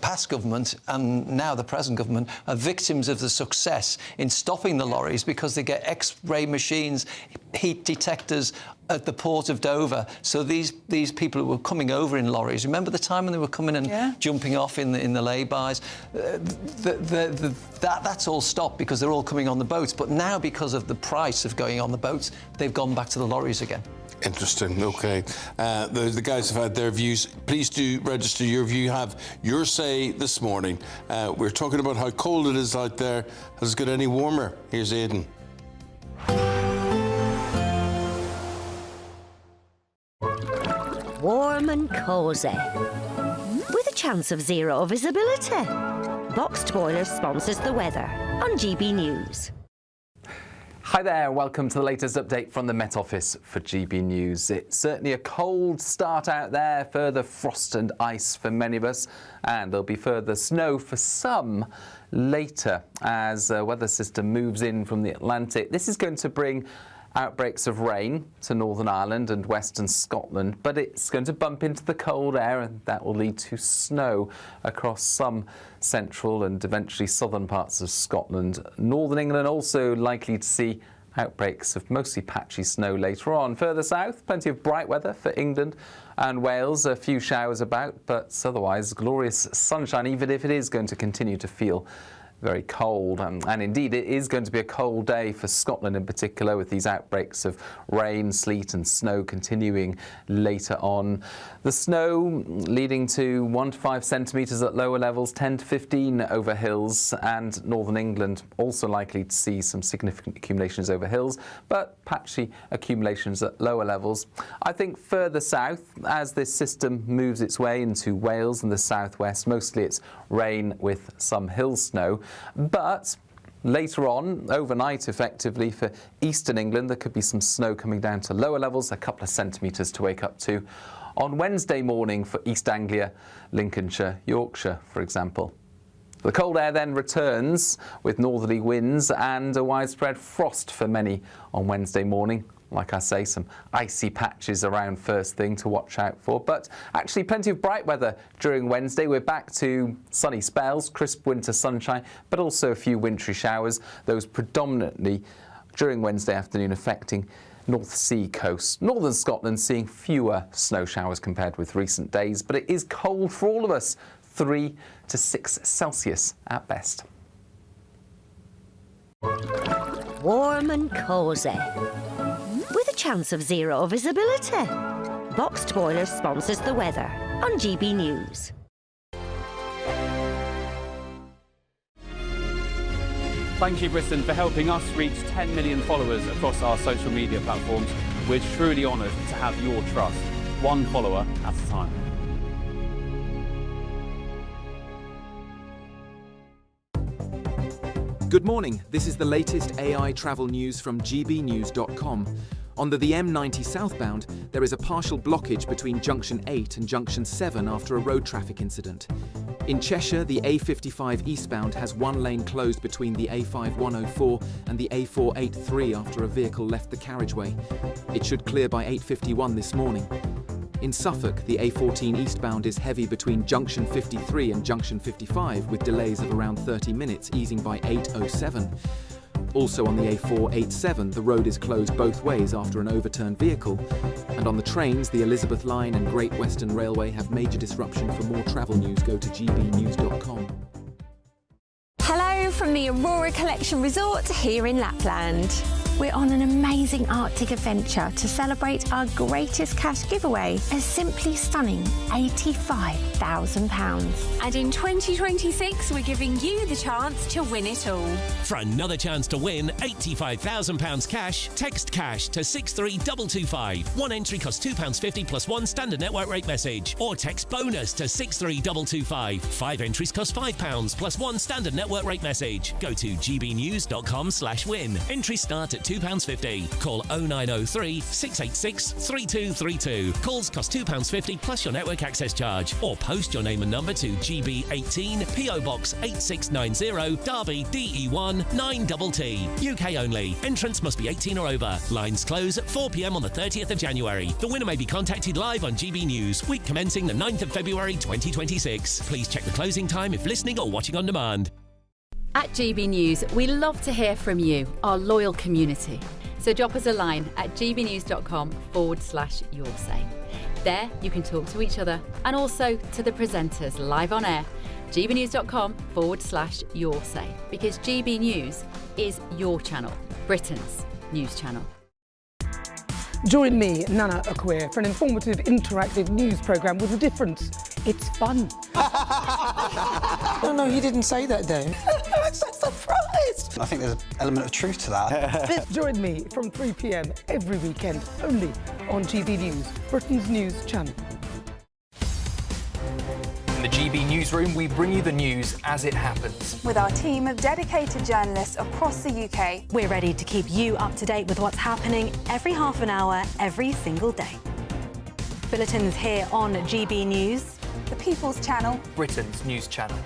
past government and now the present government are victims of the success in stopping the lorries because they get X-ray machines, heat detectors at the port of Dover. So these people who were coming over in lorries, remember the time when they were coming and jumping off in the lay-bys? That's all stopped because they're all coming on the boats. But now, because of the price of going on the boats, they've gone back to the lorries again. Interesting. OK. The guys have had their views. Please do register your view. Have your say this morning. We're talking about how cold it is out there. Has it got any warmer? Here's Aidan. Warm and cosy, with a chance of zero visibility. Boxed Boilers sponsors the weather on GB News. Hi there, welcome to the latest update from the Met Office for GB News. It's certainly a cold start out there, further frost and ice for many of us, and there'll be further snow for some later as a weather system moves in from the Atlantic. This is going to bring outbreaks of rain to Northern Ireland and Western Scotland, but it's going to bump into the cold air and that will lead to snow across some central and eventually southern parts of Scotland. Northern England also likely to see outbreaks of mostly patchy snow later on. Further south, plenty of bright weather for England and Wales, a few showers about, but otherwise glorious sunshine, even if it is going to continue to feel very cold, and indeed it is going to be a cold day for Scotland in particular, with these outbreaks of rain, sleet and snow continuing later on. The snow leading to 1 to 5 centimetres at lower levels, 10 to 15 over hills, and Northern England also likely to see some significant accumulations over hills, but patchy accumulations at lower levels. I think further south, as this system moves its way into Wales and the southwest, mostly it's rain with some hill snow. But later on, overnight effectively, for eastern England, there could be some snow coming down to lower levels, a couple of centimetres to wake up to. On Wednesday morning for East Anglia, Lincolnshire, Yorkshire, for example. The cold air then returns with northerly winds and a widespread frost for many on Wednesday morning. Like I say, some icy patches around first thing to watch out for, but actually plenty of bright weather during Wednesday. We're back to sunny spells, crisp winter sunshine, but also a few wintry showers, those predominantly during Wednesday afternoon affecting North Sea coast. Northern Scotland seeing fewer snow showers compared with recent days, but it is cold for all of us, 3 to 6 Celsius at best. Warm and cosy, with a chance of zero visibility. Boxed Boilers sponsors the weather on GB News. Thank you, Britain, for helping us reach 10 million followers across our social media platforms. We're truly honoured to have your trust, one follower at a time. Good morning. This is the latest AI travel news from gbnews.com. On the M90 southbound, there is a partial blockage between Junction 8 and Junction 7 after a road traffic incident. In Cheshire, the A55 eastbound has one lane closed between the A5104 and the A483 after a vehicle left the carriageway. It should clear by 8:51 this morning. In Suffolk, the A14 eastbound is heavy between Junction 53 and Junction 55 with delays of around 30 minutes, easing by 8:07. Also on the A487, the road is closed both ways after an overturned vehicle. And on the trains, the Elizabeth Line and Great Western Railway have major disruption. For more travel news, go to gbnews.com. Hello from the Aurora Collection Resort here in Lapland. We're on an amazing Arctic adventure to celebrate our greatest cash giveaway, a simply stunning £85,000. And in 2026, we're giving you the chance to win it all. For another chance to win £85,000 cash, text cash to 63225. One entry costs £2.50 plus one standard network rate message. Or text bonus to 63225. 5 entries cost £5 plus one standard network rate message. Go to gbnews.com/win. Entries start at £2.50. Call 0903 686 3232. Calls cost £2.50 plus your network access charge. Or post your name and number to GB18 PO Box 8690 Derby DE1 9TT. UK only. Entrance must be 18 or over. Lines close at 4 p.m. on the 30th of January. The winner may be contacted live on GB News, week commencing the 9th of February 2026. Please check the closing time if listening or watching on demand. At GB News, we love to hear from you, our loyal community. So drop us a line at gbnews.com/yoursay. There you can talk to each other and also to the presenters live on air. gbnews.com/yoursay, because GB News is your channel, Britain's news channel. Join me, Nana Akweer, for an informative, interactive news programme with a difference. It's fun. No, he didn't say that, though. I'm so surprised. I think there's an element of truth to that. Join me from 3 p.m. every weekend, only on GB News, Britain's news channel. In the GB Newsroom, we bring you the news as it happens. With our team of dedicated journalists across the UK, we're ready to keep you up to date with what's happening every half an hour, every single day. Bulletins here on GB News, the People's Channel, Britain's news channel.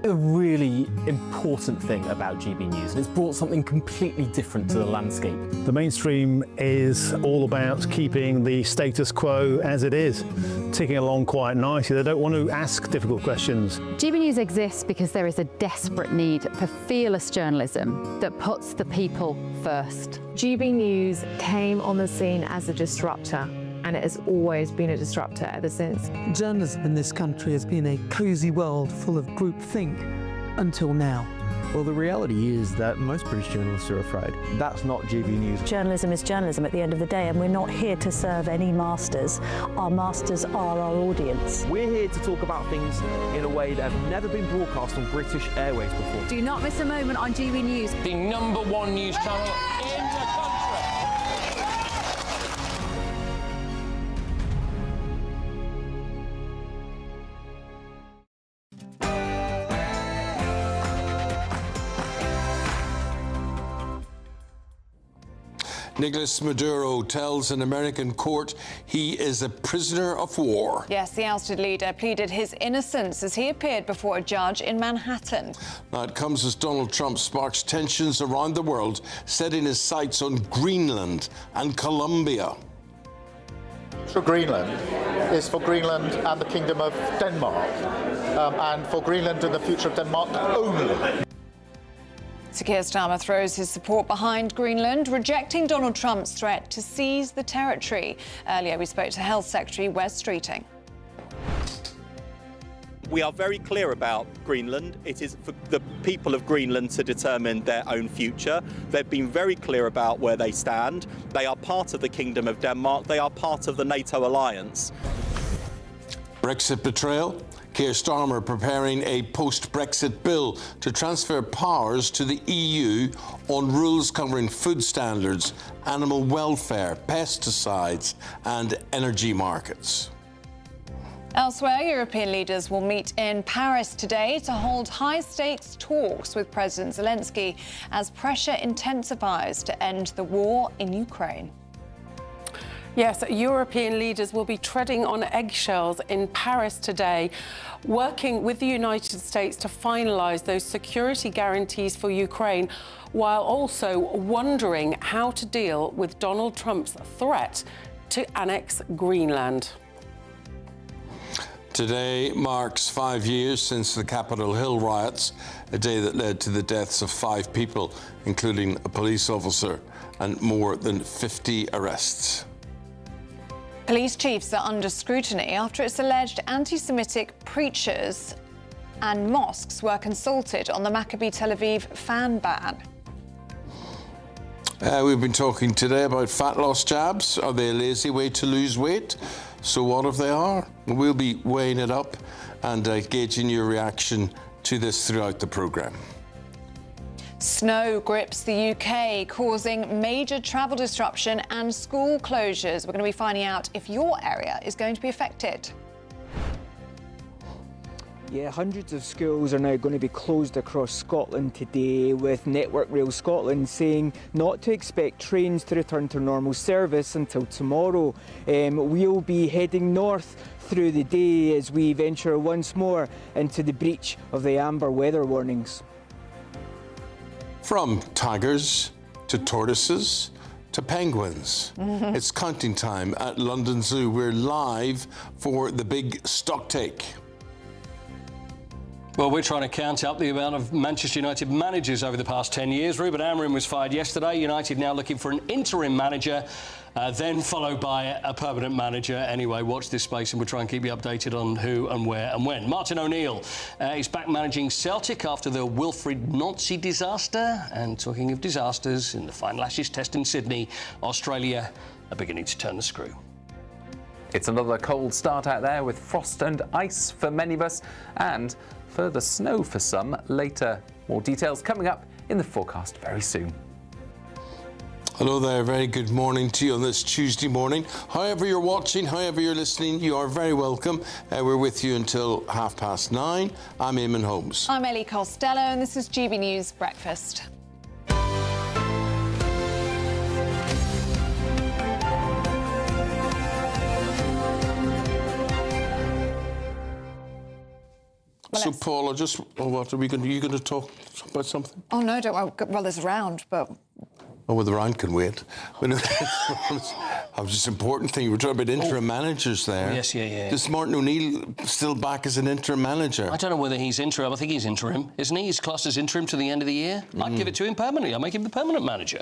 A really important thing about GB News, and it's brought something completely different to the landscape. The mainstream is all about keeping the status quo as it is, ticking along quite nicely. They don't want to ask difficult questions. GB News exists because there is a desperate need for fearless journalism that puts the people first. GB News came on the scene as a disruptor, and it has always been a disruptor ever since. Journalism in this country has been a cosy world full of groupthink until now. Well, the reality is that most British journalists are afraid. That's not GB News. Journalism is journalism at the end of the day, and we're not here to serve any masters. Our masters are our audience. We're here to talk about things in a way that have never been broadcast on British Airways before. Do not miss a moment on GB News. The #1 news channel in the country. Nicolas Maduro tells an American court he is a prisoner of war. Yes, the ousted leader pleaded his innocence as he appeared before a judge in Manhattan. Now, it comes as Donald Trump sparks tensions around the world, setting his sights on Greenland and Colombia. For Greenland is for Greenland and the Kingdom of Denmark, and for Greenland and the future of Denmark only. Sir Keir Starmer throws his support behind Greenland, rejecting Donald Trump's threat to seize the territory. Earlier, we spoke to Health Secretary Wes Streeting. We are very clear about Greenland. It is for the people of Greenland to determine their own future. They've been very clear about where they stand. They are part of the Kingdom of Denmark. They are part of the NATO alliance. Brexit betrayal? Keir Starmer preparing a post-Brexit bill to transfer powers to the EU on rules covering food standards, animal welfare, pesticides and energy markets. Elsewhere, European leaders will meet in Paris today to hold high-stakes talks with President Zelensky as pressure intensifies to end the war in Ukraine. Yes, European leaders will be treading on eggshells in Paris today, working with the United States to finalise those security guarantees for Ukraine, while also wondering how to deal with Donald Trump's threat to annex Greenland. Today marks 5 years since the Capitol Hill riots, a day that led to the deaths of 5 people, including a police officer, and more than 50 arrests. Police chiefs are under scrutiny after it's alleged anti-Semitic preachers and mosques were consulted on the Maccabi Tel Aviv fan ban. We've been talking today about fat loss jabs. Are they a lazy way to lose weight? So what if they are? We'll be weighing it up and gauging your reaction to this throughout the programme. Snow grips the UK, causing major travel disruption and school closures. We're going to be finding out if your area is going to be affected. Yeah, hundreds of schools are now going to be closed across Scotland today, with Network Rail Scotland saying not to expect trains to return to normal service until tomorrow. We'll be heading north through the day as we venture once more into the breach of the amber weather warnings. From tigers to tortoises to penguins. It's counting time at London Zoo. We're live for the big stocktake. Well, we're trying to count up the amount of Manchester United managers over the past 10 years. Ruben Amorim was fired yesterday. United now looking for an interim manager, then followed by a permanent manager. Anyway, watch this space and we'll try and keep you updated on who and where and when. Martin O'Neill is back managing Celtic after the Wilfried Nancy disaster. And talking of disasters, in the final Ashes test in Sydney, Australia are beginning to turn the screw. It's another cold start out there with frost and ice for many of us and further snow for some later. More details coming up in the forecast very soon. Hello there, very good morning to you on this Tuesday morning. However you're watching, however you're listening, you are very welcome. We're with you until 9:30. I'm Eamonn Holmes. I'm Ellie Costello and this is GB News Breakfast. So, Paula, what are we going to? Are you going to talk about something? Oh no, don't worry. Well, there's a round, but. Oh, well, the round can wait. Just important thing. We're talking about interim managers there. Yes, yeah. Is Martin O'Neill still back as an interim manager? I don't know whether he's interim. I think he's interim, isn't he? He's classed as interim to the end of the year. I'd give it to him permanently. I'll make him the permanent manager.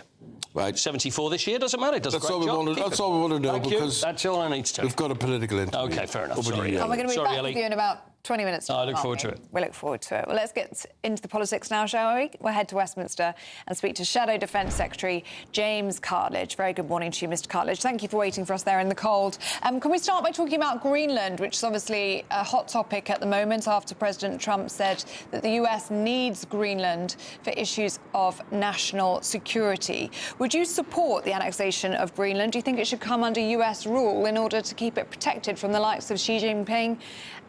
Right. 74 this year, doesn't matter. It does a great job. That's all we want to know. Because that's all I need to know. We've got a political interview. OK, fair enough. Sorry. And we're going to be back with you in about 20 minutes. I look forward to it. We look forward to it. Well, let's get into the politics now, shall we? We'll head to Westminster and speak to Shadow Defence Secretary James Cartledge. Very good morning to you, Mr. Cartledge. Thank you for waiting for us there in the cold. Can we start by talking about Greenland, which is obviously a hot topic at the moment after President Trump said that the US needs Greenland for issues of national security. Would you support the annexation of Greenland? Do you think it should come under US rule in order to keep it protected from the likes of Xi Jinping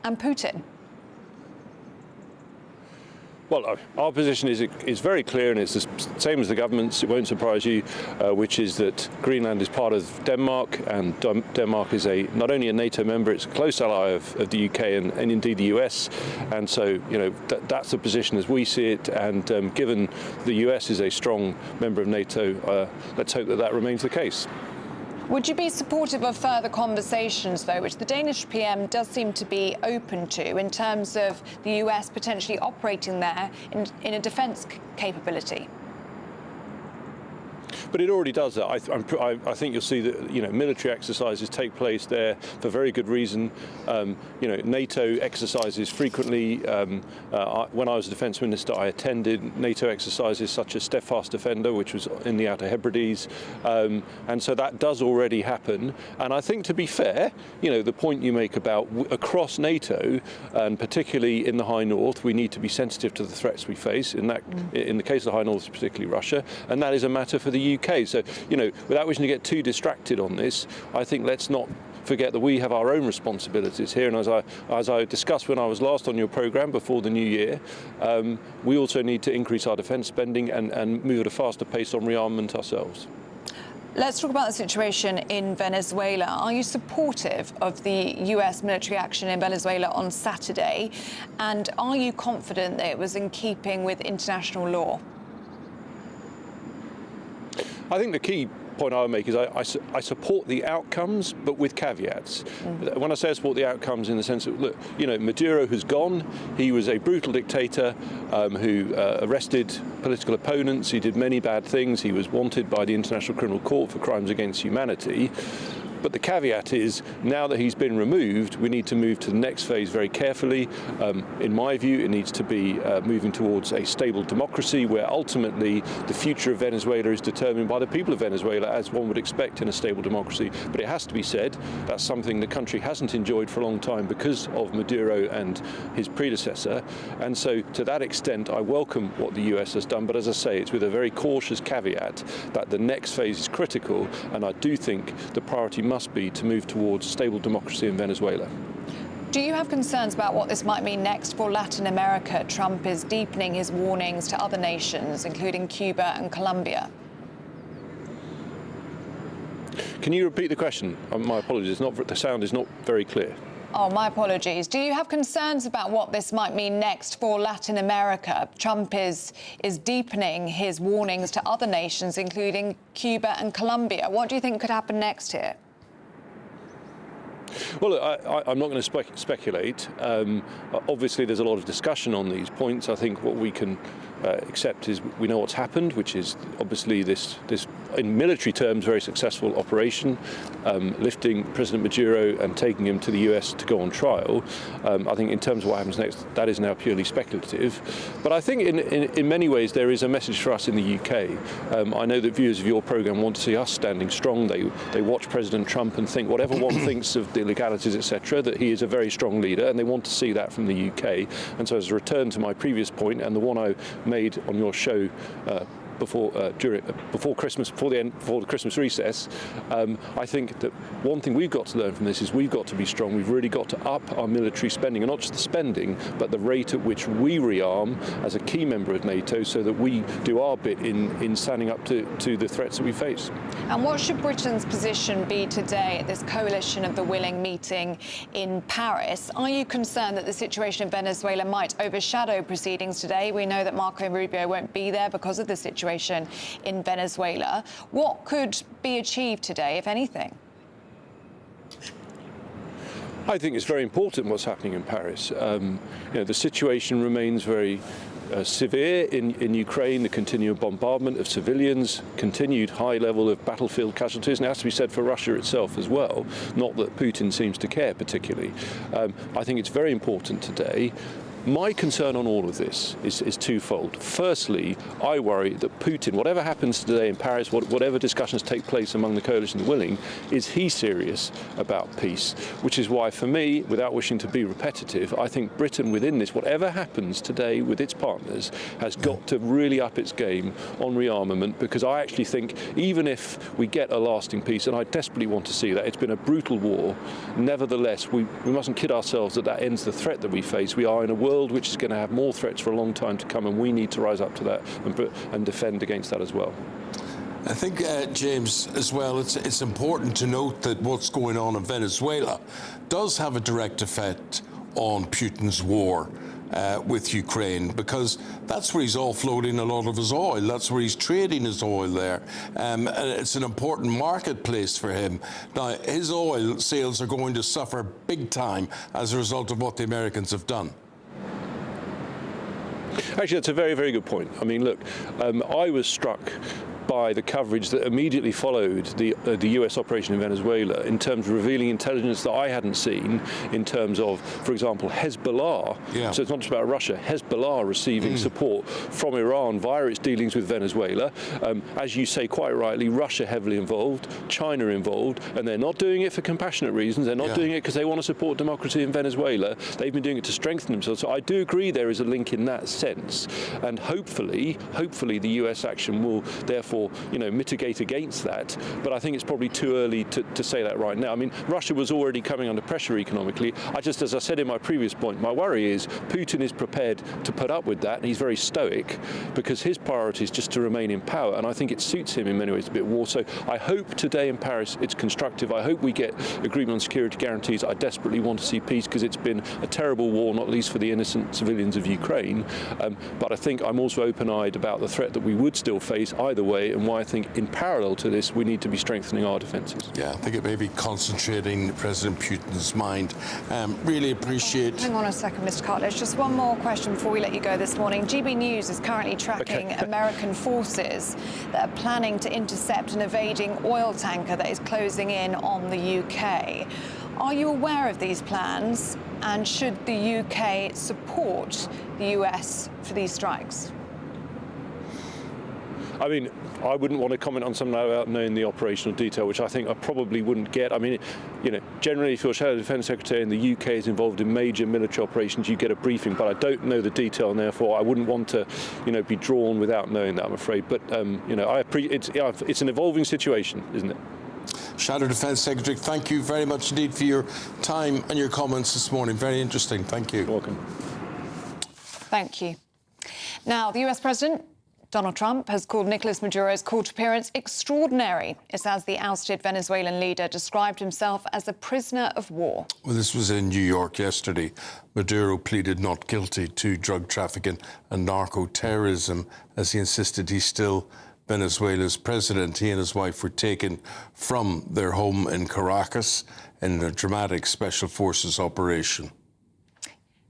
and Putin? Well, our position is very clear, and it's the same as the government's. It won't surprise you, which is that Greenland is part of Denmark, and Denmark is not only a NATO member, it's a close ally of the UK and indeed the US. And so, that's the position as we see it. And given the US is a strong member of NATO, let's hope that remains the case. Would you be supportive of further conversations, though, which the Danish PM does seem to be open to, in terms of the US potentially operating there in a defence capability? But it already does that. I think you'll see that military exercises take place there for very good reason. NATO exercises frequently. When I was Defence Minister, I attended NATO exercises such as Steadfast Defender, which was in the Outer Hebrides, and so that does already happen. And I think, to be fair, the point you make about across NATO, and particularly in the High North, we need to be sensitive to the threats we face. In the case of the High North, particularly Russia, and that is a matter for the UK. So, without wishing to get too distracted on this, I think let's not forget that we have our own responsibilities here. And as I discussed when I was last on your programme before the new year, we also need to increase our defence spending and move at a faster pace on rearmament ourselves. Let's talk about the situation in Venezuela. Are you supportive of the US military action in Venezuela on Saturday? And are you confident that it was in keeping with international law? I think the key point I would make is I support the outcomes, but with caveats. When I say I support the outcomes in the sense that, look, Maduro has gone. He was a brutal dictator who arrested political opponents. He did many bad things. He was wanted by the International Criminal Court for crimes against humanity. But the caveat is, now that he's been removed, we need to move to the next phase very carefully. In my view, it needs to be moving towards a stable democracy where ultimately the future of Venezuela is determined by the people of Venezuela, as one would expect in a stable democracy. But it has to be said, that's something the country hasn't enjoyed for a long time because of Maduro and his predecessor. And so to that extent, I welcome what the US has done. But as I say, it's with a very cautious caveat that the next phase is critical. And I do think the priority must be to move towards stable democracy in Venezuela. Do you have concerns about what this might mean next for Latin America? Trump is deepening his warnings to other nations, including Cuba and Colombia. Can you repeat the question? My apologies, the sound is not very clear. Oh, my apologies. Do you have concerns about what this might mean next for Latin America? Trump is deepening his warnings to other nations, including Cuba and Colombia. What do you think could happen next here? Well, look, I'm not going to speculate. Obviously, there's a lot of discussion on these points. I think what we can accept is we know what's happened, which is obviously this in military terms, very successful operation, lifting President Maduro and taking him to the US to go on trial. I think in terms of what happens next, that is now purely speculative. But I think in many ways there is a message for us in the UK. I know that viewers of your programme want to see us standing strong. They watch President Trump and think whatever one thinks of the legalities, etc., that he is a very strong leader, and they want to see that from the UK. And so as a return to my previous point, and the one I made on your show before Christmas, before the Christmas recess, I think that one thing we've got to learn from this is we've got to be strong. We've really got to up our military spending, and not just the spending, but the rate at which we rearm as a key member of NATO, so that we do our bit in standing up to the threats that we face. And what should Britain's position be today at this coalition of the willing meeting in Paris? Are you concerned that the situation in Venezuela might overshadow proceedings today? We know that Marco Rubio won't be there because of the situation in Venezuela. What could be achieved today, if anything? I think it's very important what's happening in Paris. The situation remains very severe in Ukraine, the continued bombardment of civilians, continued high level of battlefield casualties, and it has to be said for Russia itself as well, not that Putin seems to care particularly. I think it's very important today. My concern on all of this is twofold. Firstly, I worry that Putin, whatever happens today in Paris, whatever discussions take place among the coalition of the willing, is he serious about peace? Which is why, for me, without wishing to be repetitive, I think Britain within this, whatever happens today with its partners, has got to really up its game on rearmament, because I actually think even if we get a lasting peace, and I desperately want to see that, it's been a brutal war, nevertheless, we mustn't kid ourselves that ends the threat that we face. We are in a world which is going to have more threats for a long time to come, and we need to rise up to that and defend against that as well. I think, James, as well, it's important to note that what's going on in Venezuela does have a direct effect on Putin's war with Ukraine, because that's where he's offloading a lot of his oil. That's where he's trading his oil there. And it's an important marketplace for him. Now, his oil sales are going to suffer big time as a result of what the Americans have done. Actually, that's a very, very good point. I mean, look, I was struck by the coverage that immediately followed the US operation in Venezuela, in terms of revealing intelligence that I hadn't seen, in terms of, for example, Hezbollah. Yeah. So it's not just about Russia. Hezbollah receiving support from Iran via its dealings with Venezuela. As you say quite rightly, Russia heavily involved, China involved, and they're not doing it for compassionate reasons. They're not doing it because they want to support democracy in Venezuela. They've been doing it to strengthen themselves. So I do agree there is a link in that sense, and hopefully the US action will therefore mitigate against that. But I think it's probably too early to say that right now. I mean, Russia was already coming under pressure economically. As I said in my previous point, my worry is Putin is prepared to put up with that, and he's very stoic, because his priority is just to remain in power, and I think it suits him in many ways to be at war. So I hope today in Paris it's constructive. I hope we get agreement on security guarantees. I desperately want to see peace, because it's been a terrible war, not least for the innocent civilians of Ukraine. But I think I'm also open-eyed about the threat that we would still face either way, and why I think in parallel to this we need to be strengthening our defences. Yeah, I think it may be concentrating President Putin's mind. Really appreciate... Hang on a second, Mr. Cartledge. Just one more question before we let you go this morning. GB News is currently tracking American forces that are planning to intercept an evading oil tanker that is closing in on the UK. Are you aware of these plans, and should the UK support the US for these strikes? I mean, I wouldn't want to comment on something without knowing the operational detail, which I think I probably wouldn't get. I mean, generally if your Shadow Defence Secretary in the UK is involved in major military operations, you get a briefing, but I don't know the detail, and therefore I wouldn't want to, be drawn without knowing that, I'm afraid. But, it's an evolving situation, isn't it? Shadow Defence Secretary, thank you very much indeed for your time and your comments this morning. Very interesting. Thank you. You're welcome. Thank you. Now, the US President Donald Trump has called Nicolas Maduro's court appearance extraordinary. It's as the ousted Venezuelan leader described himself as a prisoner of war. Well, this was in New York yesterday. Maduro pleaded not guilty to drug trafficking and narco-terrorism as he insisted he's still Venezuela's president. He and his wife were taken from their home in Caracas in a dramatic special forces operation.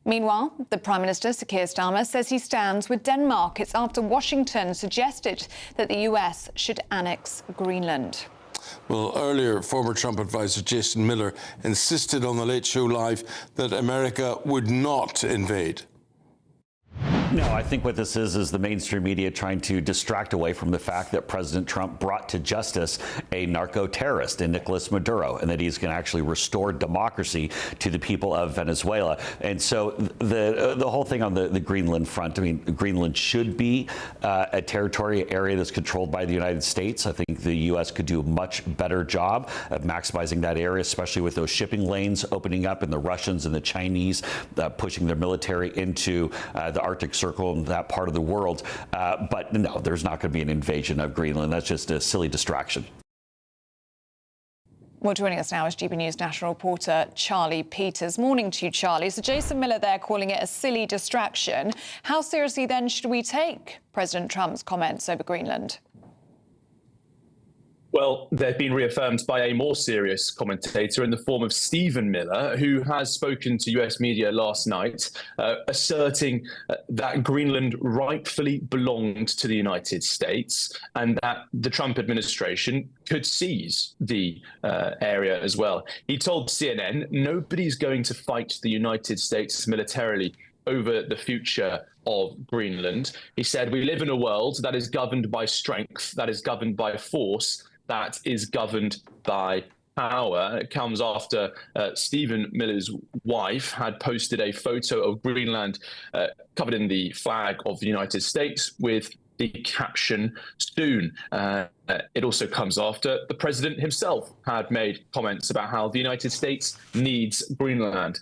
Meanwhile, the Prime Minister, Sir Keir Starmer, says he stands with Denmark. It's after Washington suggested that the US should annex Greenland. Well, earlier, former Trump advisor Jason Miller insisted on The Late Show Live that America would not invade. No, I think what this is the mainstream media trying to distract away from the fact that President Trump brought to justice a narco-terrorist in Nicolas Maduro, and that he's going to actually restore democracy to the people of Venezuela. And so the whole thing on the Greenland front, I mean, Greenland should be a territory area that's controlled by the United States. I think the U.S. could do a much better job of maximizing that area, especially with those shipping lanes opening up and the Russians and the Chinese pushing their military into the Arctic Circle in that part of the world. But no, there's not going to be an invasion of Greenland. That's just a silly distraction. Well, joining us now is GB News national reporter Charlie Peters. Morning to you, Charlie. So Jason Miller there calling it a silly distraction. How seriously then should we take President Trump's comments over Greenland? Well, they've been reaffirmed by a more serious commentator in the form of Stephen Miller, who has spoken to US media last night, asserting that Greenland rightfully belonged to the United States and that the Trump administration could seize the area as well. He told CNN, nobody's going to fight the United States militarily over the future of Greenland. He said, we live in a world that is governed by strength, that is governed by force, that is governed by power. It comes after Stephen Miller's wife had posted a photo of Greenland covered in the flag of the United States with the caption, soon. It also comes after the president himself had made comments about how the United States needs Greenland.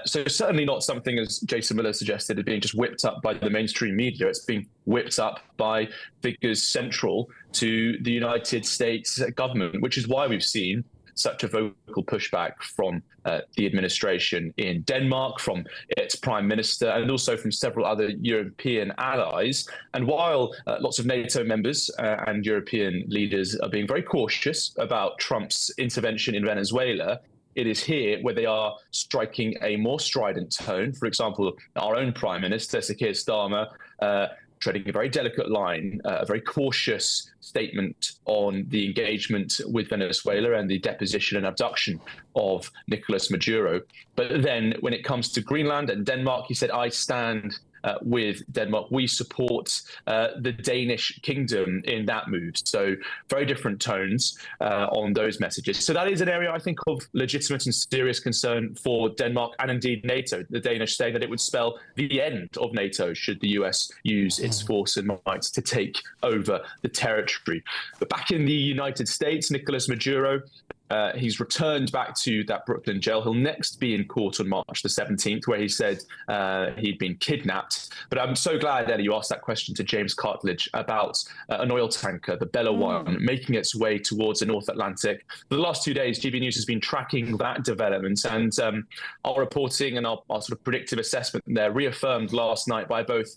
So certainly not something, as Jason Miller suggested, as being just whipped up by the mainstream media. It's being whipped up by figures central to the United States government, which is why we've seen such a vocal pushback from the administration in Denmark, from its prime minister, and also from several other European allies. And while lots of NATO members and European leaders are being very cautious about Trump's intervention in Venezuela, it is here where they are striking a more strident tone. For example, our own Prime Minister, Sir Keir Starmer, treading a very delicate line, a very cautious statement on the engagement with Venezuela and the deposition and abduction of Nicolas Maduro. But then when it comes to Greenland and Denmark, he said, I stand with Denmark. We support the Danish kingdom in that move. So very different tones on those messages. So that is an area, I think, of legitimate and serious concern for Denmark and indeed NATO. The Danish say that it would spell the end of NATO should the US use its force and might to take over the territory. But back in the United States, Nicolas Maduro, he's returned back to that Brooklyn jail. He'll next be in court on March the 17th, where he said he'd been kidnapped. But I'm so glad, Ellie, you asked that question to James Cartledge about an oil tanker, the Bella One, making its way towards the North Atlantic. For the last 2 days, GB News has been tracking that development, and our reporting and our sort of predictive assessment there reaffirmed last night by both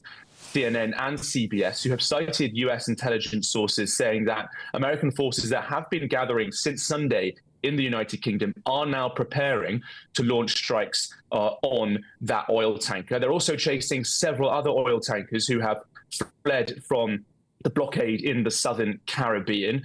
CNN and CBS, who have cited US intelligence sources saying that American forces that have been gathering since Sunday in the United Kingdom are now preparing to launch strikes on that oil tanker. They're also chasing several other oil tankers who have fled from the blockade in the southern Caribbean.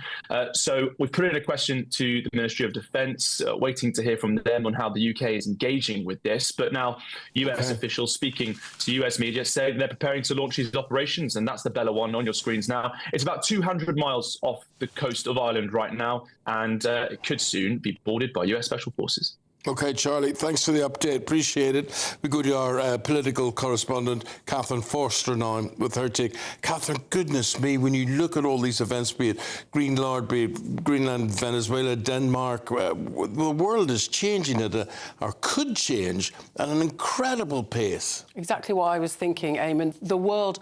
So we've put in a question to the Ministry of Defence, waiting to hear from them on how the UK is engaging with this. But now US officials speaking to US media say they're preparing to launch these operations, and that's the Bella One on your screens now. It's about 200 miles off the coast of Ireland right now, and it could soon be boarded by US Special Forces. OK, Charlie, thanks for the update. Appreciate it. We go to our political correspondent, Catherine Forster, now, with her take. Catherine, goodness me, when you look at all these events, be it Greenland, Venezuela, Denmark, the world is changing or could change at an incredible pace. Exactly what I was thinking, Eamonn. The world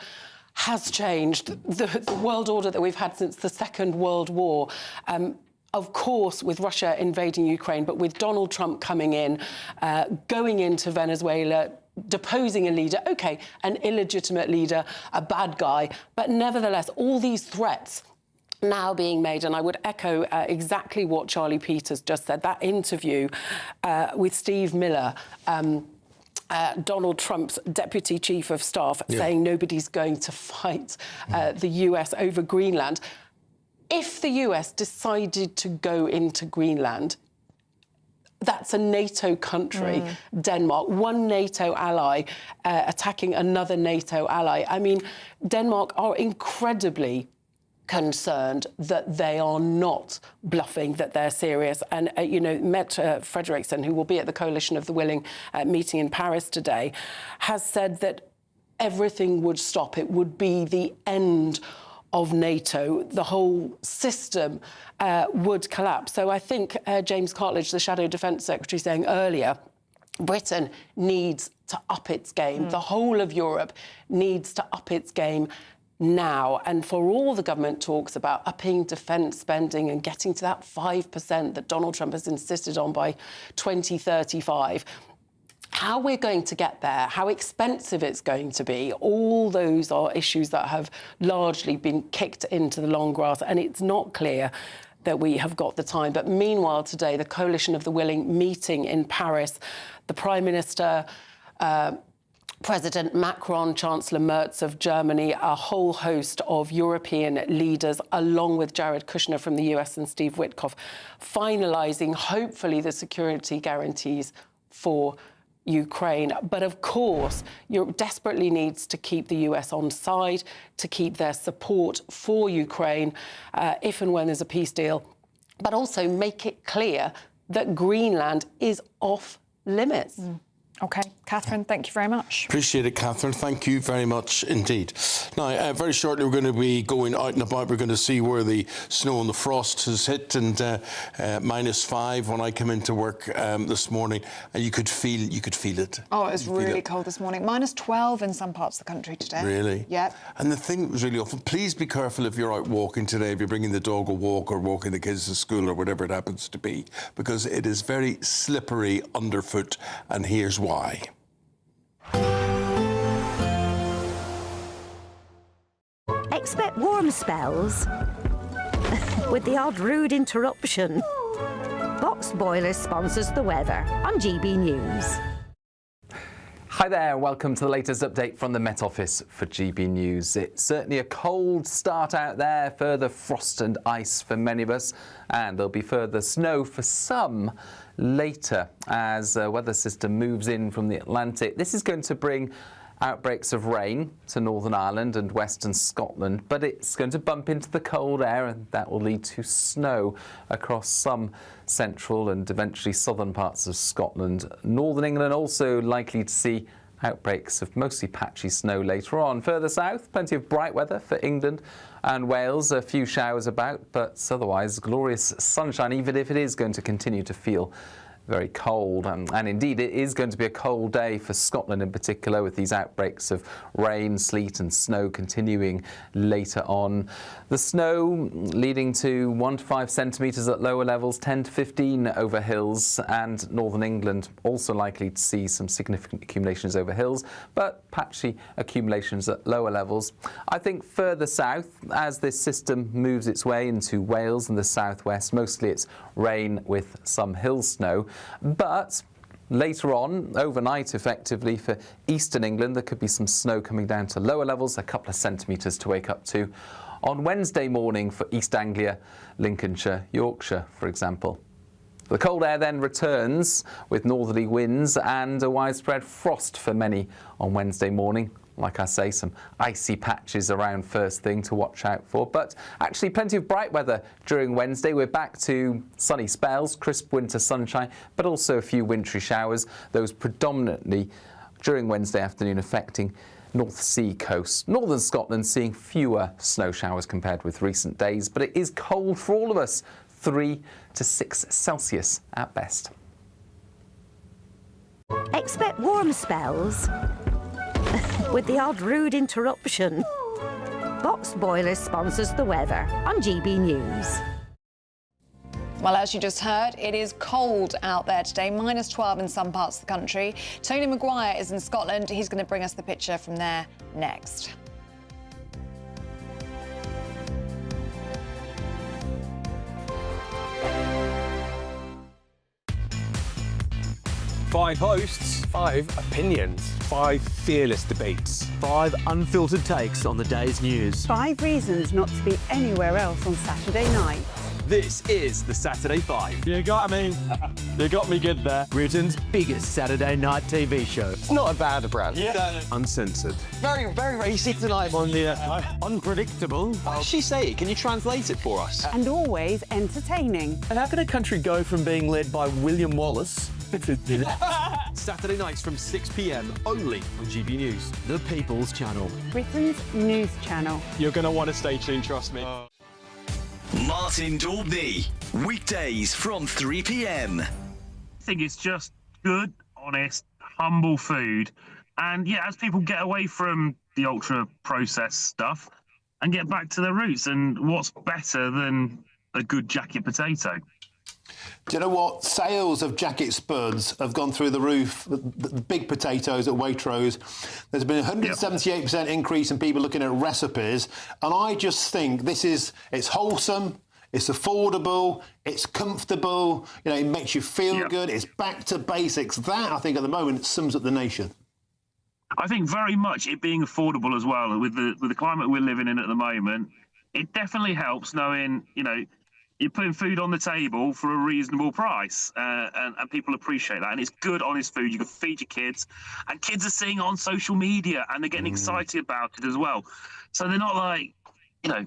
has changed. The world order that we've had since the Second World War. Of course, with Russia invading Ukraine, but with Donald Trump coming in, going into Venezuela, deposing a leader, OK, an illegitimate leader, a bad guy, but nevertheless, all these threats now being made, and I would echo exactly what Charlie Peters just said, that interview with Steve Miller, Donald Trump's deputy chief of staff, saying nobody's going to fight the US over Greenland. If the US decided to go into Greenland, that's a NATO country, Denmark, one NATO ally attacking another NATO ally. I mean, Denmark are incredibly concerned that they are not bluffing, that they're serious. And, you know, Mette Frederiksen, who will be at the Coalition of the Willing meeting in Paris today, has said that everything would stop. It would be the end of NATO. The whole system would collapse. So I think James Cartledge, the Shadow Defence Secretary, saying earlier, Britain needs to up its game. The whole of Europe needs to up its game now. And for all the government talks about upping defence spending and getting to that 5% that Donald Trump has insisted on by 2035, how we're going to get there, how expensive it's going to be, all those are issues that have largely been kicked into the long grass, and it's not clear that we have got the time. But meanwhile, today, the Coalition of the Willing meeting in Paris, the Prime Minister, President Macron, Chancellor Merz of Germany, a whole host of European leaders, along with Jared Kushner from the US and Steve Witkoff, finalising, hopefully, the security guarantees for Ukraine. But of course, Europe desperately needs to keep the US on side, to keep their support for Ukraine if and when there's a peace deal, but also make it clear that Greenland is off limits. OK. Catherine, thank you very much. Appreciate it, Catherine. Thank you very much indeed. Now, very shortly, we're going to be going out and about. We're going to see where the snow and the frost has hit, and -5 when I come into work this morning, and you could feel it. Oh, it was really cold this morning. -12 in some parts of the country today. Really? Yeah. And the thing that was really awful, please be careful if you're out walking today, if you're bringing the dog a walk or walking the kids to school or whatever it happens to be, because it is very slippery underfoot, and here's why. Expect warm spells with the odd rude interruption. Box Boiler sponsors the weather on GB News. Hi there, welcome to the latest update from the Met Office for GB News. It's certainly a cold start out there, further frost and ice for many of us, and there'll be further snow for some later as a weather system moves in from the Atlantic. This is going to bring outbreaks of rain to Northern Ireland and Western Scotland, but it's going to bump into the cold air, and that will lead to snow across some central and eventually southern parts of Scotland. Northern England also likely to see outbreaks of mostly patchy snow later on. Further south, plenty of bright weather for England and Wales, a few showers about, but otherwise glorious sunshine, even if it is going to continue to feel very cold. And indeed, it is going to be a cold day for Scotland in particular, with these outbreaks of rain, sleet and snow continuing later on. The snow leading to 1 to 5 centimetres at lower levels, 10 to 15 over hills, and Northern England also likely to see some significant accumulations over hills, but patchy accumulations at lower levels. I think further south, as this system moves its way into Wales and the southwest, mostly it's rain with some hill snow. But later on, overnight effectively for eastern England, there could be some snow coming down to lower levels, a couple of centimetres to wake up to. On Wednesday morning for East Anglia, Lincolnshire, Yorkshire, for example. The cold air then returns with northerly winds and a widespread frost for many on Wednesday morning. like I say, some icy patches around first thing to watch out for. But actually plenty of bright weather during Wednesday. We're back to sunny spells, crisp winter sunshine, but also a few wintry showers, those predominantly during Wednesday afternoon affecting North Sea coast. Northern Scotland seeing fewer snow showers compared with recent days, but it is cold for all of us, 3 to 6 Celsius at best. Expect warm spells with the odd rude interruption. Boxed Boilers sponsors the weather on GB News. Well, as you just heard, it is cold out there today, -12 in some parts of the country. Tony Maguire is in Scotland. He's going to bring us the picture from there next. Five hosts, 5 opinions, 5 fearless debates, 5 unfiltered takes on the day's news. 5 reasons not to be anywhere else on Saturday night. This is the Saturday 5. You got me. You got me good there. Britain's biggest Saturday night TV show. It's not a bad brand. Yeah. Uncensored. Very, very racy tonight on the unpredictable. What did she say? Can you translate it for us? And always entertaining. And how can a country go from being led by William Wallace Saturday nights from 6 p.m. only on GB News. The People's Channel. Britain's news channel. You're going to want to stay tuned, trust me. Martin Daubney, weekdays from 3 p.m. I think it's just good, honest, humble food. And yeah, as people get away from the ultra-processed stuff and get back to their roots, and what's better than a good jacket potato? Do you know what? Sales of jacket spuds have gone through the roof. The big potatoes at Waitrose. There's been a 178% increase in people looking at recipes. And I just think it's wholesome, it's affordable, it's comfortable, you know, it makes you feel good, it's back to basics. That, I think, at the moment, sums up the nation. I think very much it being affordable as well, with the climate we're living in at the moment, it definitely helps knowing, you know, you're putting food on the table for a reasonable price, and people appreciate that. And it's good, honest food. You can feed your kids, and kids are seeing it on social media, and they're getting excited about it as well. So they're not like, you know,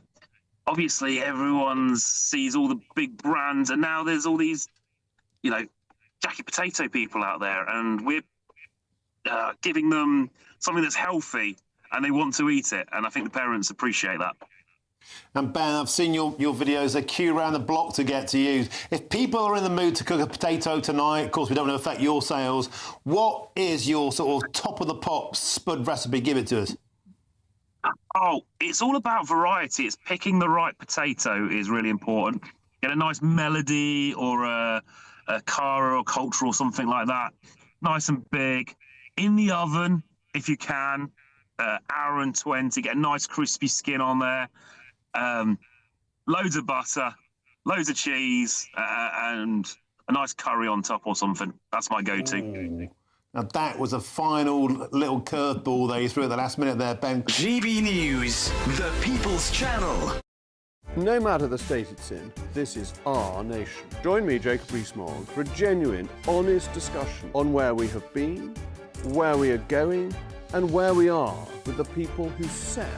obviously everyone sees all the big brands, and now there's all these, you know, jacket potato people out there, and we're giving them something that's healthy, and they want to eat it. And I think the parents appreciate that. And Ben, I've seen your videos. They queue around the block to get to you. If people are in the mood to cook a potato tonight, of course, we don't want to affect your sales. What is your sort of top of the pops spud recipe? Give it to us. Oh, it's all about variety. It's picking the right potato is really important. Get a nice melody or a cara or culture or something like that. Nice and big. In the oven, if you can. Hour and 20. Get a nice crispy skin on there. Loads of butter, loads of cheese, and a nice curry on top or something. That's my go-to. Ooh. Now that was a final little curveball there you threw at the last minute there, Ben. GB News, the People's Channel. No matter the state it's in, this is our nation. Join me, Jacob Rees-Mogg, for a genuine, honest discussion on where we have been, where we are going, and where we are with the people who set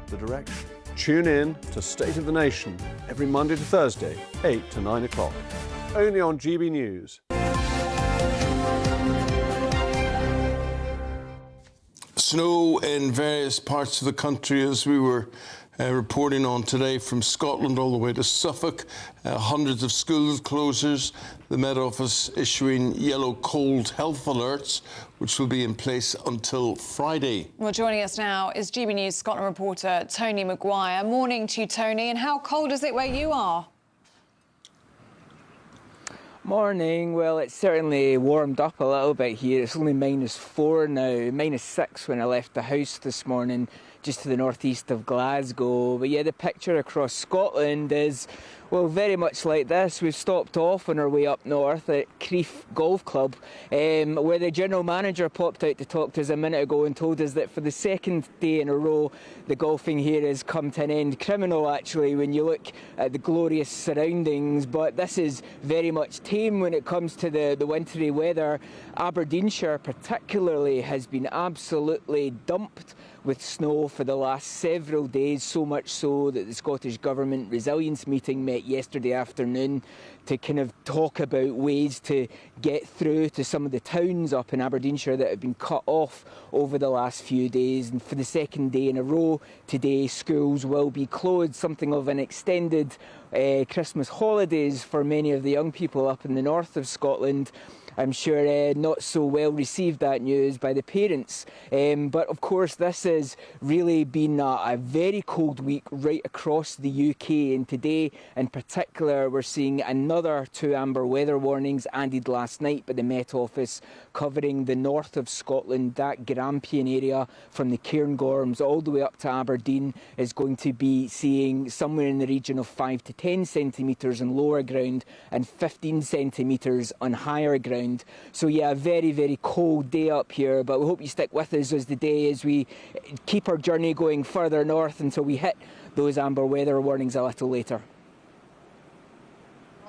the direction. Tune in to State of the Nation every Monday to Thursday, 8 to 9 o'clock. Only on GB News. Snow in various parts of the country, as we were reporting on today, from Scotland all the way to Suffolk. Hundreds of school closures. The Met Office issuing yellow cold health alerts, which will be in place until Friday. Well, joining us now is GB News Scotland reporter Tony Maguire. Morning to you, Tony. And how cold is it where you are? Morning. Well, it's certainly warmed up a little bit here. It's only -4 now, -6 when I left the house this morning, just to the northeast of Glasgow. But yeah, the picture across Scotland is, well, very much like this. We've stopped off on our way up north at Creef Golf Club, where the general manager popped out to talk to us a minute ago and told us that for the second day in a row, the golfing here has come to an end. Criminal, actually, when you look at the glorious surroundings, but this is very much tame when it comes to the wintry weather. Aberdeenshire particularly has been absolutely dumped with snow for the last several days, so much so that the Scottish Government Resilience meeting met yesterday afternoon to kind of talk about ways to get through to some of the towns up in Aberdeenshire that have been cut off over the last few days. And for the second day in a row today, schools will be closed, something of an extended Christmas holidays for many of the young people up in the north of Scotland. I'm sure not so well received, that news, by the parents. But of course this has really been a very cold week right across the UK, and today in particular we're seeing another 2 amber weather warnings added last night by the Met Office, covering the north of Scotland. That Grampian area from the Cairngorms all the way up to Aberdeen is going to be seeing somewhere in the region of 5 to 10 centimetres on lower ground and 15 centimetres on higher ground. So yeah, a very, very cold day up here, but we hope you stick with us as we keep our journey going further north until we hit those amber weather warnings a little later.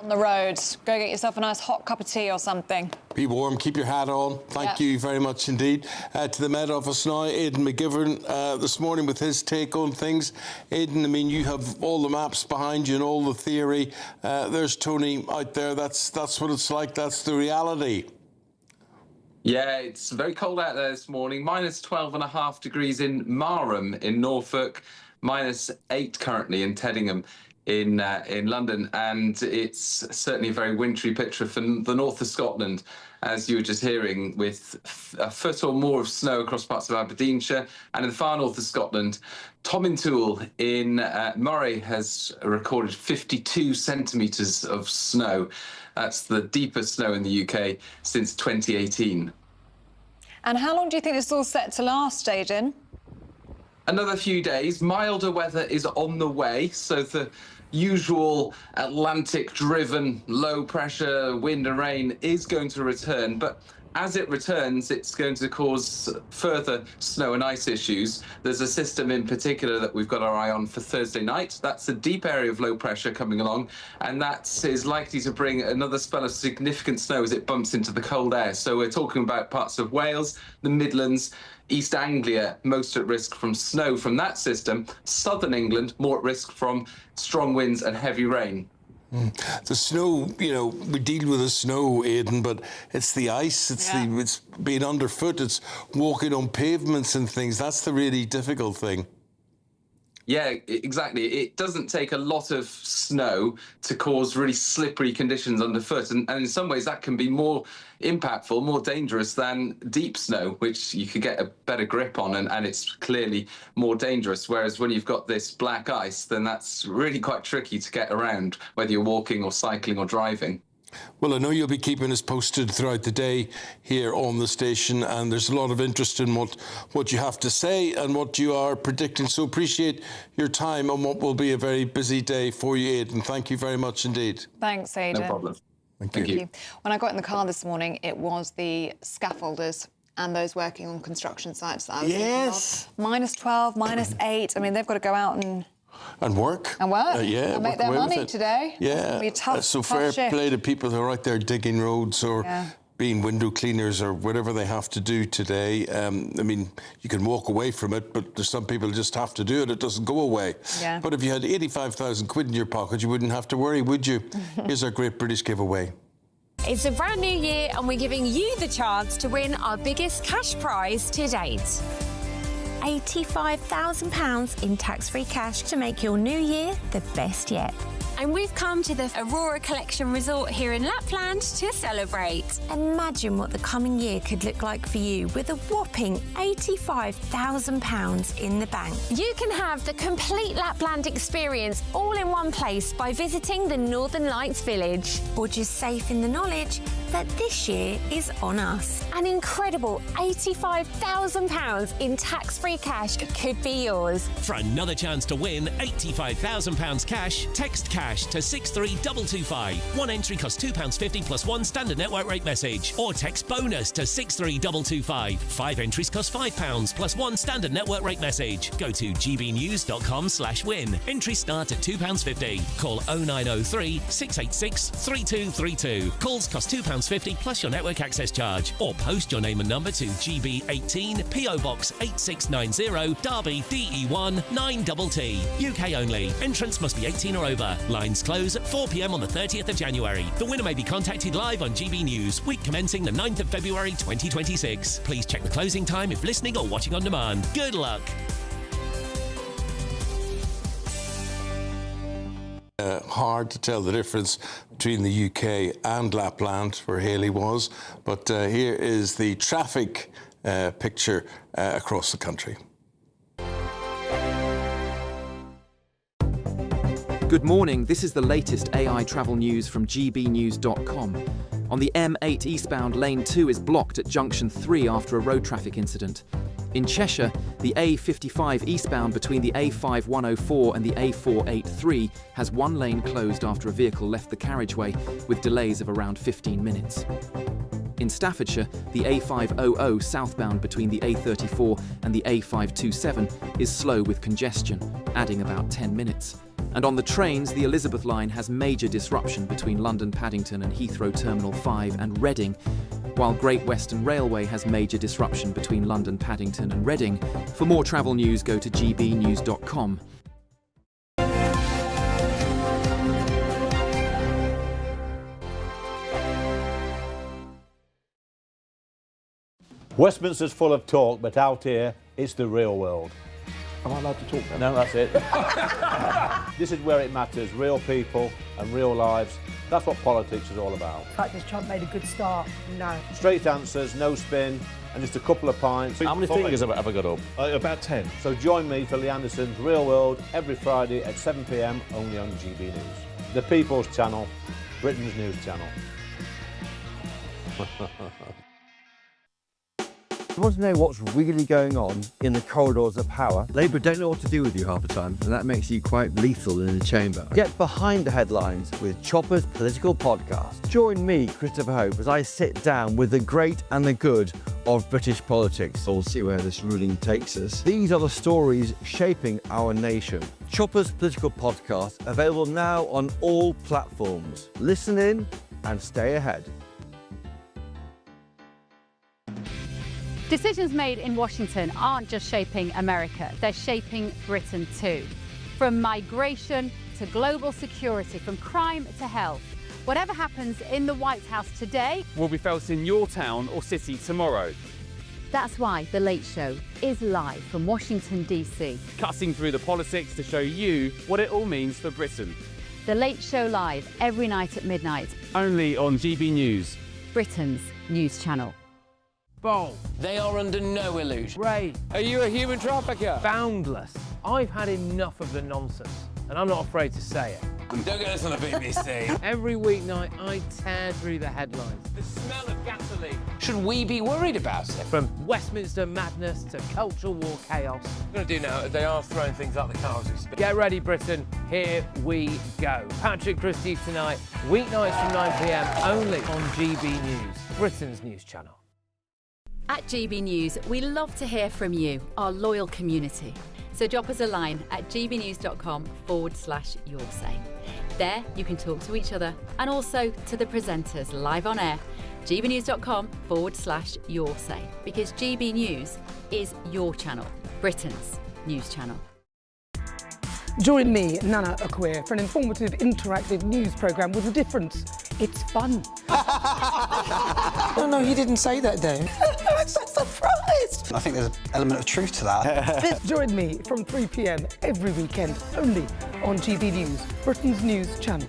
On the road, go get yourself a nice hot cup of tea or something. Be warm, keep your hat on. Thank you very much indeed. To the Met Office now, Aidan McGivern this morning with his take on things. Aidan, I mean, you have all the maps behind you and all the theory. There's Tony out there. That's what it's like. That's the reality. Yeah, it's very cold out there this morning. Minus 12.5 degrees in Marham in Norfolk. Minus 8 currently in Teddingham in London, and it's certainly a very wintry picture for the north of Scotland, as you were just hearing, with a foot or more of snow across parts of Aberdeenshire. And in the far north of Scotland, Tomintoul in Moray has recorded 52 centimetres of snow. That's the deepest snow in the UK since 2018. And how long do you think this is all set to last, Aidan? Another few days. Milder weather is on the way, so the usual Atlantic-driven low-pressure wind and rain is going to return, but as it returns, it's going to cause further snow and ice issues. There's a system in particular that we've got our eye on for Thursday night. That's a deep area of low pressure coming along, and that is likely to bring another spell of significant snow as it bumps into the cold air. So we're talking about parts of Wales, the Midlands, East Anglia, most at risk from snow from that system. Southern England, more at risk from strong winds and heavy rain. The snow, you know, we deal with the snow, Aidan, but it's the ice, it's being underfoot, it's walking on pavements and things. That's the really difficult thing. Yeah, exactly. It doesn't take a lot of snow to cause really slippery conditions underfoot. And in some ways, that can be more impactful, more dangerous than deep snow, which you could get a better grip on, and it's clearly more dangerous. Whereas when you've got this black ice, then that's really quite tricky to get around, whether you're walking or cycling or driving. Well, I know you'll be keeping us posted throughout the day here on the station, and there's a lot of interest in what you have to say and what you are predicting. So appreciate your time on what will be a very busy day for you, Aidan. Thank you very much indeed. Thanks, Aidan. No problem. Thank you. When I got in the car this morning, it was the scaffolders and those working on construction sites that I was thinking of. Minus 12, minus 8. I mean, they've got to go out and work. And make their money today. Yeah. It'll be a tough, so tough fair shift. play to people who are out there digging roads or being window cleaners or whatever they have to do today. I mean, you can walk away from it, but there's some people who just have to do it. It doesn't go away. Yeah. But if you had 85,000 quid in your pocket, you wouldn't have to worry, would you? Here's our Great British giveaway. It's a brand new year and we're giving you the chance to win our biggest cash prize to date. £85,000 in tax-free cash to make your new year the best yet. And we've come to the Aurora Collection Resort here in Lapland to celebrate. Imagine what the coming year could look like for you with a whopping £85,000 in the bank. You can have the complete Lapland experience all in one place by visiting the Northern Lights Village. Or just safe in the knowledge that this year is on us. An incredible £85,000 in tax-free cash could be yours. For another chance to win £85,000 cash, text cash to 63225. One entry costs £2.50 plus one standard network rate message. Or text bonus to 63225. 5 entries cost £5 plus one standard network rate message. Go to gbnews.com/win. Entries start at £2.50. Call 0903 686 3232. Calls cost £2.50 £22.50 plus your network access charge. Or post your name and number to GB18 PO Box 8690 Derby DE1 9TT. UK only. Entrance must be 18 or over. Lines close at 4 p.m. on the 30th of January. The winner may be contacted live on GB News, week commencing the 9th of February 2026. Please check the closing time if listening or watching on demand. Good luck. Hard to tell the difference between the UK and Lapland, where Haley was, but here is the traffic picture across the country. Good morning, this is the latest AI travel news from gbnews.com. On the M8 eastbound, lane 2 is blocked at junction 3 after a road traffic incident. In Cheshire, the A55 eastbound between the A5104 and the A483 has one lane closed after a vehicle left the carriageway, with delays of around 15 minutes. In Staffordshire, the A500 southbound between the A34 and the A527 is slow with congestion, adding about 10 minutes. And on the trains, the Elizabeth line has major disruption between London Paddington and Heathrow Terminal 5 and Reading, while Great Western Railway has major disruption between London Paddington and Reading. For more travel news, go to gbnews.com. Westminster's full of talk, but out here, it's the real world. Am I allowed to talk now? No, that's it. This is where it matters, real people and real lives. That's what politics is all about. In fact, has Trump made a good start? No. Straight answers, no spin, and just a couple of pints. How many fingers have I got up? About 10. So join me for Lee Anderson's Real World every Friday at 7 p.m, only on GB News. The People's Channel, Britain's news channel. You want to know what's really going on in the corridors of power? Labour don't know what to do with you half the time, and that makes you quite lethal in the chamber. Get behind the headlines with Chopper's Political Podcast. Join me, Christopher Hope, as I sit down with the great and the good of British politics. We'll see where this ruling takes us. These are the stories shaping our nation. Chopper's Political Podcast, available now on all platforms. Listen in and stay ahead. Decisions made in Washington aren't just shaping America, they're shaping Britain too. From migration to global security, from crime to health. Whatever happens in the White House today will be felt in your town or city tomorrow. That's why The Late Show is live from Washington, DC. Cutting through the politics to show you what it all means for Britain. The Late Show live every night at midnight. Only on GB News, Britain's news channel. Bold. They are under no illusion. Brave. Are you a human trafficker? Boundless. I've had enough of the nonsense, and I'm not afraid to say it. Don't get this on the BBC. Every weeknight, I tear through the headlines. The smell of gasoline. Should we be worried about it? From Westminster madness to cultural war chaos. What I'm going to do now, they are throwing things out the car as we speak. Get ready, Britain. Here we go. Patrick Christie tonight, weeknights from 9 p.m, only on GB News, Britain's news channel. At GB News, we love to hear from you, our loyal community. So drop us a line at gbnews.com/your say. There you can talk to each other and also to the presenters live on air. gbnews.com/your say, because GB News is your channel, Britain's news channel. Join me, Nana Okoye, for an informative, interactive news programme with a difference. It's fun. No, he didn't say that, though. I'm so surprised. I think there's an element of truth to that. Join me from 3 p.m. every weekend, only on GB News, Britain's news channel.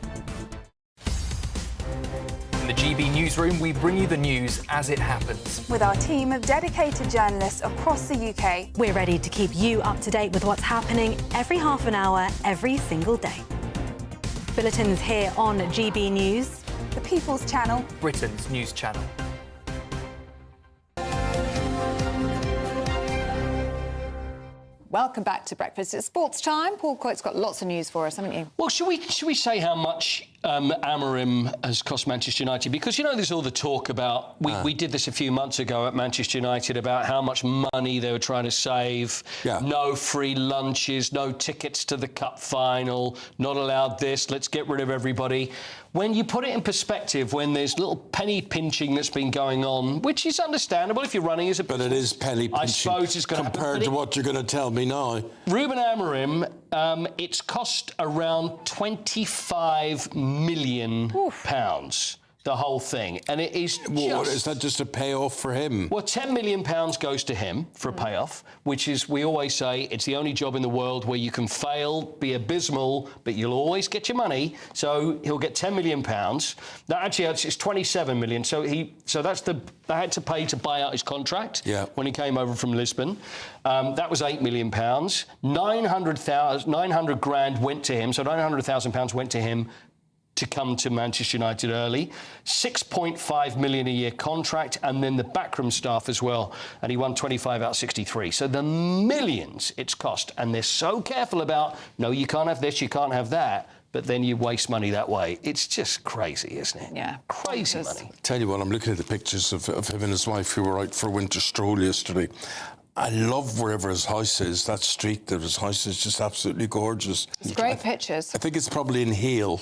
In the GB Newsroom, we bring you the news as it happens. With our team of dedicated journalists across the UK, we're ready to keep you up to date with what's happening every half an hour, every single day. Bulletins here on GB News, the People's Channel, Britain's news channel. Welcome back to Breakfast. It's sports time. Paul Coyte's got lots of news for us, haven't you? Well, should we say how much Amorim has cost Manchester United? Because, you know, there's all the talk about, we did this a few months ago at Manchester United about how much money they were trying to save, no free lunches, no tickets to the cup final, not allowed this, let's get rid of everybody. When you put it in perspective, when there's little penny pinching that's been going on, which is understandable if you're running as a business. But it is penny pinching. I suppose it's going to compared to what you're going to tell me now. Ruben Amorim, it's cost around £25 million, the whole thing. And it is just... Is that just a payoff for him? Well, £10 million goes to him for a payoff, which is, we always say, it's the only job in the world where you can fail, be abysmal, but you'll always get your money. So he'll get £10 million. Now, actually, it's 27 million. So that's they had to pay to buy out his contract when he came over from Lisbon. That was £8 million. 900 grand went to him. So £900,000 went to him to come to Manchester United early. 6.5 million a year contract, and then the backroom staff as well. And he won 25 out of 63. So the millions it's cost. And they're so careful about, no, you can't have this, you can't have that. But then you waste money that way. It's just crazy, isn't it? Yeah. Crazy money. Tell you what, I'm looking at the pictures of him and his wife who were out for a winter stroll yesterday. I love wherever his house is. That street that his house is just absolutely gorgeous. It's great pictures. I think it's probably in Hale.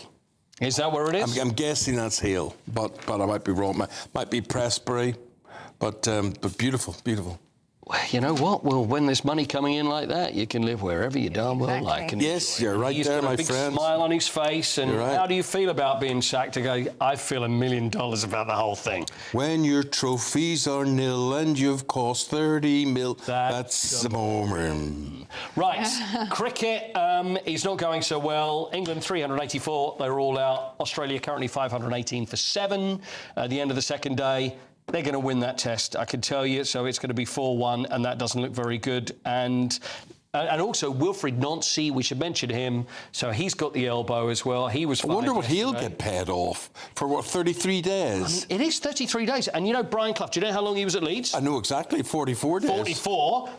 Is that where it is? I'm guessing that's Hale, but I might be wrong. Might be Prestbury, but beautiful, beautiful. Well, you know what? Well, when there's money coming in like that, you can live wherever you darn well like. And yes, you're right there, my friend. He's got a big smile on his face. And how do you feel about being sacked? I feel $1 million about the whole thing. When your trophies are nil and you've cost 30 mil, that's the moment. Right, cricket is not going so well. England 384, they're all out. Australia currently 518 for 7 at the end of the second day. They're going to win that test, I can tell you. So it's going to be 4-1, and that doesn't look very good. And also Wilfried Nancy, we should mention him. So he's got the elbow as well. He was. I wonder what he'll get paid off for. What, 33 days? It is 33 days. And you know Brian Clough. Do you know how long he was at Leeds? I know exactly. 44 days. 44,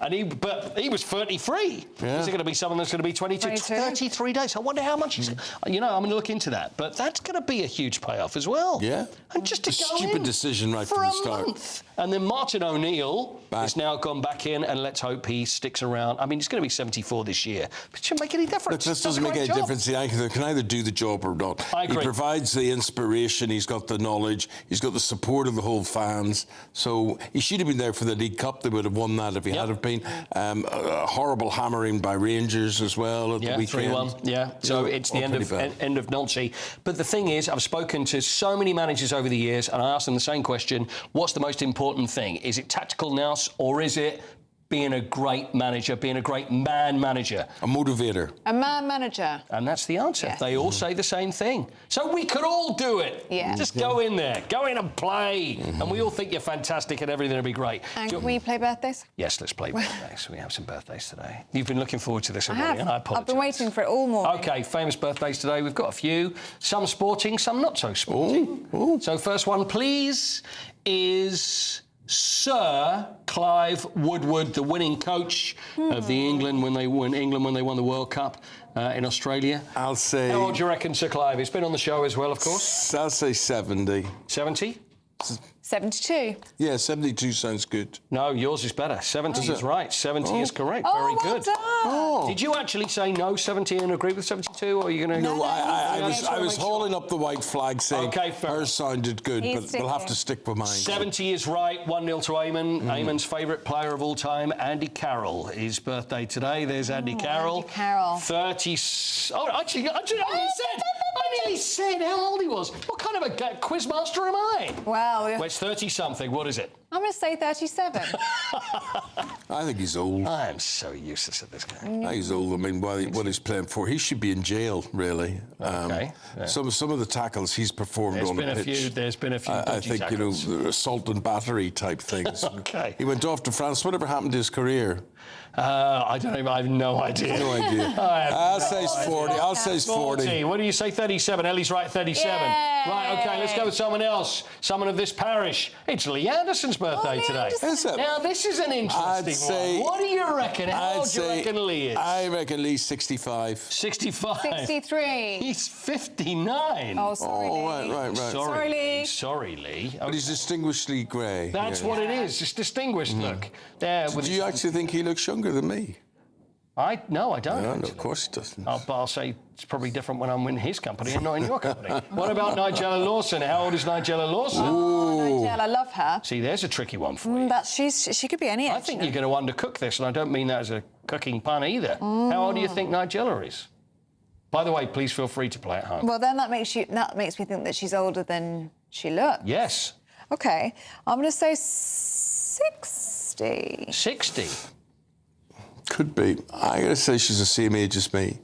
but he was 33. Yeah. Is it going to be someone that's going to be 22? 33 days. I wonder how much he's. You know, I'm going to look into that. But that's going to be a huge payoff as well. Yeah. And just to go stupid in decision right for from the a start. Month. And then Martin O'Neill has now gone back in, and let's hope he sticks around. I mean, he's going to be 74 this year, but it shouldn't make any difference. Look, this doesn't make any difference. He can either do the job or not. I agree. He provides the inspiration. He's got the knowledge. He's got the support of the whole fans. So he should have been there for the League Cup. They would have won that if he had have been. A horrible hammering by Rangers as well at the weekend. 3-1. Yeah. So it's the end of Nancy. But the thing is, I've spoken to so many managers over the years, and I asked them the same question: what's the most important thing? Is it tactical nous, or is it being a great manager, being a great man manager? A motivator. A man manager. And that's the answer. Yes. They all say the same thing. So we could all do it. Yeah. Just go in there, go in and play. And we all think you're fantastic and everything will be great. And can we play birthdays? Yes, let's play birthdays. We have some birthdays today. You've been looking forward to this already, and I apologise. I've been waiting for it all morning. OK, famous birthdays today. We've got a few. Some sporting, some not so sporting. Ooh. So first one, please, is Sir Clive Woodward, the winning coach of the England when they won the World Cup in Australia. I'll say. How old do you reckon, Sir Clive? He's been on the show as well, of course. I'll say 70. 70? 72. Yeah, 72 sounds good. No, yours is better. 70 is right. 70 is correct. Oh, Very well good. Done. Oh. Did you actually say no 70 and agree with 72, or are you going to? No, I was holding up the white flag saying hers sounded good, but we'll have to stick with mine. 70 is right. 1-0 to Eamonn. Eamonn's favourite player of all time, Andy Carroll. His birthday today. There's Andy Carroll. Andy Carroll. 30. Oh, actually, I nearly said how old he was. What kind of a quizmaster am I? Well, it's 30-something. What is it? I'm going to say 37. I think he's old. I am so useless at this game. I think he's old. I mean, what he's playing for, he should be in jail, really. Okay. Some of the tackles he's performed on the pitch. There's been a few. I think tackles. Assault and battery type things. Okay. He went off to France. Whatever happened to his career? I don't even. I have no idea. No idea. I'll say 40. I'll say 40. What do you say? 37. Ellie's right. 37. Yay. Right. Okay. Let's go with someone else. Someone of this parish. It's Lee Anderson's birthday today. Is it? Now this is an interesting say. What do you reckon? How old do you reckon Lee is? I reckon Lee's 65. 65. 63. He's 59. Oh, sorry, Lee. Right. Sorry, Lee. Sorry, Lee. But he's distinguishedly grey. That's what it is. It's distinguished look. There. Do you actually think he looks younger than me? No, I don't. No, of course he doesn't. But I'll say it's probably different when I'm in his company and not in your company. What about Nigella Lawson? How old is Nigella Lawson? Oh, Nigella, I love her. See, there's a tricky one for you. She could be any age. I think you're going to undercook this, and I don't mean that as a cooking pun either. How old do you think Nigella is? By the way, please feel free to play at home. Well, then that makes me think that she's older than she looks. Yes. Okay, I'm going to say 60. 60? Could be. I gotta say she's the same age as me.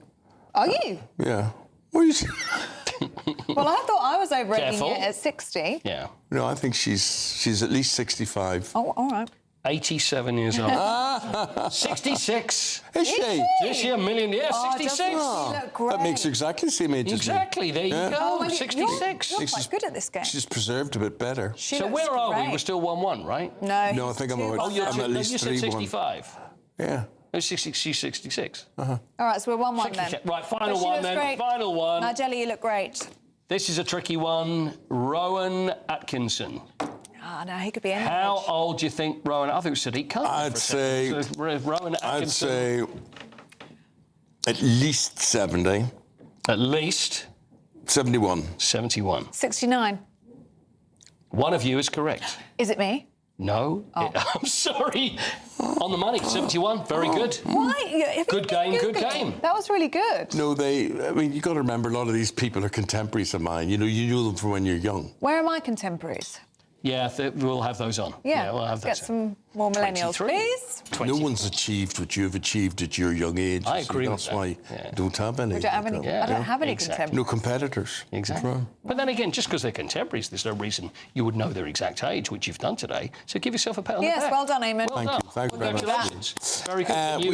Are you? Yeah. What are you Well, I thought I was overrating Careful. it at 60. Yeah. No, I think she's at least 65. Oh, all right. 87 years old. 66. Is she? Is she a million? Yeah, 66. Doesn't she look great? That makes her exactly the same age as me. Exactly. There you go. Oh, well, 66. You're quite good at this game. She's preserved a bit better. So where are we? We're still 1-1, right? No. No, I think I'm Oh, you're at least you said 3-1. 65. Yeah. She's 66. All right, so we're 1-1 then. Right, final But she one looks then. great. Final one. Nigella, you look great. This is a tricky one. Rowan Atkinson. Oh, no, he could be any How age. old do you think Rowan? I think Sadiq Khan. I'd say. Rowan Atkinson. I'd say at least 70. At least 71. 71. 69. One of you is correct. Is it me? No. Oh. I'm sorry. On the money. 71. Very good. Why? Good game. Good game. That was really good. No, I mean, you got to remember, a lot of these people are contemporaries of mine. You know, you knew them from when you're young. Where are my contemporaries? Yeah, we'll have those on. Yeah, we'll have get those. some more millennials, 23. please. No one's achieved what you've achieved at your young age. I agree with That's that. why you don't have any. I don't have any. I don't have any exactly. contemporaries. No competitors. Exactly. Right. But then again, just because they're contemporaries, there's no reason you would know their exact age, which you've done today. So give yourself a pat on the back. Yes, well done, Eamonn. Well Thank done. you. Thank you very much. Congratulations. Very good.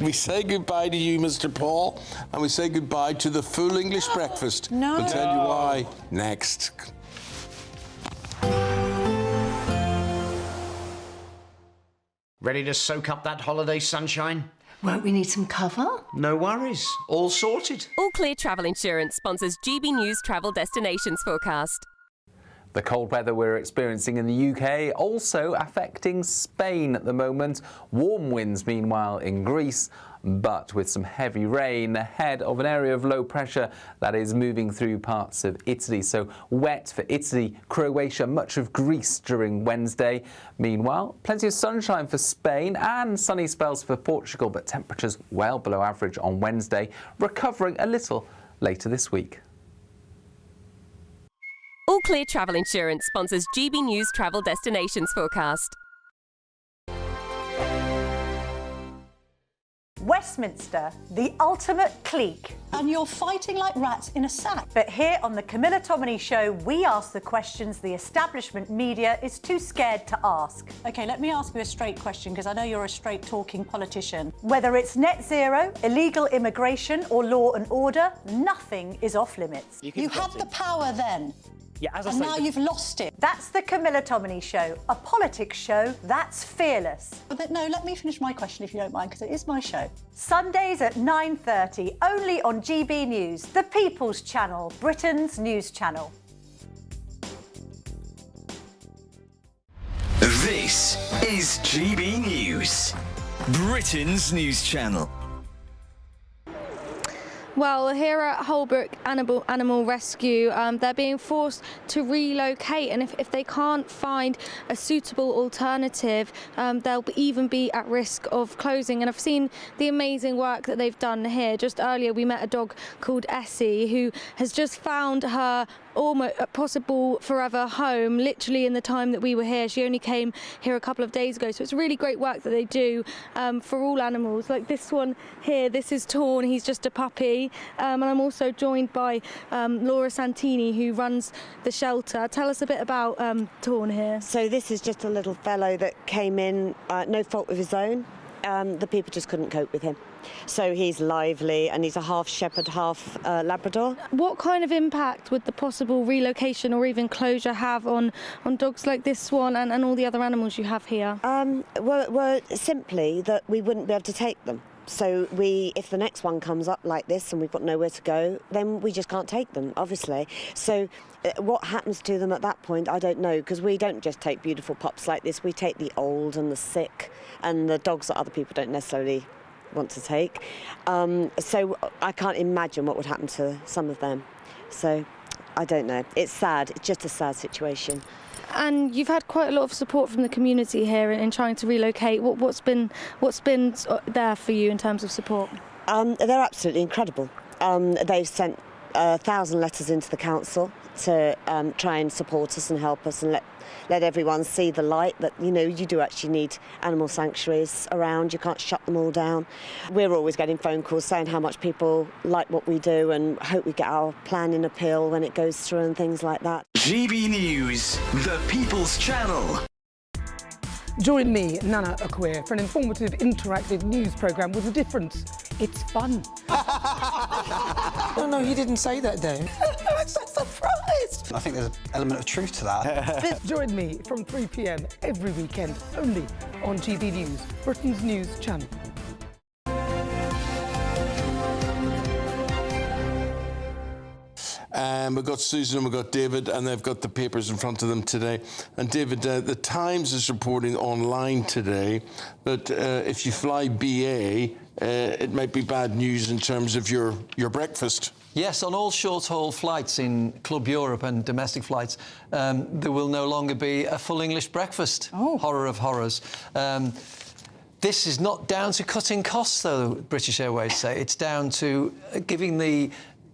We say goodbye to you, Mr. Paul, and we say goodbye to the full English breakfast. No. We'll tell you why next. Ready to soak up that holiday sunshine? Won't we need some cover? No worries. All sorted. All Clear Travel Insurance sponsors GB News Travel Destinations Forecast. The cold weather we're experiencing in the UK also affecting Spain at the moment. Warm winds, meanwhile, in Greece, but with some heavy rain ahead of an area of low pressure that is moving through parts of Italy. So wet for Italy, Croatia, much of Greece during Wednesday. Meanwhile, plenty of sunshine for Spain and sunny spells for Portugal, but temperatures well below average on Wednesday, recovering a little later this week. All Clear Travel Insurance sponsors GB News Travel Destinations Forecast. Westminster, the ultimate clique. And you're fighting like rats in a sack. But here on the Camilla Tominey Show, we ask the questions the establishment media is too scared to ask. OK, let me ask you a straight question, because I know you're a straight-talking politician. Whether it's net zero, illegal immigration or law and order, nothing is off limits. You had the power then. Yeah, as I And say, now you've lost it. That's the Camilla Tominey Show, a politics show that's fearless. But no, let me finish my question if you don't mind, because it is my show. Sundays at 9:30, only on GB News, the People's Channel, Britain's news channel. This is GB News, Britain's news channel. Well, here at Holbrook Animal Rescue, they're being forced to relocate, and if they can't find a suitable alternative, they'll even be at risk of closing. And I've seen the amazing work that they've done here. Just earlier we met a dog called Essie who has just found her almost possible forever home literally in the time that we were here. She only came here a couple of days ago, so it's really great work that they do for all animals. Like this one here, this is Torn, he's just a puppy, and I'm also joined by Laura Santini, who runs the shelter. Tell us a bit about Torn here. So this is just a little fellow that came in, no fault of his own. the people just couldn't cope with him. So he's lively and he's a half shepherd, half Labrador. What kind of impact would the possible relocation or even closure have on dogs like this one and all the other animals you have here? Well, simply that we wouldn't be able to take them. So if the next one comes up like this and we've got nowhere to go, then we just can't take them, obviously. So what happens to them at that point, I don't know, because we don't just take beautiful pups like this. We take the old and the sick and the dogs that other people don't necessarily want to take. So I can't imagine what would happen to some of them. So I don't know. It's sad. It's just a sad situation. And you've had quite a lot of support from the community here in trying to relocate. What's been there for you in terms of support? They're absolutely incredible. They've sent 1,000 letters into the council to try and support us and help us and let everyone see the light that, you know, you do actually need animal sanctuaries around. You can't shut them all down. We're always getting phone calls saying how much people like what we do and hope we get our plan in appeal when it goes through and things like that. GB News, the People's Channel. Join me, Nana Akwe, for an informative, interactive news programme with a difference. It's fun. No, he didn't say that, though. I'm so surprised. I think there's an element of truth to that. Join me from 3 p.m. every weekend, only on GB News, Britain's news channel. We've got Susan and we've got David, and they've got the papers in front of them today. And David, the Times is reporting online today that if you fly BA, it might be bad news in terms of your breakfast. Yes, on all short-haul flights in Club Europe and domestic flights, there will no longer be a full English breakfast. Oh. Horror of horrors. This is not down to cutting costs, though, British Airways say. It's down to giving the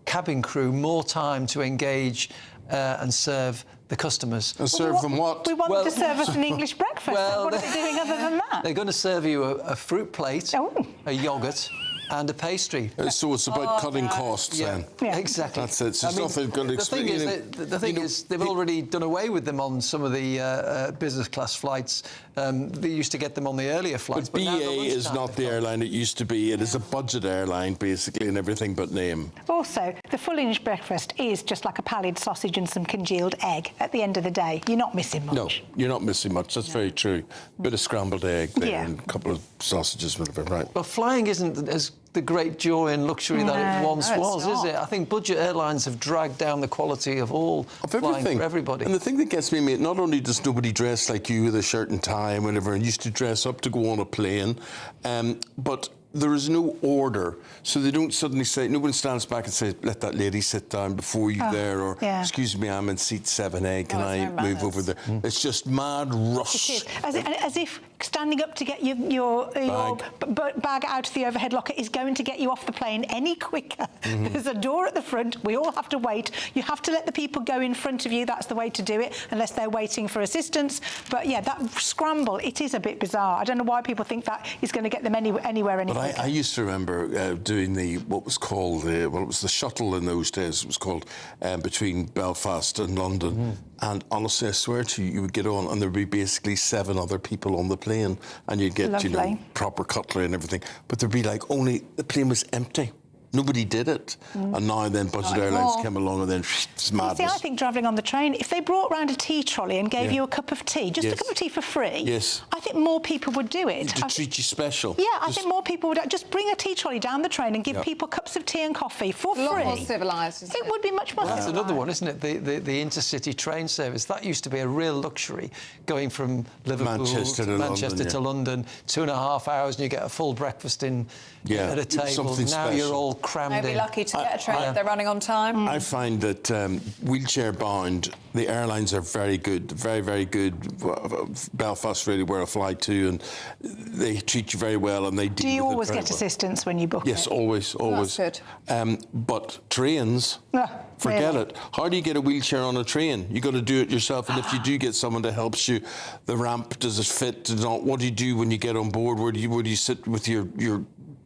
cabin crew more time to engage and serve the customers. And serve them what? We want them to serve us an English breakfast. What are they doing other than that? They're going to serve you a fruit plate, a yoghurt, and a pastry. So it's about cutting costs then? Yeah, exactly. That's it. So it's nothing going to explain. The thing is, they've already done away with them on some of the business class flights. They used to get them on the earlier flights. But BA is not the airline it used to be. It is a budget airline, basically, and everything but name. Also, the full English breakfast is just like a pallid sausage and some congealed egg. At the end of the day, you're not missing much. No, you're not missing much. That's very true. Bit of scrambled egg there and a couple of sausages, whatever, right. Well, flying isn't as the great joy and luxury that it once was, is it? I think budget airlines have dragged down the quality of all flying for everybody. And the thing that gets me, mate, not only does nobody dress like you with a shirt and tie and whatever, and used to dress up to go on a plane, but there is no order, so they don't suddenly say, no one stands back and says, let that lady sit down before you there, or excuse me, I'm in seat 7A, can I move over there? It's just mad rush. It is. As if standing up to get your bag out of the overhead locker is going to get you off the plane any quicker. There's a door at the front, we all have to wait. You have to let the people go in front of you, that's the way to do it, unless they're waiting for assistance. But yeah, that scramble, it is a bit bizarre. I don't know why people think that is going to get them anywhere. But I used to remember doing what was called, it was the shuttle in those days, it was called, between Belfast and London. And honestly, I swear to you, you would get on and there'd be basically 7 other people on the plane, and you'd get, you know, proper cutlery and everything. But there'd be like only, the plane was empty. Nobody did it. And now then budget airlines came along and then it's madness. See, I think travelling on the train, if they brought round a tea trolley and gave you a cup of tea, just a cup of tea for free, I think more people would do it. To treat you special. Yeah, I think more people would just bring a tea trolley down the train and give people cups of tea and coffee for free. A lot more civilised, isn't it? It would be much more civilised. That's another one, isn't it? The intercity train service. That used to be a real luxury, going from Liverpool Manchester to London, 2.5 hours, and you get a full breakfast in at a table. Now you're all crammed in. Lucky to get a train if they're running on time. I find that wheelchair bound, the airlines are very good, very, very good. Belfast really where I fly to, and they treat you very well, and they deal with it. Do you always get assistance when you book Yes, always. That's good. But trains, forget it. How do you get a wheelchair on a train? You got to do it yourself, and if you do get someone that helps you, the ramp, does it fit? What do you do when you get on board? Where do you sit with your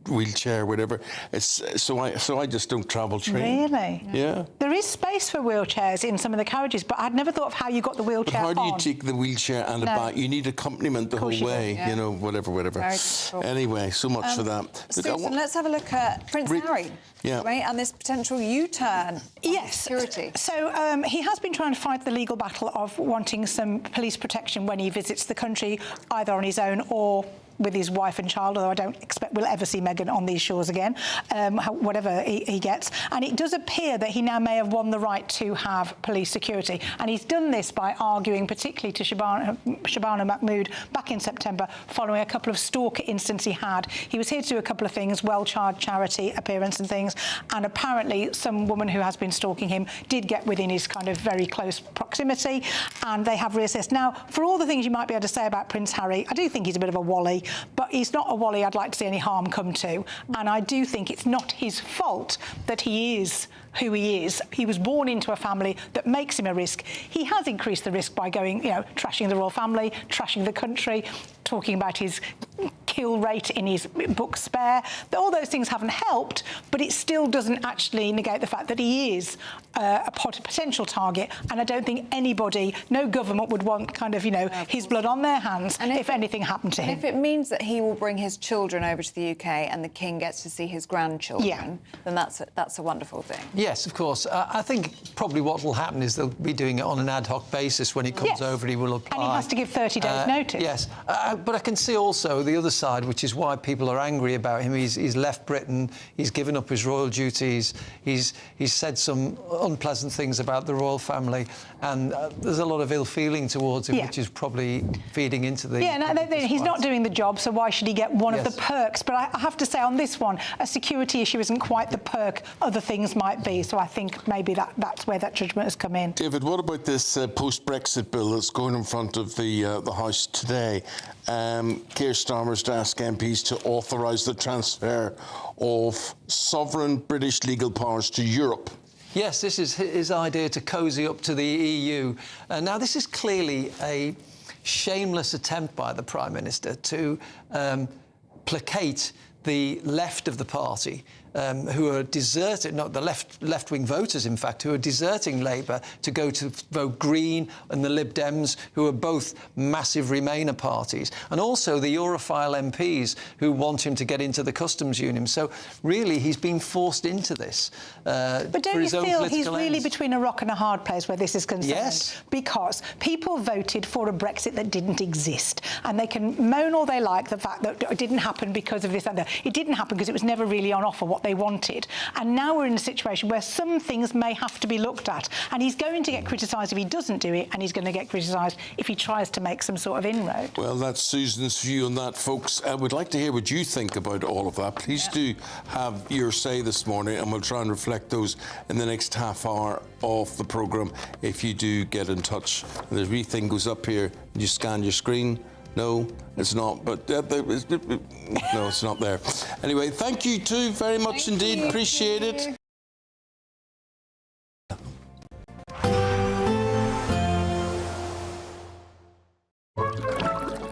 wheelchair, whatever. So I just don't travel train. Really? Yeah. There is space for wheelchairs in some of the carriages, but I'd never thought of how you got the wheelchair But how do you on. take the wheelchair and No. a back? You need accompaniment the whole you do, way, yeah. you know, whatever. Very difficult. Anyway, so much for that. Look, I Susan, want- let's have a look at Prince Harry. Yeah. Right, and this potential U-turn. Yes. Security. So he has been trying to fight the legal battle of wanting some police protection when he visits the country, either on his own or with his wife and child, although I don't expect we'll ever see Meghan on these shores again, whatever he gets. And it does appear that he now may have won the right to have police security. And he's done this by arguing particularly to Shabana Mahmood back in September, following a couple of stalker incidents he had. He was here to do a couple of things, well-charged charity appearance and things, and apparently some woman who has been stalking him did get within his kind of very close proximity, and they have reassessed. Now, for all the things you might be able to say about Prince Harry, I do think he's a bit of a wally, but he's not a wally I'd like to see any harm come to. And I do think it's not his fault that he is who he is. He was born into a family that makes him a risk. He has increased the risk by going, trashing the royal family, trashing the country, talking about his kill rate in his book Spare. All those things haven't helped, but it still doesn't actually negate the fact that he is a potential target. And I don't think anybody, no government would want kind of, his blood on their hands if anything happened to him. If it means that he will bring his children over to the UK and the King gets to see his grandchildren, then that's a wonderful thing. Yes, of course. I think probably what will happen is they'll be doing it on an ad hoc basis. When he comes over, he will apply. And he has to give 30 days notice. Yes. But I can see also the other side, which is why people are angry about him. He's left Britain. He's given up his royal duties. He's said some unpleasant things about the royal family. And there's a lot of ill feeling towards him, which is probably feeding into the... Yeah, he's not doing the job, so why should he get one of the perks? But I have to say on this one, a security issue isn't quite the perk other things might be. So I think maybe that's where that judgment has come in. David, what about this post-Brexit bill that's going in front of the House today? Keir Starmer's asked MPs to authorise the transfer of sovereign British legal powers to Europe. Yes, this is his idea to cosy up to the EU. Now, this is clearly a shameless attempt by the Prime Minister to placate the left of the party, who are deserting, not the left-wing voters, in fact, who are deserting Labour to go to vote Green, and the Lib Dems, who are both massive Remainer parties, and also the Europhile MPs who want him to get into the customs union. So really, he's been forced into this but don't for you his own feel political he's really ends. between a rock and a hard place where this is concerned? Yes. Because people voted for a Brexit that didn't exist, and they can moan all they like the fact that it didn't happen because of this and that. It didn't happen because it was never really on offer what they wanted. And now we're in a situation where some things may have to be looked at, and he's going to get criticised if he doesn't do it, and he's going to get criticised if he tries to make some sort of inroad. Well, that's Susan's view on that, folks. I would like to hear what you think about all of that. Please do have your say this morning, and we'll try and reflect those in the next half hour of the programme if you do get in touch. The wee thing goes up here, and you scan your screen. No, it's not, but no, it's not there. Anyway, thank you too very much indeed. Appreciate it.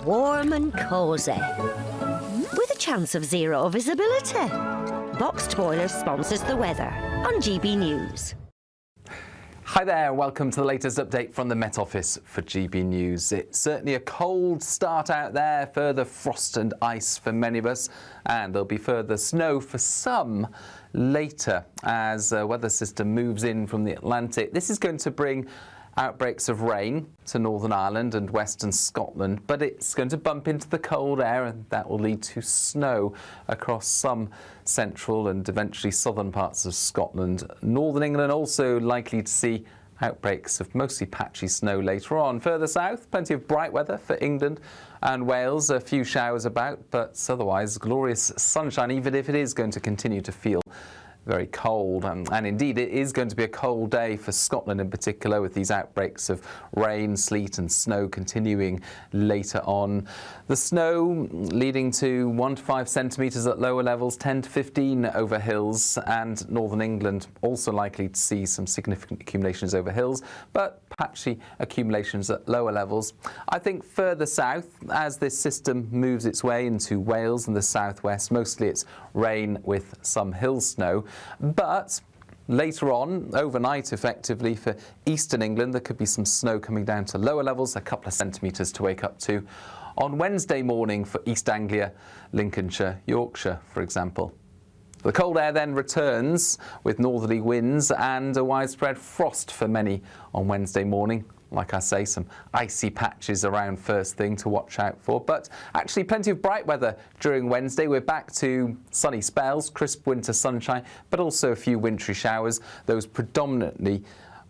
Warm and cosy, with a chance of zero visibility. Boxed Boiler sponsors the weather on GB News. Hi there, welcome to the latest update from the Met Office for GB News. It's certainly a cold start out there, further frost and ice for many of us, and there'll be further snow for some later as a weather system moves in from the Atlantic. This is going to bring outbreaks of rain to Northern Ireland and Western Scotland, but it's going to bump into the cold air, and that will lead to snow across some central and eventually southern parts of Scotland. Northern England also likely to see outbreaks of mostly patchy snow later on. Further south, plenty of bright weather for England and Wales, a few showers about, but otherwise glorious sunshine, even if it is going to continue to feel very cold, and indeed it is going to be a cold day for Scotland in particular, with these outbreaks of rain, sleet and snow continuing later on. The snow leading to 1 to 5 centimetres at lower levels, 10 to 15 over hills, and northern England also likely to see some significant accumulations over hills, but patchy accumulations at lower levels. I think further south, as this system moves its way into Wales and the southwest, mostly it's rain with some hill snow. But later on, overnight effectively, for eastern England, there could be some snow coming down to lower levels, a couple of centimetres to wake up to. On Wednesday morning for East Anglia, Lincolnshire, Yorkshire, for example. The cold air then returns with northerly winds and a widespread frost for many on Wednesday morning. Like I say, some icy patches around first thing to watch out for, but actually plenty of bright weather during Wednesday. We're back to sunny spells, crisp winter sunshine, but also a few wintry showers, those predominantly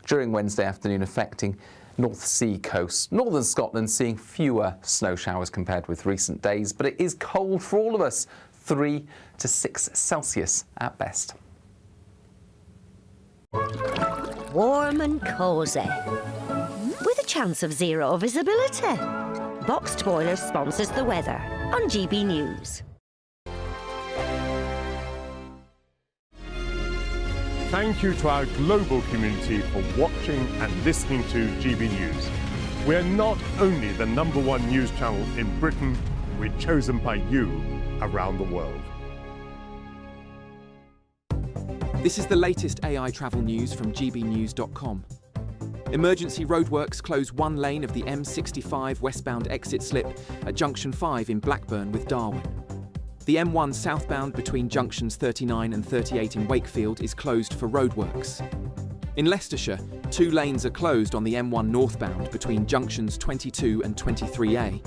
during Wednesday afternoon affecting North Sea coast. Northern Scotland seeing fewer snow showers compared with recent days, but it is cold for all of us, 3 to 6 Celsius at best. Warm and cosy, with a chance of zero visibility. Boxed Boiler sponsors the weather on GB News. Thank you to our global community for watching and listening to GB News. We're not only the #1 news channel in Britain, we're chosen by you around the world. This is the latest AI travel news from gbnews.com. Emergency roadworks close one lane of the M65 westbound exit slip at Junction 5 in Blackburn with Darwin. The M1 southbound between junctions 39 and 38 in Wakefield is closed for roadworks. In Leicestershire, 2 lanes are closed on the M1 northbound between junctions 22 and 23A.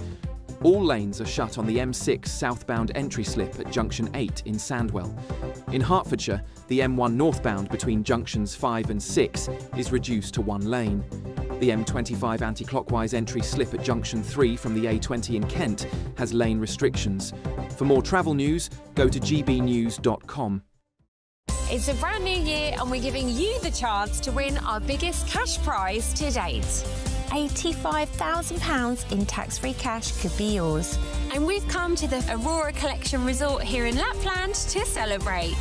All lanes are shut on the M6 southbound entry slip at junction 8 in Sandwell. In Hertfordshire, the M1 northbound between junctions 5 and 6 is reduced to 1 lane. The M25 anti-clockwise entry slip at junction 3 from the A20 in Kent has lane restrictions. For more travel news, go to gbnews.com. It's a brand new year and we're giving you the chance to win our biggest cash prize to date. £85,000 in tax-free cash could be yours. And we've come to the Aurora Collection Resort here in Lapland to celebrate.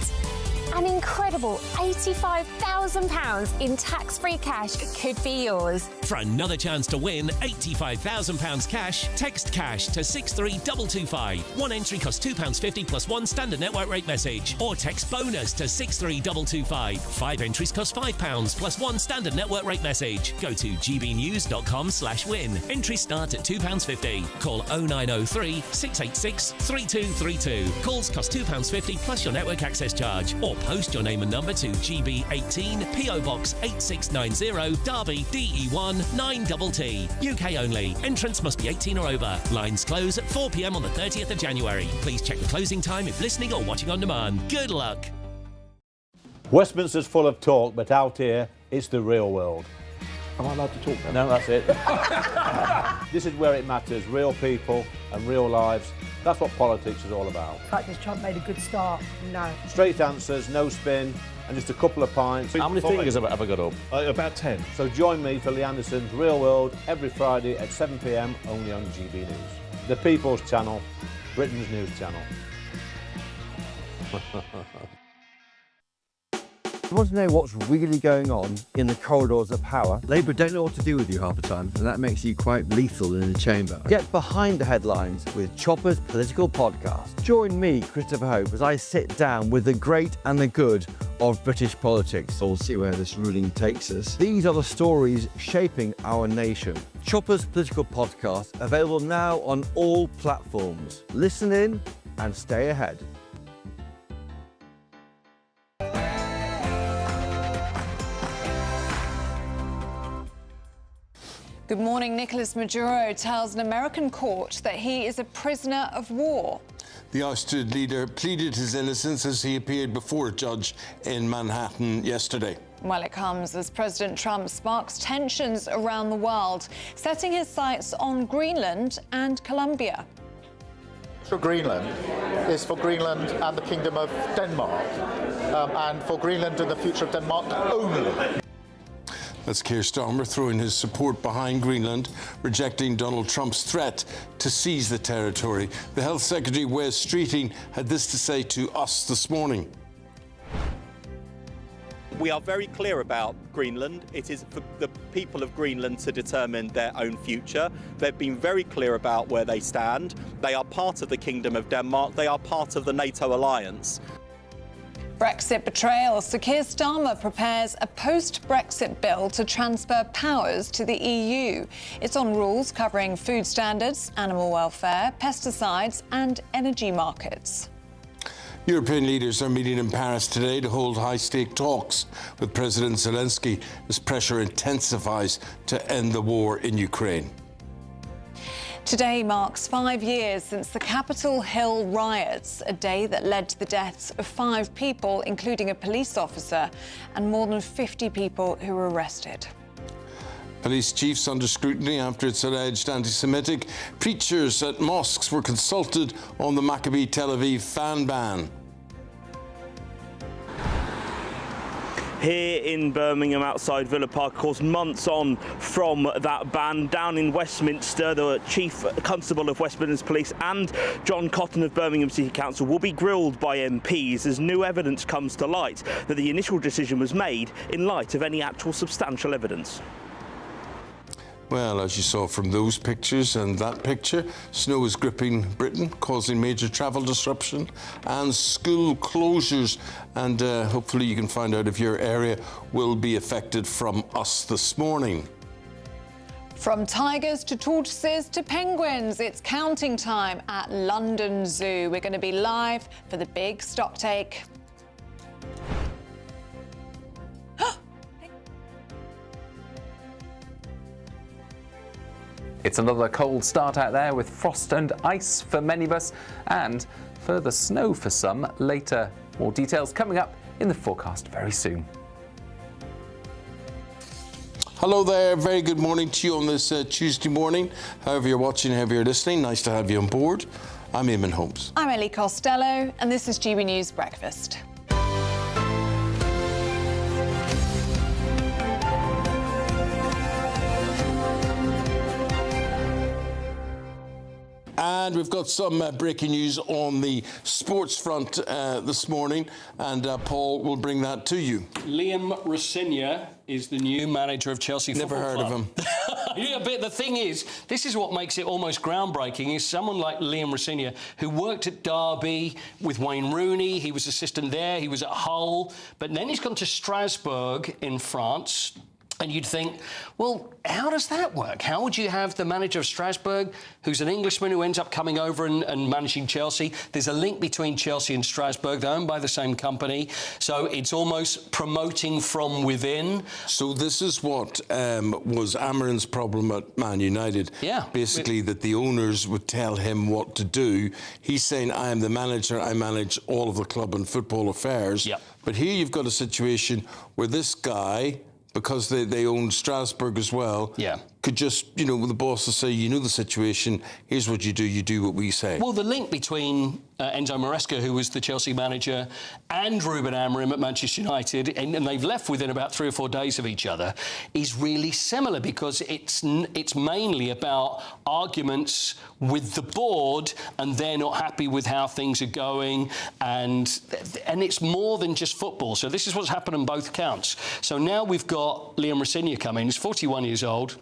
An incredible £85,000 in tax-free cash could be yours. For another chance to win £85,000 cash, text cash to 63225. One entry costs £2.50 plus 1 standard network rate message. Or text bonus to 63225. 5 entries cost £5 plus 1 standard network rate message. Go to gbnews.com/win. Entries start at £2.50. Call 0903 686 3232. Calls cost £2.50 plus your network access charge. Or post your name and number to GB18 PO Box 8690 Derby DE1 9TT. UK only. Entrance must be 18 or over. Lines close at 4 p.m. on the 30th of January. Please check the closing time if listening or watching on demand. Good luck. Westminster's full of talk, but out here, it's the real world. Am I allowed to talk now? No, that's it. This is where it matters. Real people and real lives. That's what politics is all about. The fact is Trump made a good start. No. Straight answers, no spin, and just a couple of pints. How many fingers have I got up? About 10. So join me for Lee Anderson's Real World every Friday at 7 p.m. only on GB News. The People's Channel, Britain's news channel. You want to know what's really going on in the corridors of power? Labour don't know what to do with you half the time, and that makes you quite lethal in the chamber. Get behind the headlines with Chopper's Political Podcast. Join me, Christopher Hope, as I sit down with the great and the good of British politics. We'll see where this ruling takes us. These are the stories shaping our nation. Chopper's Political Podcast, available now on all platforms. Listen in and stay ahead. Good morning. Nicolas Maduro tells an American court that he is a prisoner of war. The ousted leader pleaded his innocence as he appeared before a judge in Manhattan yesterday. Well, it comes as President Trump sparks tensions around the world, setting his sights on Greenland and Colombia. For Greenland is for Greenland and the Kingdom of Denmark. and for Greenland and the future of Denmark only. That's Keir Starmer throwing his support behind Greenland, rejecting Donald Trump's threat to seize the territory. The Health Secretary, Wes Streeting, had this to say to us this morning. We are very clear about Greenland. It is for the people of Greenland to determine their own future. They've been very clear about where they stand. They are part of the Kingdom of Denmark. They are part of the NATO alliance. Brexit betrayal. Sir Keir Starmer prepares a post-Brexit bill to transfer powers to the EU. It's on rules covering food standards, animal welfare, pesticides and energy markets. European leaders are meeting in Paris today to hold high-stake talks with President Zelensky as pressure intensifies to end the war in Ukraine. Today marks 5 years since the Capitol Hill riots, a day that led to the deaths of 5 people, including a police officer, and more than 50 people who were arrested. Police chiefs under scrutiny after it's alleged anti-Semitic. Preachers at mosques were consulted on the Maccabi Tel Aviv fan ban. Here in Birmingham, outside Villa Park, of course, months on from that ban. Down in Westminster, the Chief Constable of Westminster Police and John Cotton of Birmingham City Council will be grilled by MPs as new evidence comes to light that the initial decision was made in light of any actual substantial evidence. Well, as you saw from those pictures and that picture, snow is gripping Britain, causing major travel disruption and school closures. And hopefully you can find out if your area will be affected from us this morning. From tigers to tortoises to penguins, it's counting time at London Zoo. We're going to be live for the big stocktake. It's another cold start out there with frost and ice for many of us and further snow for some later. More details coming up in the forecast very soon. Hello there, very good morning to you on this Tuesday morning. However you're watching, however you're listening, nice to have you on board. I'm Eamonn Holmes. I'm Ellie Costello and this is GB News Breakfast. And we've got some breaking news on the sports front this morning, and Paul will bring that to you. Liam Rosenior is the new manager of Chelsea Football Club. Never heard of him. Yeah, but the thing is, this is what makes it almost groundbreaking, is someone like Liam Rosenior, who worked at Derby with Wayne Rooney. He was assistant there, he was at Hull, but then he's gone to Strasbourg in France. And you'd think, well, how does that work? How would you have the manager of Strasbourg, who's an Englishman who ends up coming over and managing Chelsea? There's a link between Chelsea and Strasbourg. They're owned by the same company. So it's almost promoting from within. So this is what was Amarin's problem at Man United. Yeah. Basically, that the owners would tell him what to do. He's saying, I am the manager. I manage all of the club and football affairs. Yep. But here you've got a situation where this guy, because they own Strasbourg as well, could just, the boss will say, you know the situation, here's what you do what we say. Well, the link between Enzo Maresca, who was the Chelsea manager, and Ruben Amorim at Manchester United, and they've left within about 3 or 4 days of each other, is really similar because it's mainly about arguments with the board and they're not happy with how things are going, and it's more than just football. So this is what's happened on both counts. So now we've got Liam Rosenior coming. He's 41 years old.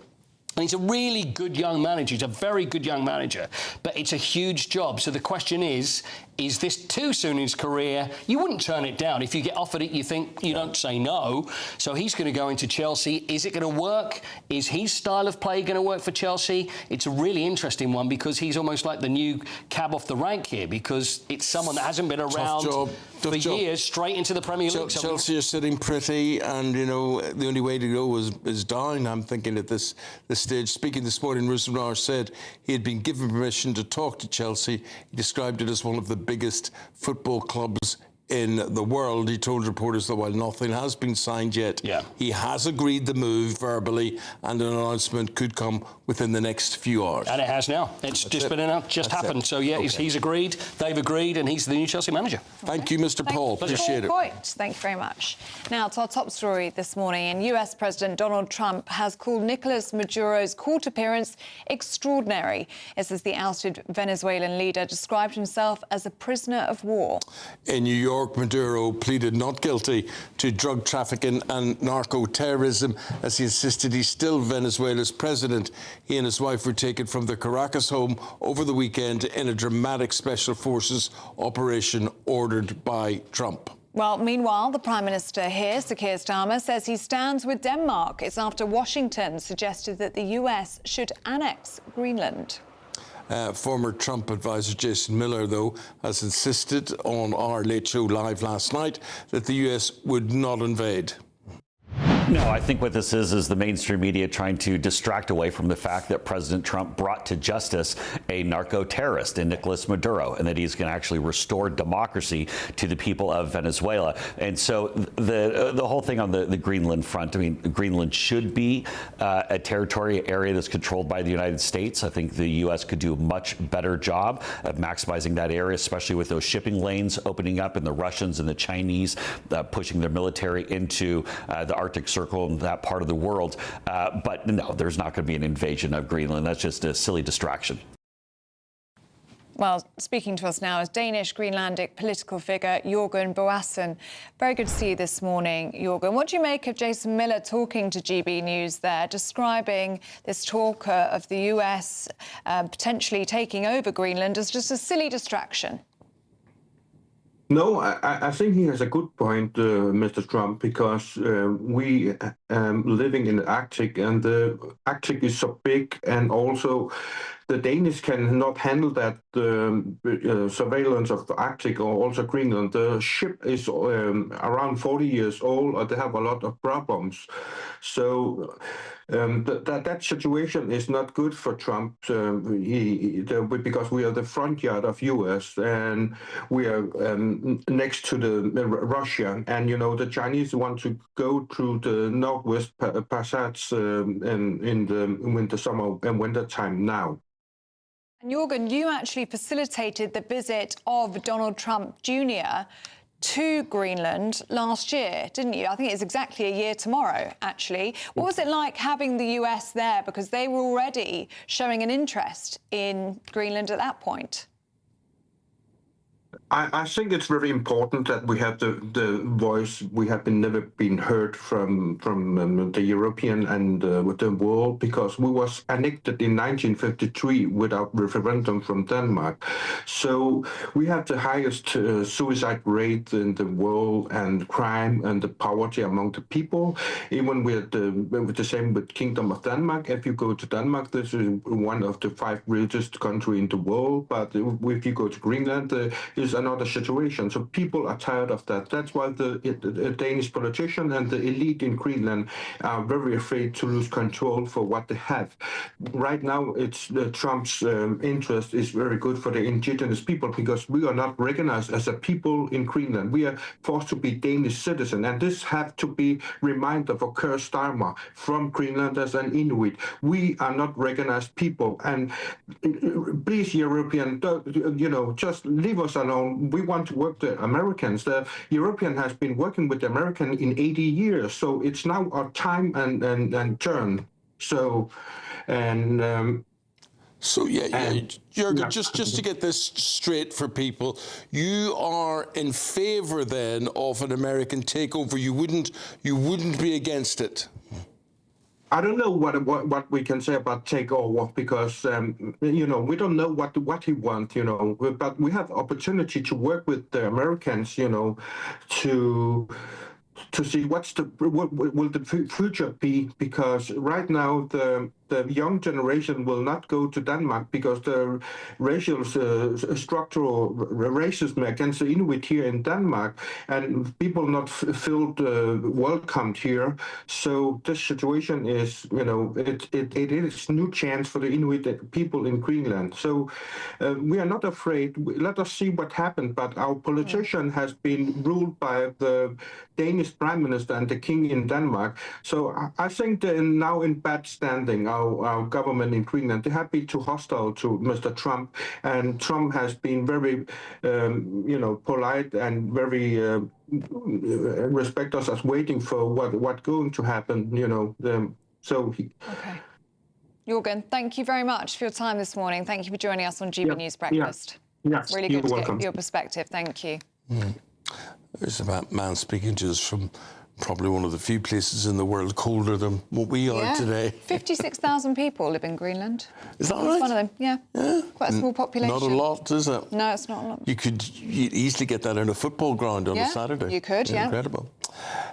And he's a really good young manager. He's a very good young manager. But it's a huge job. So the question is this too soon in his career? You wouldn't turn it down. If you get offered it, you think you don't say no. So he's going to go into Chelsea. Is it going to work? Is his style of play going to work for Chelsea? It's a really interesting one because he's almost like the new cab off the rank here because it's someone that hasn't been around for years, straight into the Premier League. Chelsea are sitting pretty, and, the only way to go is down, I'm thinking, at this stage. Speaking this morning, Rubenauer said he had been given permission to talk to Chelsea. He described it as one of the biggest football clubs in the world. He told reporters that while nothing has been signed yet, he has agreed the move verbally, and an announcement could come within the next few hours. And it has now. It's just been announced, just happened. So yeah, he's agreed, they've agreed, and he's the new Chelsea manager. Thank you, Mr. Paul. Appreciate it. Thank you very much. Now to our top story this morning. And US President Donald Trump has called Nicolas Maduro's court appearance extraordinary. It says the ousted Venezuelan leader described himself as a prisoner of war. In New York, Maduro pleaded not guilty to drug trafficking and narco-terrorism as he insisted he's still Venezuela's president. He and his wife were taken from their Caracas home over the weekend in a dramatic special forces operation ordered by Trump. Well, meanwhile, the Prime Minister here, Sir Keir Starmer, says he stands with Denmark. It's after Washington suggested that the US should annex Greenland. Former Trump advisor Jason Miller, though, has insisted on our Late Show Live last night that the US would not invade. No, I think what this is the mainstream media trying to distract away from the fact that President Trump brought to justice a narco-terrorist in Nicolas Maduro, and that he's going to actually restore democracy to the people of Venezuela. And so the whole thing on the Greenland front, I mean, Greenland should be a territory area that's controlled by the United States. I think the U.S. could do a much better job of maximizing that area, especially with those shipping lanes opening up and the Russians and the Chinese pushing their military into the Arctic Circle in that part of the world. But no, there's not going to be an invasion of Greenland. That's just a silly distraction. Well, speaking to us now is Danish Greenlandic political figure Jørgen Boasen. Very good to see you this morning, Jørgen. What do you make of Jason Miller talking to GB News there, describing this talk of the US potentially taking over Greenland as just a silly distraction? No, I think he has a good point, Mr. Trump, because we living in the Arctic, and the Arctic is so big, and also the Danish cannot handle that surveillance of the Arctic or also Greenland. The ship is around 40 years old, or they have a lot of problems. So that situation is not good for Trump because we are the front yard of US, and we are next to the Russia, and you know the Chinese want to go through the Northwest Passage in the winter, summer, and winter time now. And Jørgen, you actually facilitated the visit of Donald Trump Jr. to Greenland last year, didn't you? I think it's exactly a year tomorrow, actually. What was it like having the US there? Because they were already showing an interest in Greenland at that point. I think it's very important that we have the voice. We have never been heard from the European and the world, because we was annexed in 1953 without referendum from Denmark. So we have the highest suicide rate in the world, and crime and the poverty among the people. Even with the same with Kingdom of Denmark. If you go to Denmark, this is one of the 5 richest countries in the world. But if you go to Greenland, is another situation. So people are tired of that. That's why the Danish politician and the elite in Greenland are very afraid to lose control for what they have. Right now, it's Trump's interest is very good for the indigenous people, because we are not recognized as a people in Greenland. We are forced to be Danish citizens, and this have to be reminder for Keir Starmer from Greenland as an Inuit. We are not recognized people, and please, European, just leave us alone. We want to work with the Americans. The European has been working with the American in 80 years, so it's now our time and turn. So, Jørgen, just to get this straight for people, you are in favour then of an American takeover. You wouldn't be against it. I don't know what we can say about takeover, because we don't know what he wants, but we have opportunity to work with the Americans, to see what will the future be, because right now the the young generation will not go to Denmark because the racial structural racism against the Inuit here in Denmark, and people not felt welcomed here. So this situation is, it is new chance for the Inuit people in Greenland. So we are not afraid. Let us see what happens. But our politician has been ruled by the Danish Prime Minister and the King in Denmark. So I think they're now in bad standing, our government in Greenland. They have been too hostile to Mr. Trump, and Trump has been very, polite and very respect us as waiting for what going to happen, Okay. Jorgen, thank you very much for your time this morning. Thank you for joining us on GB News Breakfast. Yes, really good to get your perspective. Thank you. There's a man speaking to us from probably one of the few places in the world colder than what we are today. 56,000 people live in Greenland. Is that It's right? one of them, yeah. Quite a small population. Not a lot, is it? No, it's not a lot. You'd easily get that in a football ground on a Saturday. You could, yeah. Incredible.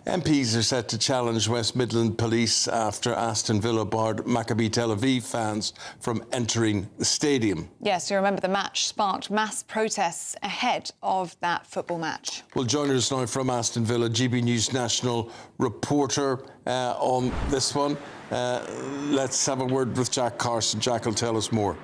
MPs are set to challenge West Midland police after Aston Villa barred Maccabi Tel Aviv fans from entering the stadium. Yes, you remember the match sparked mass protests ahead of that football match. Well, joining us now from Aston Villa, GB News national reporter on this one. Let's have a word with Jack Carson. Jack will tell us more.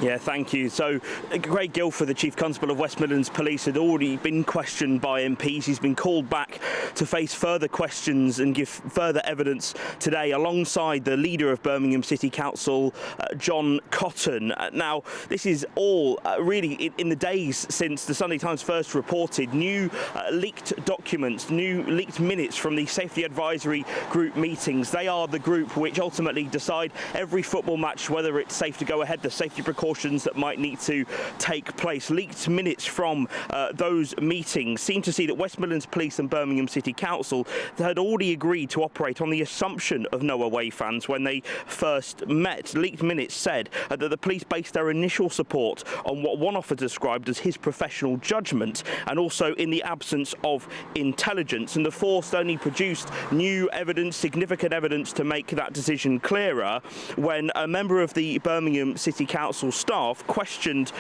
Yeah, thank you. So, Craig Guilford, the Chief Constable of West Midlands Police, had already been questioned by MPs. He's been called back to face further questions and give further evidence today, alongside the leader of Birmingham City Council, John Cotton. Now, this is all really in the days since the Sunday Times first reported new leaked documents, new leaked minutes from the Safety Advisory Group meetings. They are the group which ultimately decide every football match whether it's safe to go ahead, the safety precautions that might need to take place. Leaked minutes from those meetings seem to see that West Midlands Police and Birmingham City Council had already agreed to operate on the assumption of no away fans when they first met. Leaked minutes said that the police based their initial support on what one officer described as his professional judgment, and also in the absence of intelligence. And the force only produced new evidence, significant evidence, to make that decision clearer when a member of the Birmingham City Council staff questioned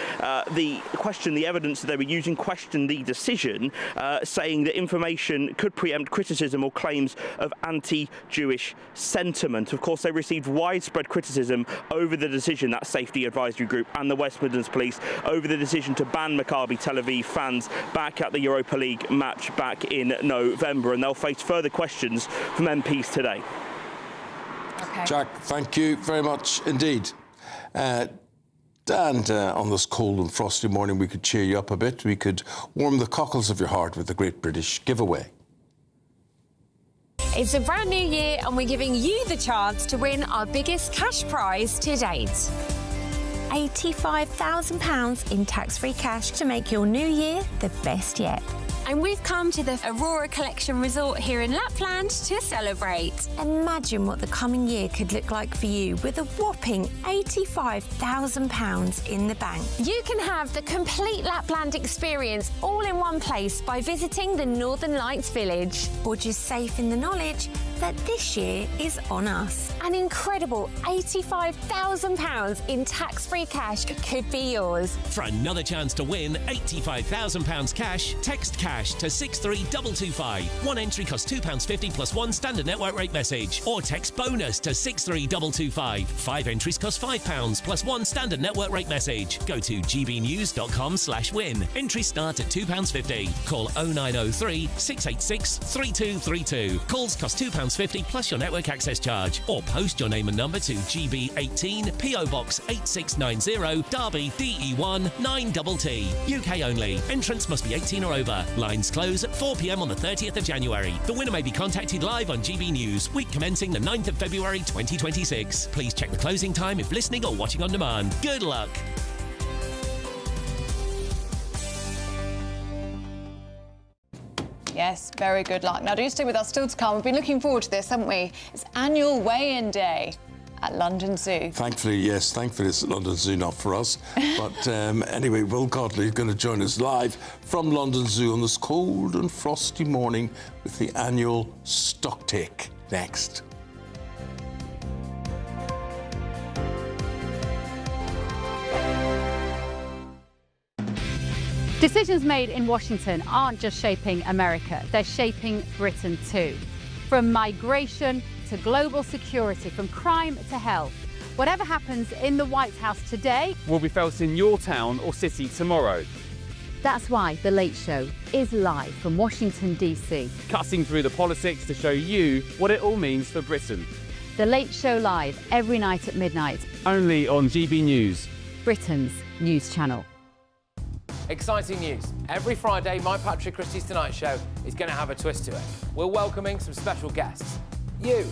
the evidence that they were using, questioned the decision, saying that information could preempt criticism or claims of anti-Jewish sentiment. Of course, they received widespread criticism over the decision, that Safety Advisory Group and the West Midlands Police, over the decision to ban Maccabi Tel Aviv fans back at the Europa League match back in November, and they'll face further questions from MPs today. Okay. Jack, thank you very much indeed. And on this cold and frosty morning, we could cheer you up a bit. We could warm the cockles of your heart with the Great British Giveaway. It's a brand new year and we're giving you the chance to win our biggest cash prize to date. £85,000 in tax-free cash to make your new year the best yet. And we've come to the Aurora Collection Resort here in Lapland to celebrate. Imagine what the coming year could look like for you with a whopping £85,000 in the bank. You can have the complete Lapland experience all in one place by visiting the Northern Lights Village. Or just safe in the knowledge that this year is on us. An incredible £85,000 in tax-free cash could be yours. For another chance to win £85,000 cash, text cash to 63225. One entry costs £2.50 plus one standard network rate message. Or text bonus to 63225. 5 entries cost £5 plus one standard network rate message. Go to gbnews.com/win. Entries start at £2.50. Call 0903 686 3232. Calls cost £2.50 plus your network access charge. Or post your name and number to GB18 PO Box 8690 Derby DE1 9TT. UK only. Entrance must be 18 or over. Lines close at 4 p.m. on the 30th of January. The winner may be contacted live on GB News, week commencing the 9th of February 2026. Please check the closing time if listening or watching on demand. Good luck. Yes, very good luck. Now, do stay with us. Still to come. We've been looking forward to this, haven't we? It's annual weigh-in day at London Zoo. Thankfully, yes. Thankfully, it's at London Zoo, not for us. But anyway, Will Godley is going to join us live from London Zoo on this cold and frosty morning with the annual stocktake next. Decisions made in Washington aren't just shaping America, they're shaping Britain too. From migration to global security, from crime to health. Whatever happens in the White House today will be felt in your town or city tomorrow. That's why The Late Show is live from Washington, D.C. Cutting through the politics to show you what it all means for Britain. The Late Show live every night at midnight. Only on GB News, Britain's news channel. Exciting news. Every Friday, my Patrick Christie's Tonight Show is going to have a twist to it. We're welcoming some special guests. You.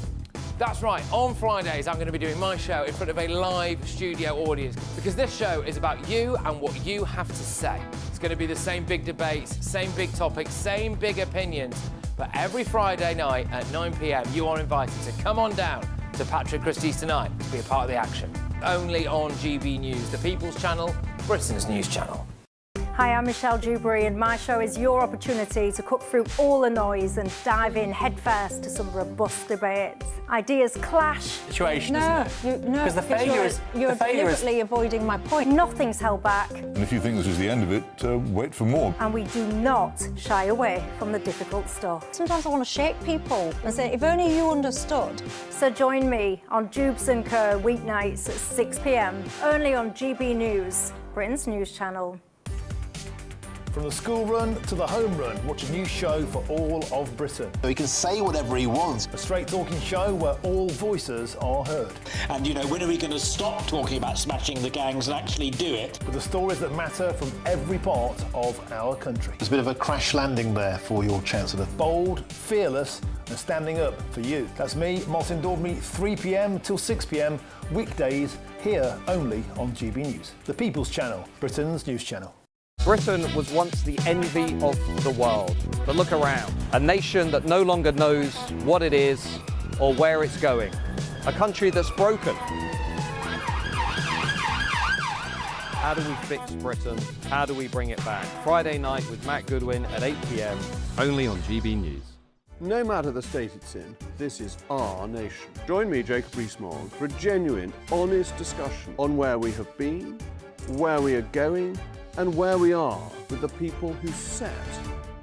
That's right, on Fridays I'm going to be doing my show in front of a live studio audience because this show is about you and what you have to say. It's going to be the same big debates, same big topics, same big opinions, but every Friday night at 9 p.m. you are invited to come on down to Patrick Christie's Tonight to be a part of the action. Only on GB News, the People's Channel, Britain's news channel. Hi, I'm Michelle Dewberry and my show is your opportunity to cut through all the noise and dive in headfirst to some robust debates. Ideas clash. Situation, no, isn't it? No, Because the failure is... You're deliberately avoiding my point. Nothing's held back. And if you think this is the end of it, wait for more. And we do not shy away from the difficult stuff. Sometimes I want to shake people and say, if only you understood. So join me on Jubes & Co. weeknights at 6 p.m. only on GB News, Britain's news channel. From the school run to the home run, watch a new show for all of Britain. So he can say whatever he wants. A straight-talking show where all voices are heard. And, you know, when are we going to stop talking about smashing the gangs and actually do it? With the stories that matter from every part of our country. There's a bit of a crash landing there for your Chancellor. Bold, fearless and standing up for you. That's me, Martin Dordme, 3 p.m. till 6 p.m. weekdays, here only on GB News. The People's Channel, Britain's news channel. Britain was once the envy of the world, but look around. A nation that no longer knows what it is or where it's going. A country that's broken. How do we fix Britain? How do we bring it back? Friday night with Matt Goodwin at 8 p.m. only on GB News. No matter the state it's in, this is our nation. Join me, Jacob Rees-Mogg, for a genuine, honest discussion on where we have been, where we are going, and where we are with the people who set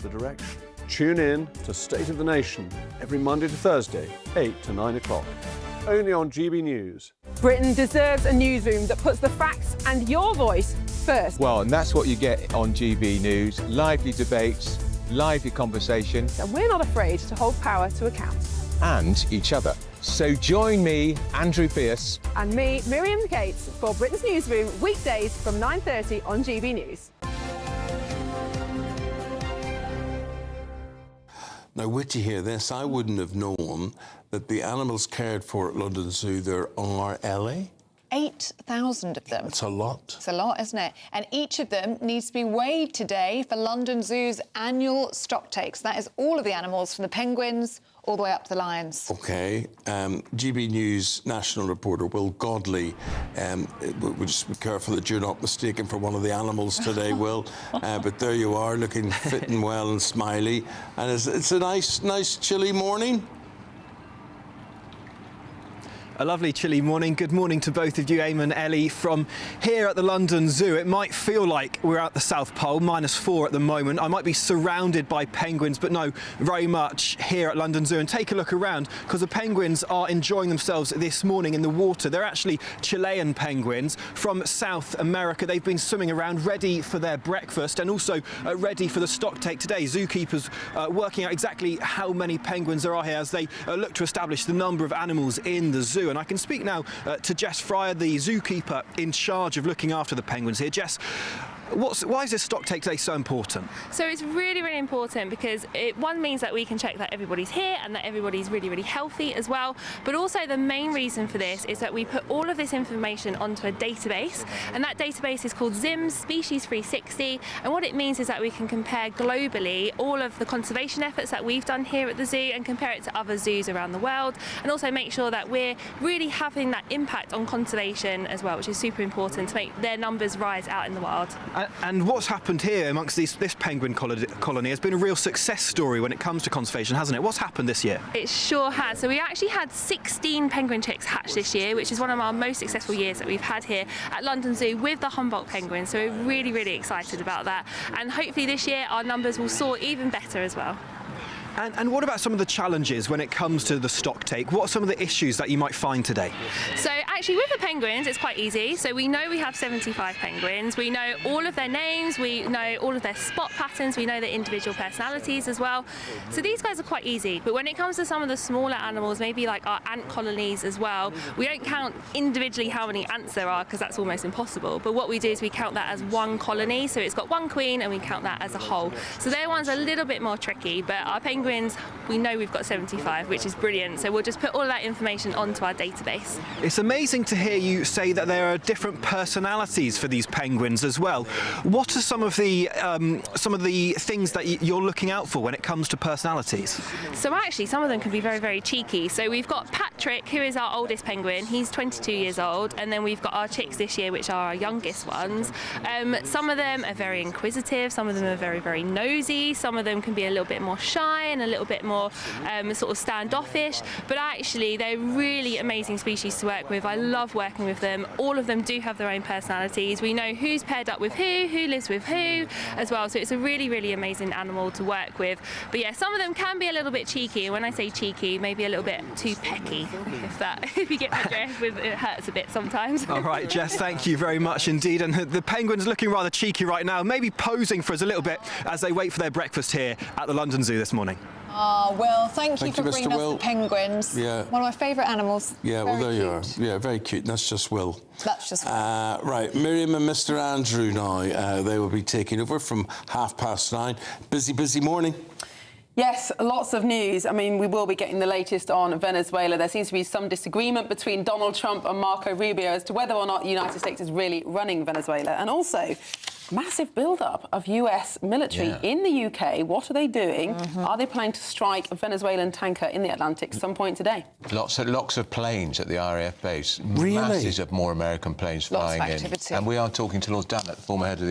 the direction. Tune in to State of the Nation every Monday to Thursday, 8 to 9 o'clock. Only on GB News. Britain deserves a newsroom that puts the facts and your voice first. Well, and that's what you get on GB News. Lively debates, lively conversations. And we're not afraid to hold power to account. And each other. So join me, Andrew Pierce. And me, Miriam Cates, for Britain's Newsroom, weekdays from 9:30 on GB News. Now, wait to hear this. I wouldn't have known that the animals cared for at London Zoo there are, Ellie? 8,000 of them. That's a lot. It's a lot, isn't it? And each of them needs to be weighed today for London Zoo's annual stock takes. That is all of the animals, from the penguins all the way up to the lions. OK. GB News national reporter Will Godley, we'll just be careful that you're not mistaken for one of the animals today, Will. But there you are, looking fit and well and smiley. And it's a nice chilly morning. A lovely chilly morning. Good morning to both of you, Eamonn, Ellie, from here at the London Zoo. It might feel like we're at the South Pole, -4 at the moment. I might be surrounded by penguins, but no, very much here at London Zoo. And take a look around, because the penguins are enjoying themselves this morning in the water. They're actually Chilean penguins from South America. They've been swimming around, ready for their breakfast and also ready for the stock take today. Zookeepers working out exactly how many penguins there are here as they look to establish the number of animals in the zoo. And I can speak now to Jess Fryer, the zookeeper in charge of looking after the penguins here. Jess, why is this stock take today so important? So it's really, really important because it, one, means that we can check that everybody's here and that everybody's really, really healthy as well. But also the main reason for this is that we put all of this information onto a database, and that database is called ZIMS, Species 360. And what it means is that we can compare globally all of the conservation efforts that we've done here at the zoo and compare it to other zoos around the world, and also make sure that we're really having that impact on conservation as well, which is super important to make their numbers rise out in the wild. And what's happened here amongst this penguin colony has been a real success story when it comes to conservation, hasn't it? What's happened this year? It sure has. So we actually had 16 penguin chicks hatch this year, which is one of our most successful years that we've had here at London Zoo with the Humboldt penguins. So we're really, really excited about that. And hopefully this year our numbers will soar even better as well. And what about some of the challenges when it comes to the stock take? What are some of the issues that you might find today? So actually with the penguins it's quite easy. So we know we have 75 penguins, we know all of their names, we know all of their spot patterns, we know their individual personalities as well. So these guys are quite easy, but when it comes to some of the smaller animals, maybe like our ant colonies as well, we don't count individually how many ants there are because that's almost impossible. But what we do is we count that as one colony, so it's got one queen and we count that as a whole. So their one's a little bit more tricky, but our penguins, we know we've got 75, which is brilliant. So we'll just put all of that information onto our database. It's amazing to hear you say that there are different personalities for these penguins as well. What are some of the things that you're looking out for when it comes to personalities? So actually, some of them can be very, very cheeky. So we've got Patrick, who is our oldest penguin. He's 22 years old, and then we've got our chicks this year, which are our youngest ones. Some of them are very inquisitive. Some of them are very, very nosy. Some of them can be a little bit more shy and a little bit more sort of standoffish, but actually they're really amazing species to work with. I love working with them. All of them do have their own personalities. We know who's paired up with who lives with who as well, so it's a really, really amazing animal to work with. But yeah, some of them can be a little bit cheeky, and when I say cheeky, maybe a little bit too pecky, if you get my drift, it hurts a bit sometimes. All right, Jess, thank you very much indeed. And the penguins looking rather cheeky right now, maybe posing for us a little bit as they wait for their breakfast here at the London Zoo this morning. Will, thank you for bringing us the penguins. Yeah. One of my favourite animals. Yeah, well, there cute. you are. Yeah, very cute. That's just Will. That's just Will. Right, Miriam and Mr. Andrew now. They will be taking over from 9:30. Busy morning. Yes, lots of news. I mean, we will be getting the latest on Venezuela. There seems to be some disagreement between Donald Trump and Marco Rubio as to whether or not the United States is really running Venezuela. And also, massive build-up of US military in the UK. What are they doing? Are they planning to strike a Venezuelan tanker in the Atlantic some point today? Lots of planes at the RAF base. Really? Masses of more American planes flying in. And we are talking to Lord Dannett, the former head of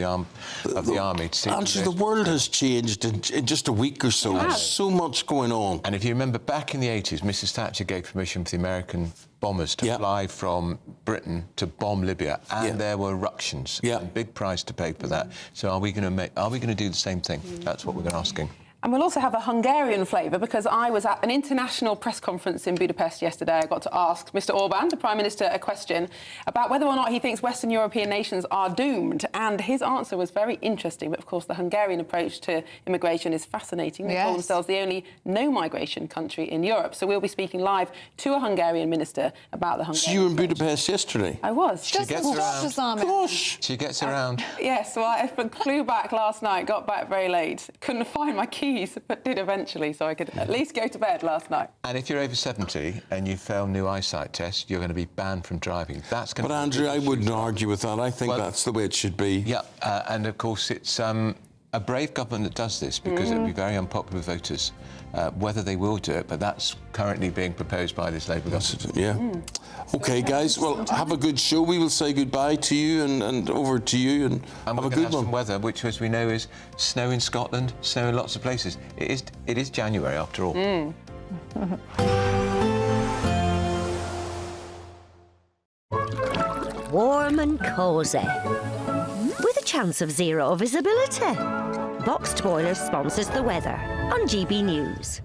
the Army. To see Actually, the world has changed in just a week or so. There's so much going on. And if you remember, back in the 80s, Mrs. Thatcher gave permission for the American bombers to fly from Britain to bomb Libya, and there were ructions. Big price to pay for that. So are we going to do the same thing? That's what we're asking. And we'll also have a Hungarian flavour, because I was at an international press conference in Budapest yesterday. I got to ask Mr. Orbán, the Prime Minister, a question about whether or not he thinks Western European nations are doomed. And his answer was very interesting. But, of course, the Hungarian approach to immigration is fascinating. They call themselves the only no-migration country in Europe. So we'll be speaking live to a Hungarian minister about the Hungarian So you were in Budapest yesterday? I was. She gets around. Gosh. She gets around. Yes, well, I flew back last night, got back very late. Couldn't find my keys, but did eventually, so I could at least go to bed last night. And if you're over 70 and you fail new eyesight tests, you're going to be banned from driving. That's going But, Andrew, I wouldn't argue with that. I think that's the way it should be. Yeah, and, of course, it's a brave government that does this, because it would be very unpopular with voters, whether they will do it, but that's currently being proposed by this Labour government. Yeah. OK, guys, well, have a good show. We will say goodbye to you and over to you, and have a good one. Some weather, which, as we know, is snow in Scotland, snow in lots of places. It is January, after all. Warm and cosy, with a chance of zero visibility. Boxed Boilers sponsors the weather on GB News.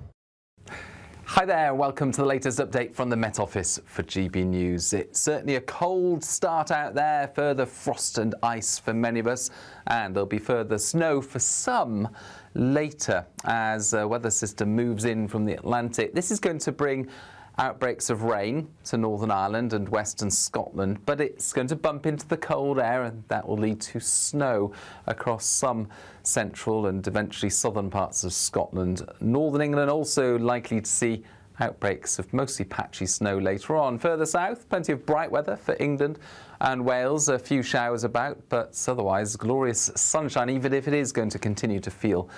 Hi there, welcome to the latest update from the Met Office for GB News. It's certainly a cold start out there, further frost and ice for many of us, and there'll be further snow for some later as a weather system moves in from the Atlantic. This is going to bring outbreaks of rain to Northern Ireland and Western Scotland, but it's going to bump into the cold air, and that will lead to snow across some central and eventually southern parts of Scotland. Northern England also likely to see outbreaks of mostly patchy snow later on. Further south, plenty of bright weather for England and Wales, a few showers about, but otherwise glorious sunshine, even if it is going to continue to feel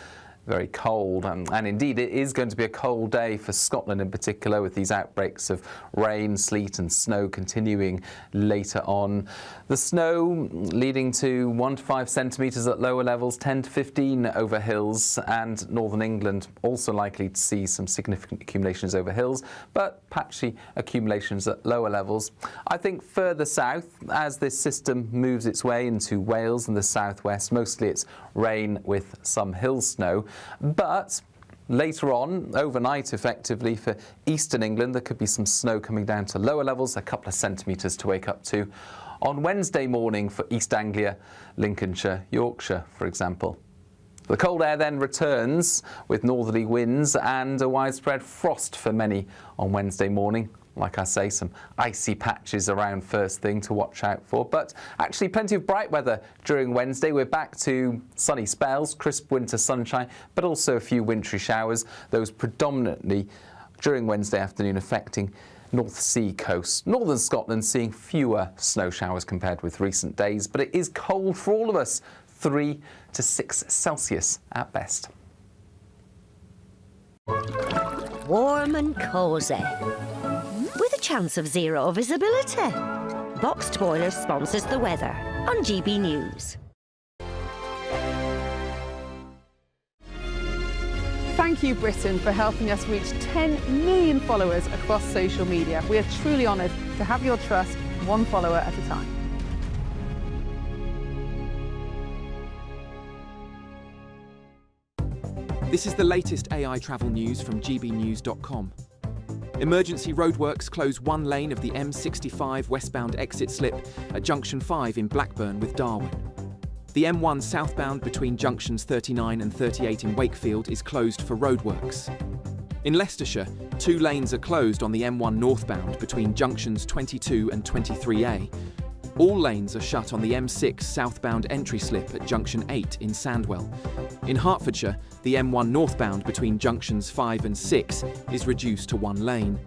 very cold. And indeed, it is going to be a cold day for Scotland in particular, with these outbreaks of rain, sleet and snow continuing later on. The snow leading to 1 to 5 centimetres at lower levels, 10 to 15 over hills, and northern England also likely to see some significant accumulations over hills, but patchy accumulations at lower levels. I think further south, as this system moves its way into Wales and the southwest, mostly it's rain with some hill snow. But later on, overnight effectively, for eastern England, there could be some snow coming down to lower levels, a couple of centimetres to wake up to. On Wednesday morning for East Anglia, Lincolnshire, Yorkshire, for example. The cold air then returns with northerly winds and a widespread frost for many on Wednesday morning. Like I say, some icy patches around first thing to watch out for, but actually plenty of bright weather during Wednesday. We're back to sunny spells, crisp winter sunshine, but also a few wintry showers, those predominantly during Wednesday afternoon affecting North Sea coast. Northern Scotland seeing fewer snow showers compared with recent days, but it is cold for all of us, 3 to 6 Celsius at best. Warm and cosy, with a chance of zero visibility. Boxed Boilers sponsors the weather on GB News. Thank you, Britain, for helping us reach 10 million followers across social media. We are truly honoured to have your trust, one follower at a time. This is the latest AI travel news from gbnews.com. Emergency roadworks close one lane of the M65 westbound exit slip at Junction 5 in Blackburn with Darwin. The M1 southbound between junctions 39 and 38 in Wakefield is closed for roadworks. In Leicestershire, 2 lanes are closed on the M1 northbound between junctions 22 and 23A. All lanes are shut on the M6 southbound entry slip at junction 8 in Sandwell. In Hertfordshire, the M1 northbound between junctions 5 and 6 is reduced to 1 lane.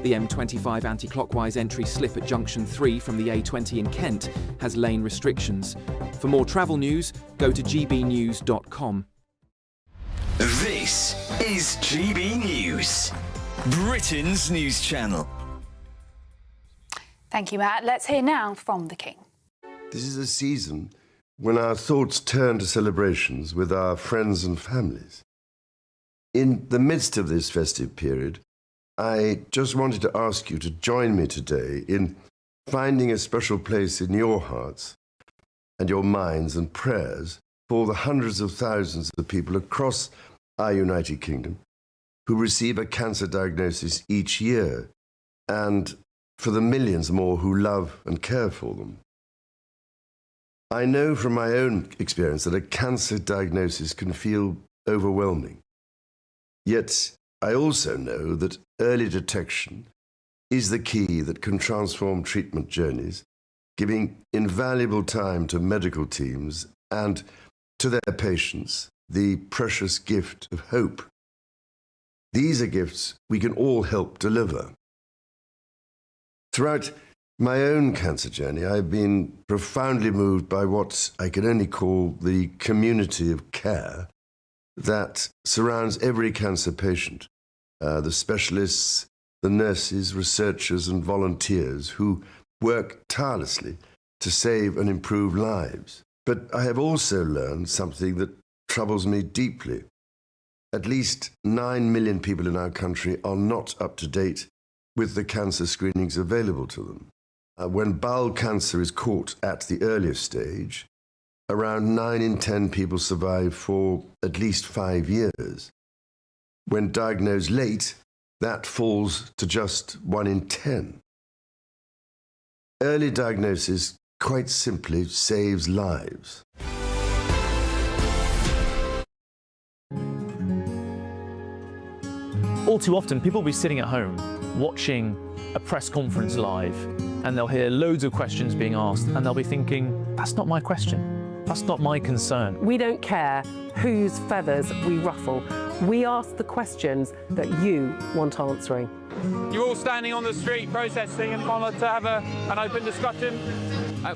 The M25 anti-clockwise entry slip at junction 3 from the A20 in Kent has lane restrictions. For more travel news, go to gbnews.com. This is GB News, Britain's news channel. Thank you, Matt. Let's hear now from the King. This is a season when our thoughts turn to celebrations with our friends and families. In the midst of this festive period, I just wanted to ask you to join me today in finding a special place in your hearts and your minds and prayers for the hundreds of thousands of people across our United Kingdom who receive a cancer diagnosis each year, and for the millions more who love and care for them. I know from my own experience that a cancer diagnosis can feel overwhelming. Yet I also know that early detection is the key that can transform treatment journeys, giving invaluable time to medical teams and to their patients the precious gift of hope. These are gifts we can all help deliver. Throughout my own cancer journey, I've been profoundly moved by what I can only call the community of care that surrounds every cancer patient. The specialists, the nurses, researchers and volunteers who work tirelessly to save and improve lives. But I have also learned something that troubles me deeply. At least 9 million people in our country are not up to date with the cancer screenings available to them. When bowel cancer is caught at the earliest stage, around 9 in 10 people survive for at least 5 years. When diagnosed late, that falls to just 1 in 10. Early diagnosis quite simply saves lives. All too often, people will be sitting at home watching a press conference live, and they'll hear loads of questions being asked, and they'll be thinking, that's not my question, that's not my concern. We don't care whose feathers we ruffle. We ask the questions that you want answering. You're all standing on the street protesting and want to have an open discussion.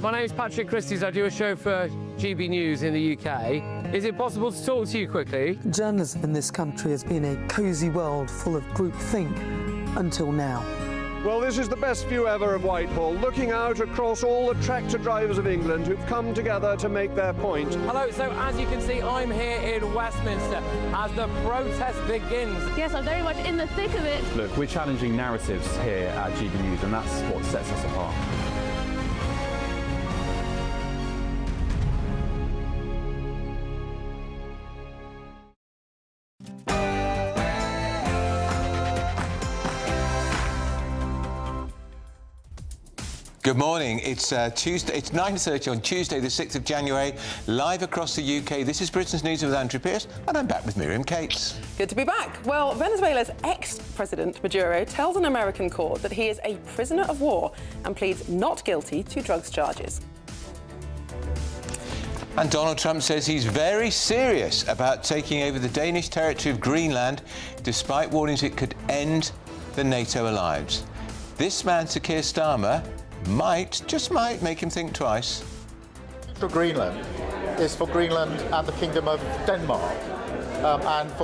My name is Patrick Christys. I do a show for GB News in the UK. Is it possible to talk to you quickly? Journalism in this country has been a cosy world full of groupthink until now. Well, this is the best view ever of Whitehall, looking out across all the tractor drivers of England who've come together to make their point. Hello, so as you can see, I'm here in Westminster as the protest begins. Yes, I'm very much in the thick of it. Look, we're challenging narratives here at GB News, and that's what sets us apart. Good morning. It's Tuesday. It's 9:30 on Tuesday, the 6th of January, live across the UK. This is Britain's News with Andrew Pearce, and I'm back with Miriam Cates. Good to be back. Well, Venezuela's ex-president Maduro tells an American court that he is a prisoner of war and pleads not guilty to drugs charges. And Donald Trump says he's very serious about taking over the Danish territory of Greenland, despite warnings it could end the NATO alliance. This man, Sir Keir Starmer, just might make him think twice. For Greenland is for Greenland and the Kingdom of Denmark, and for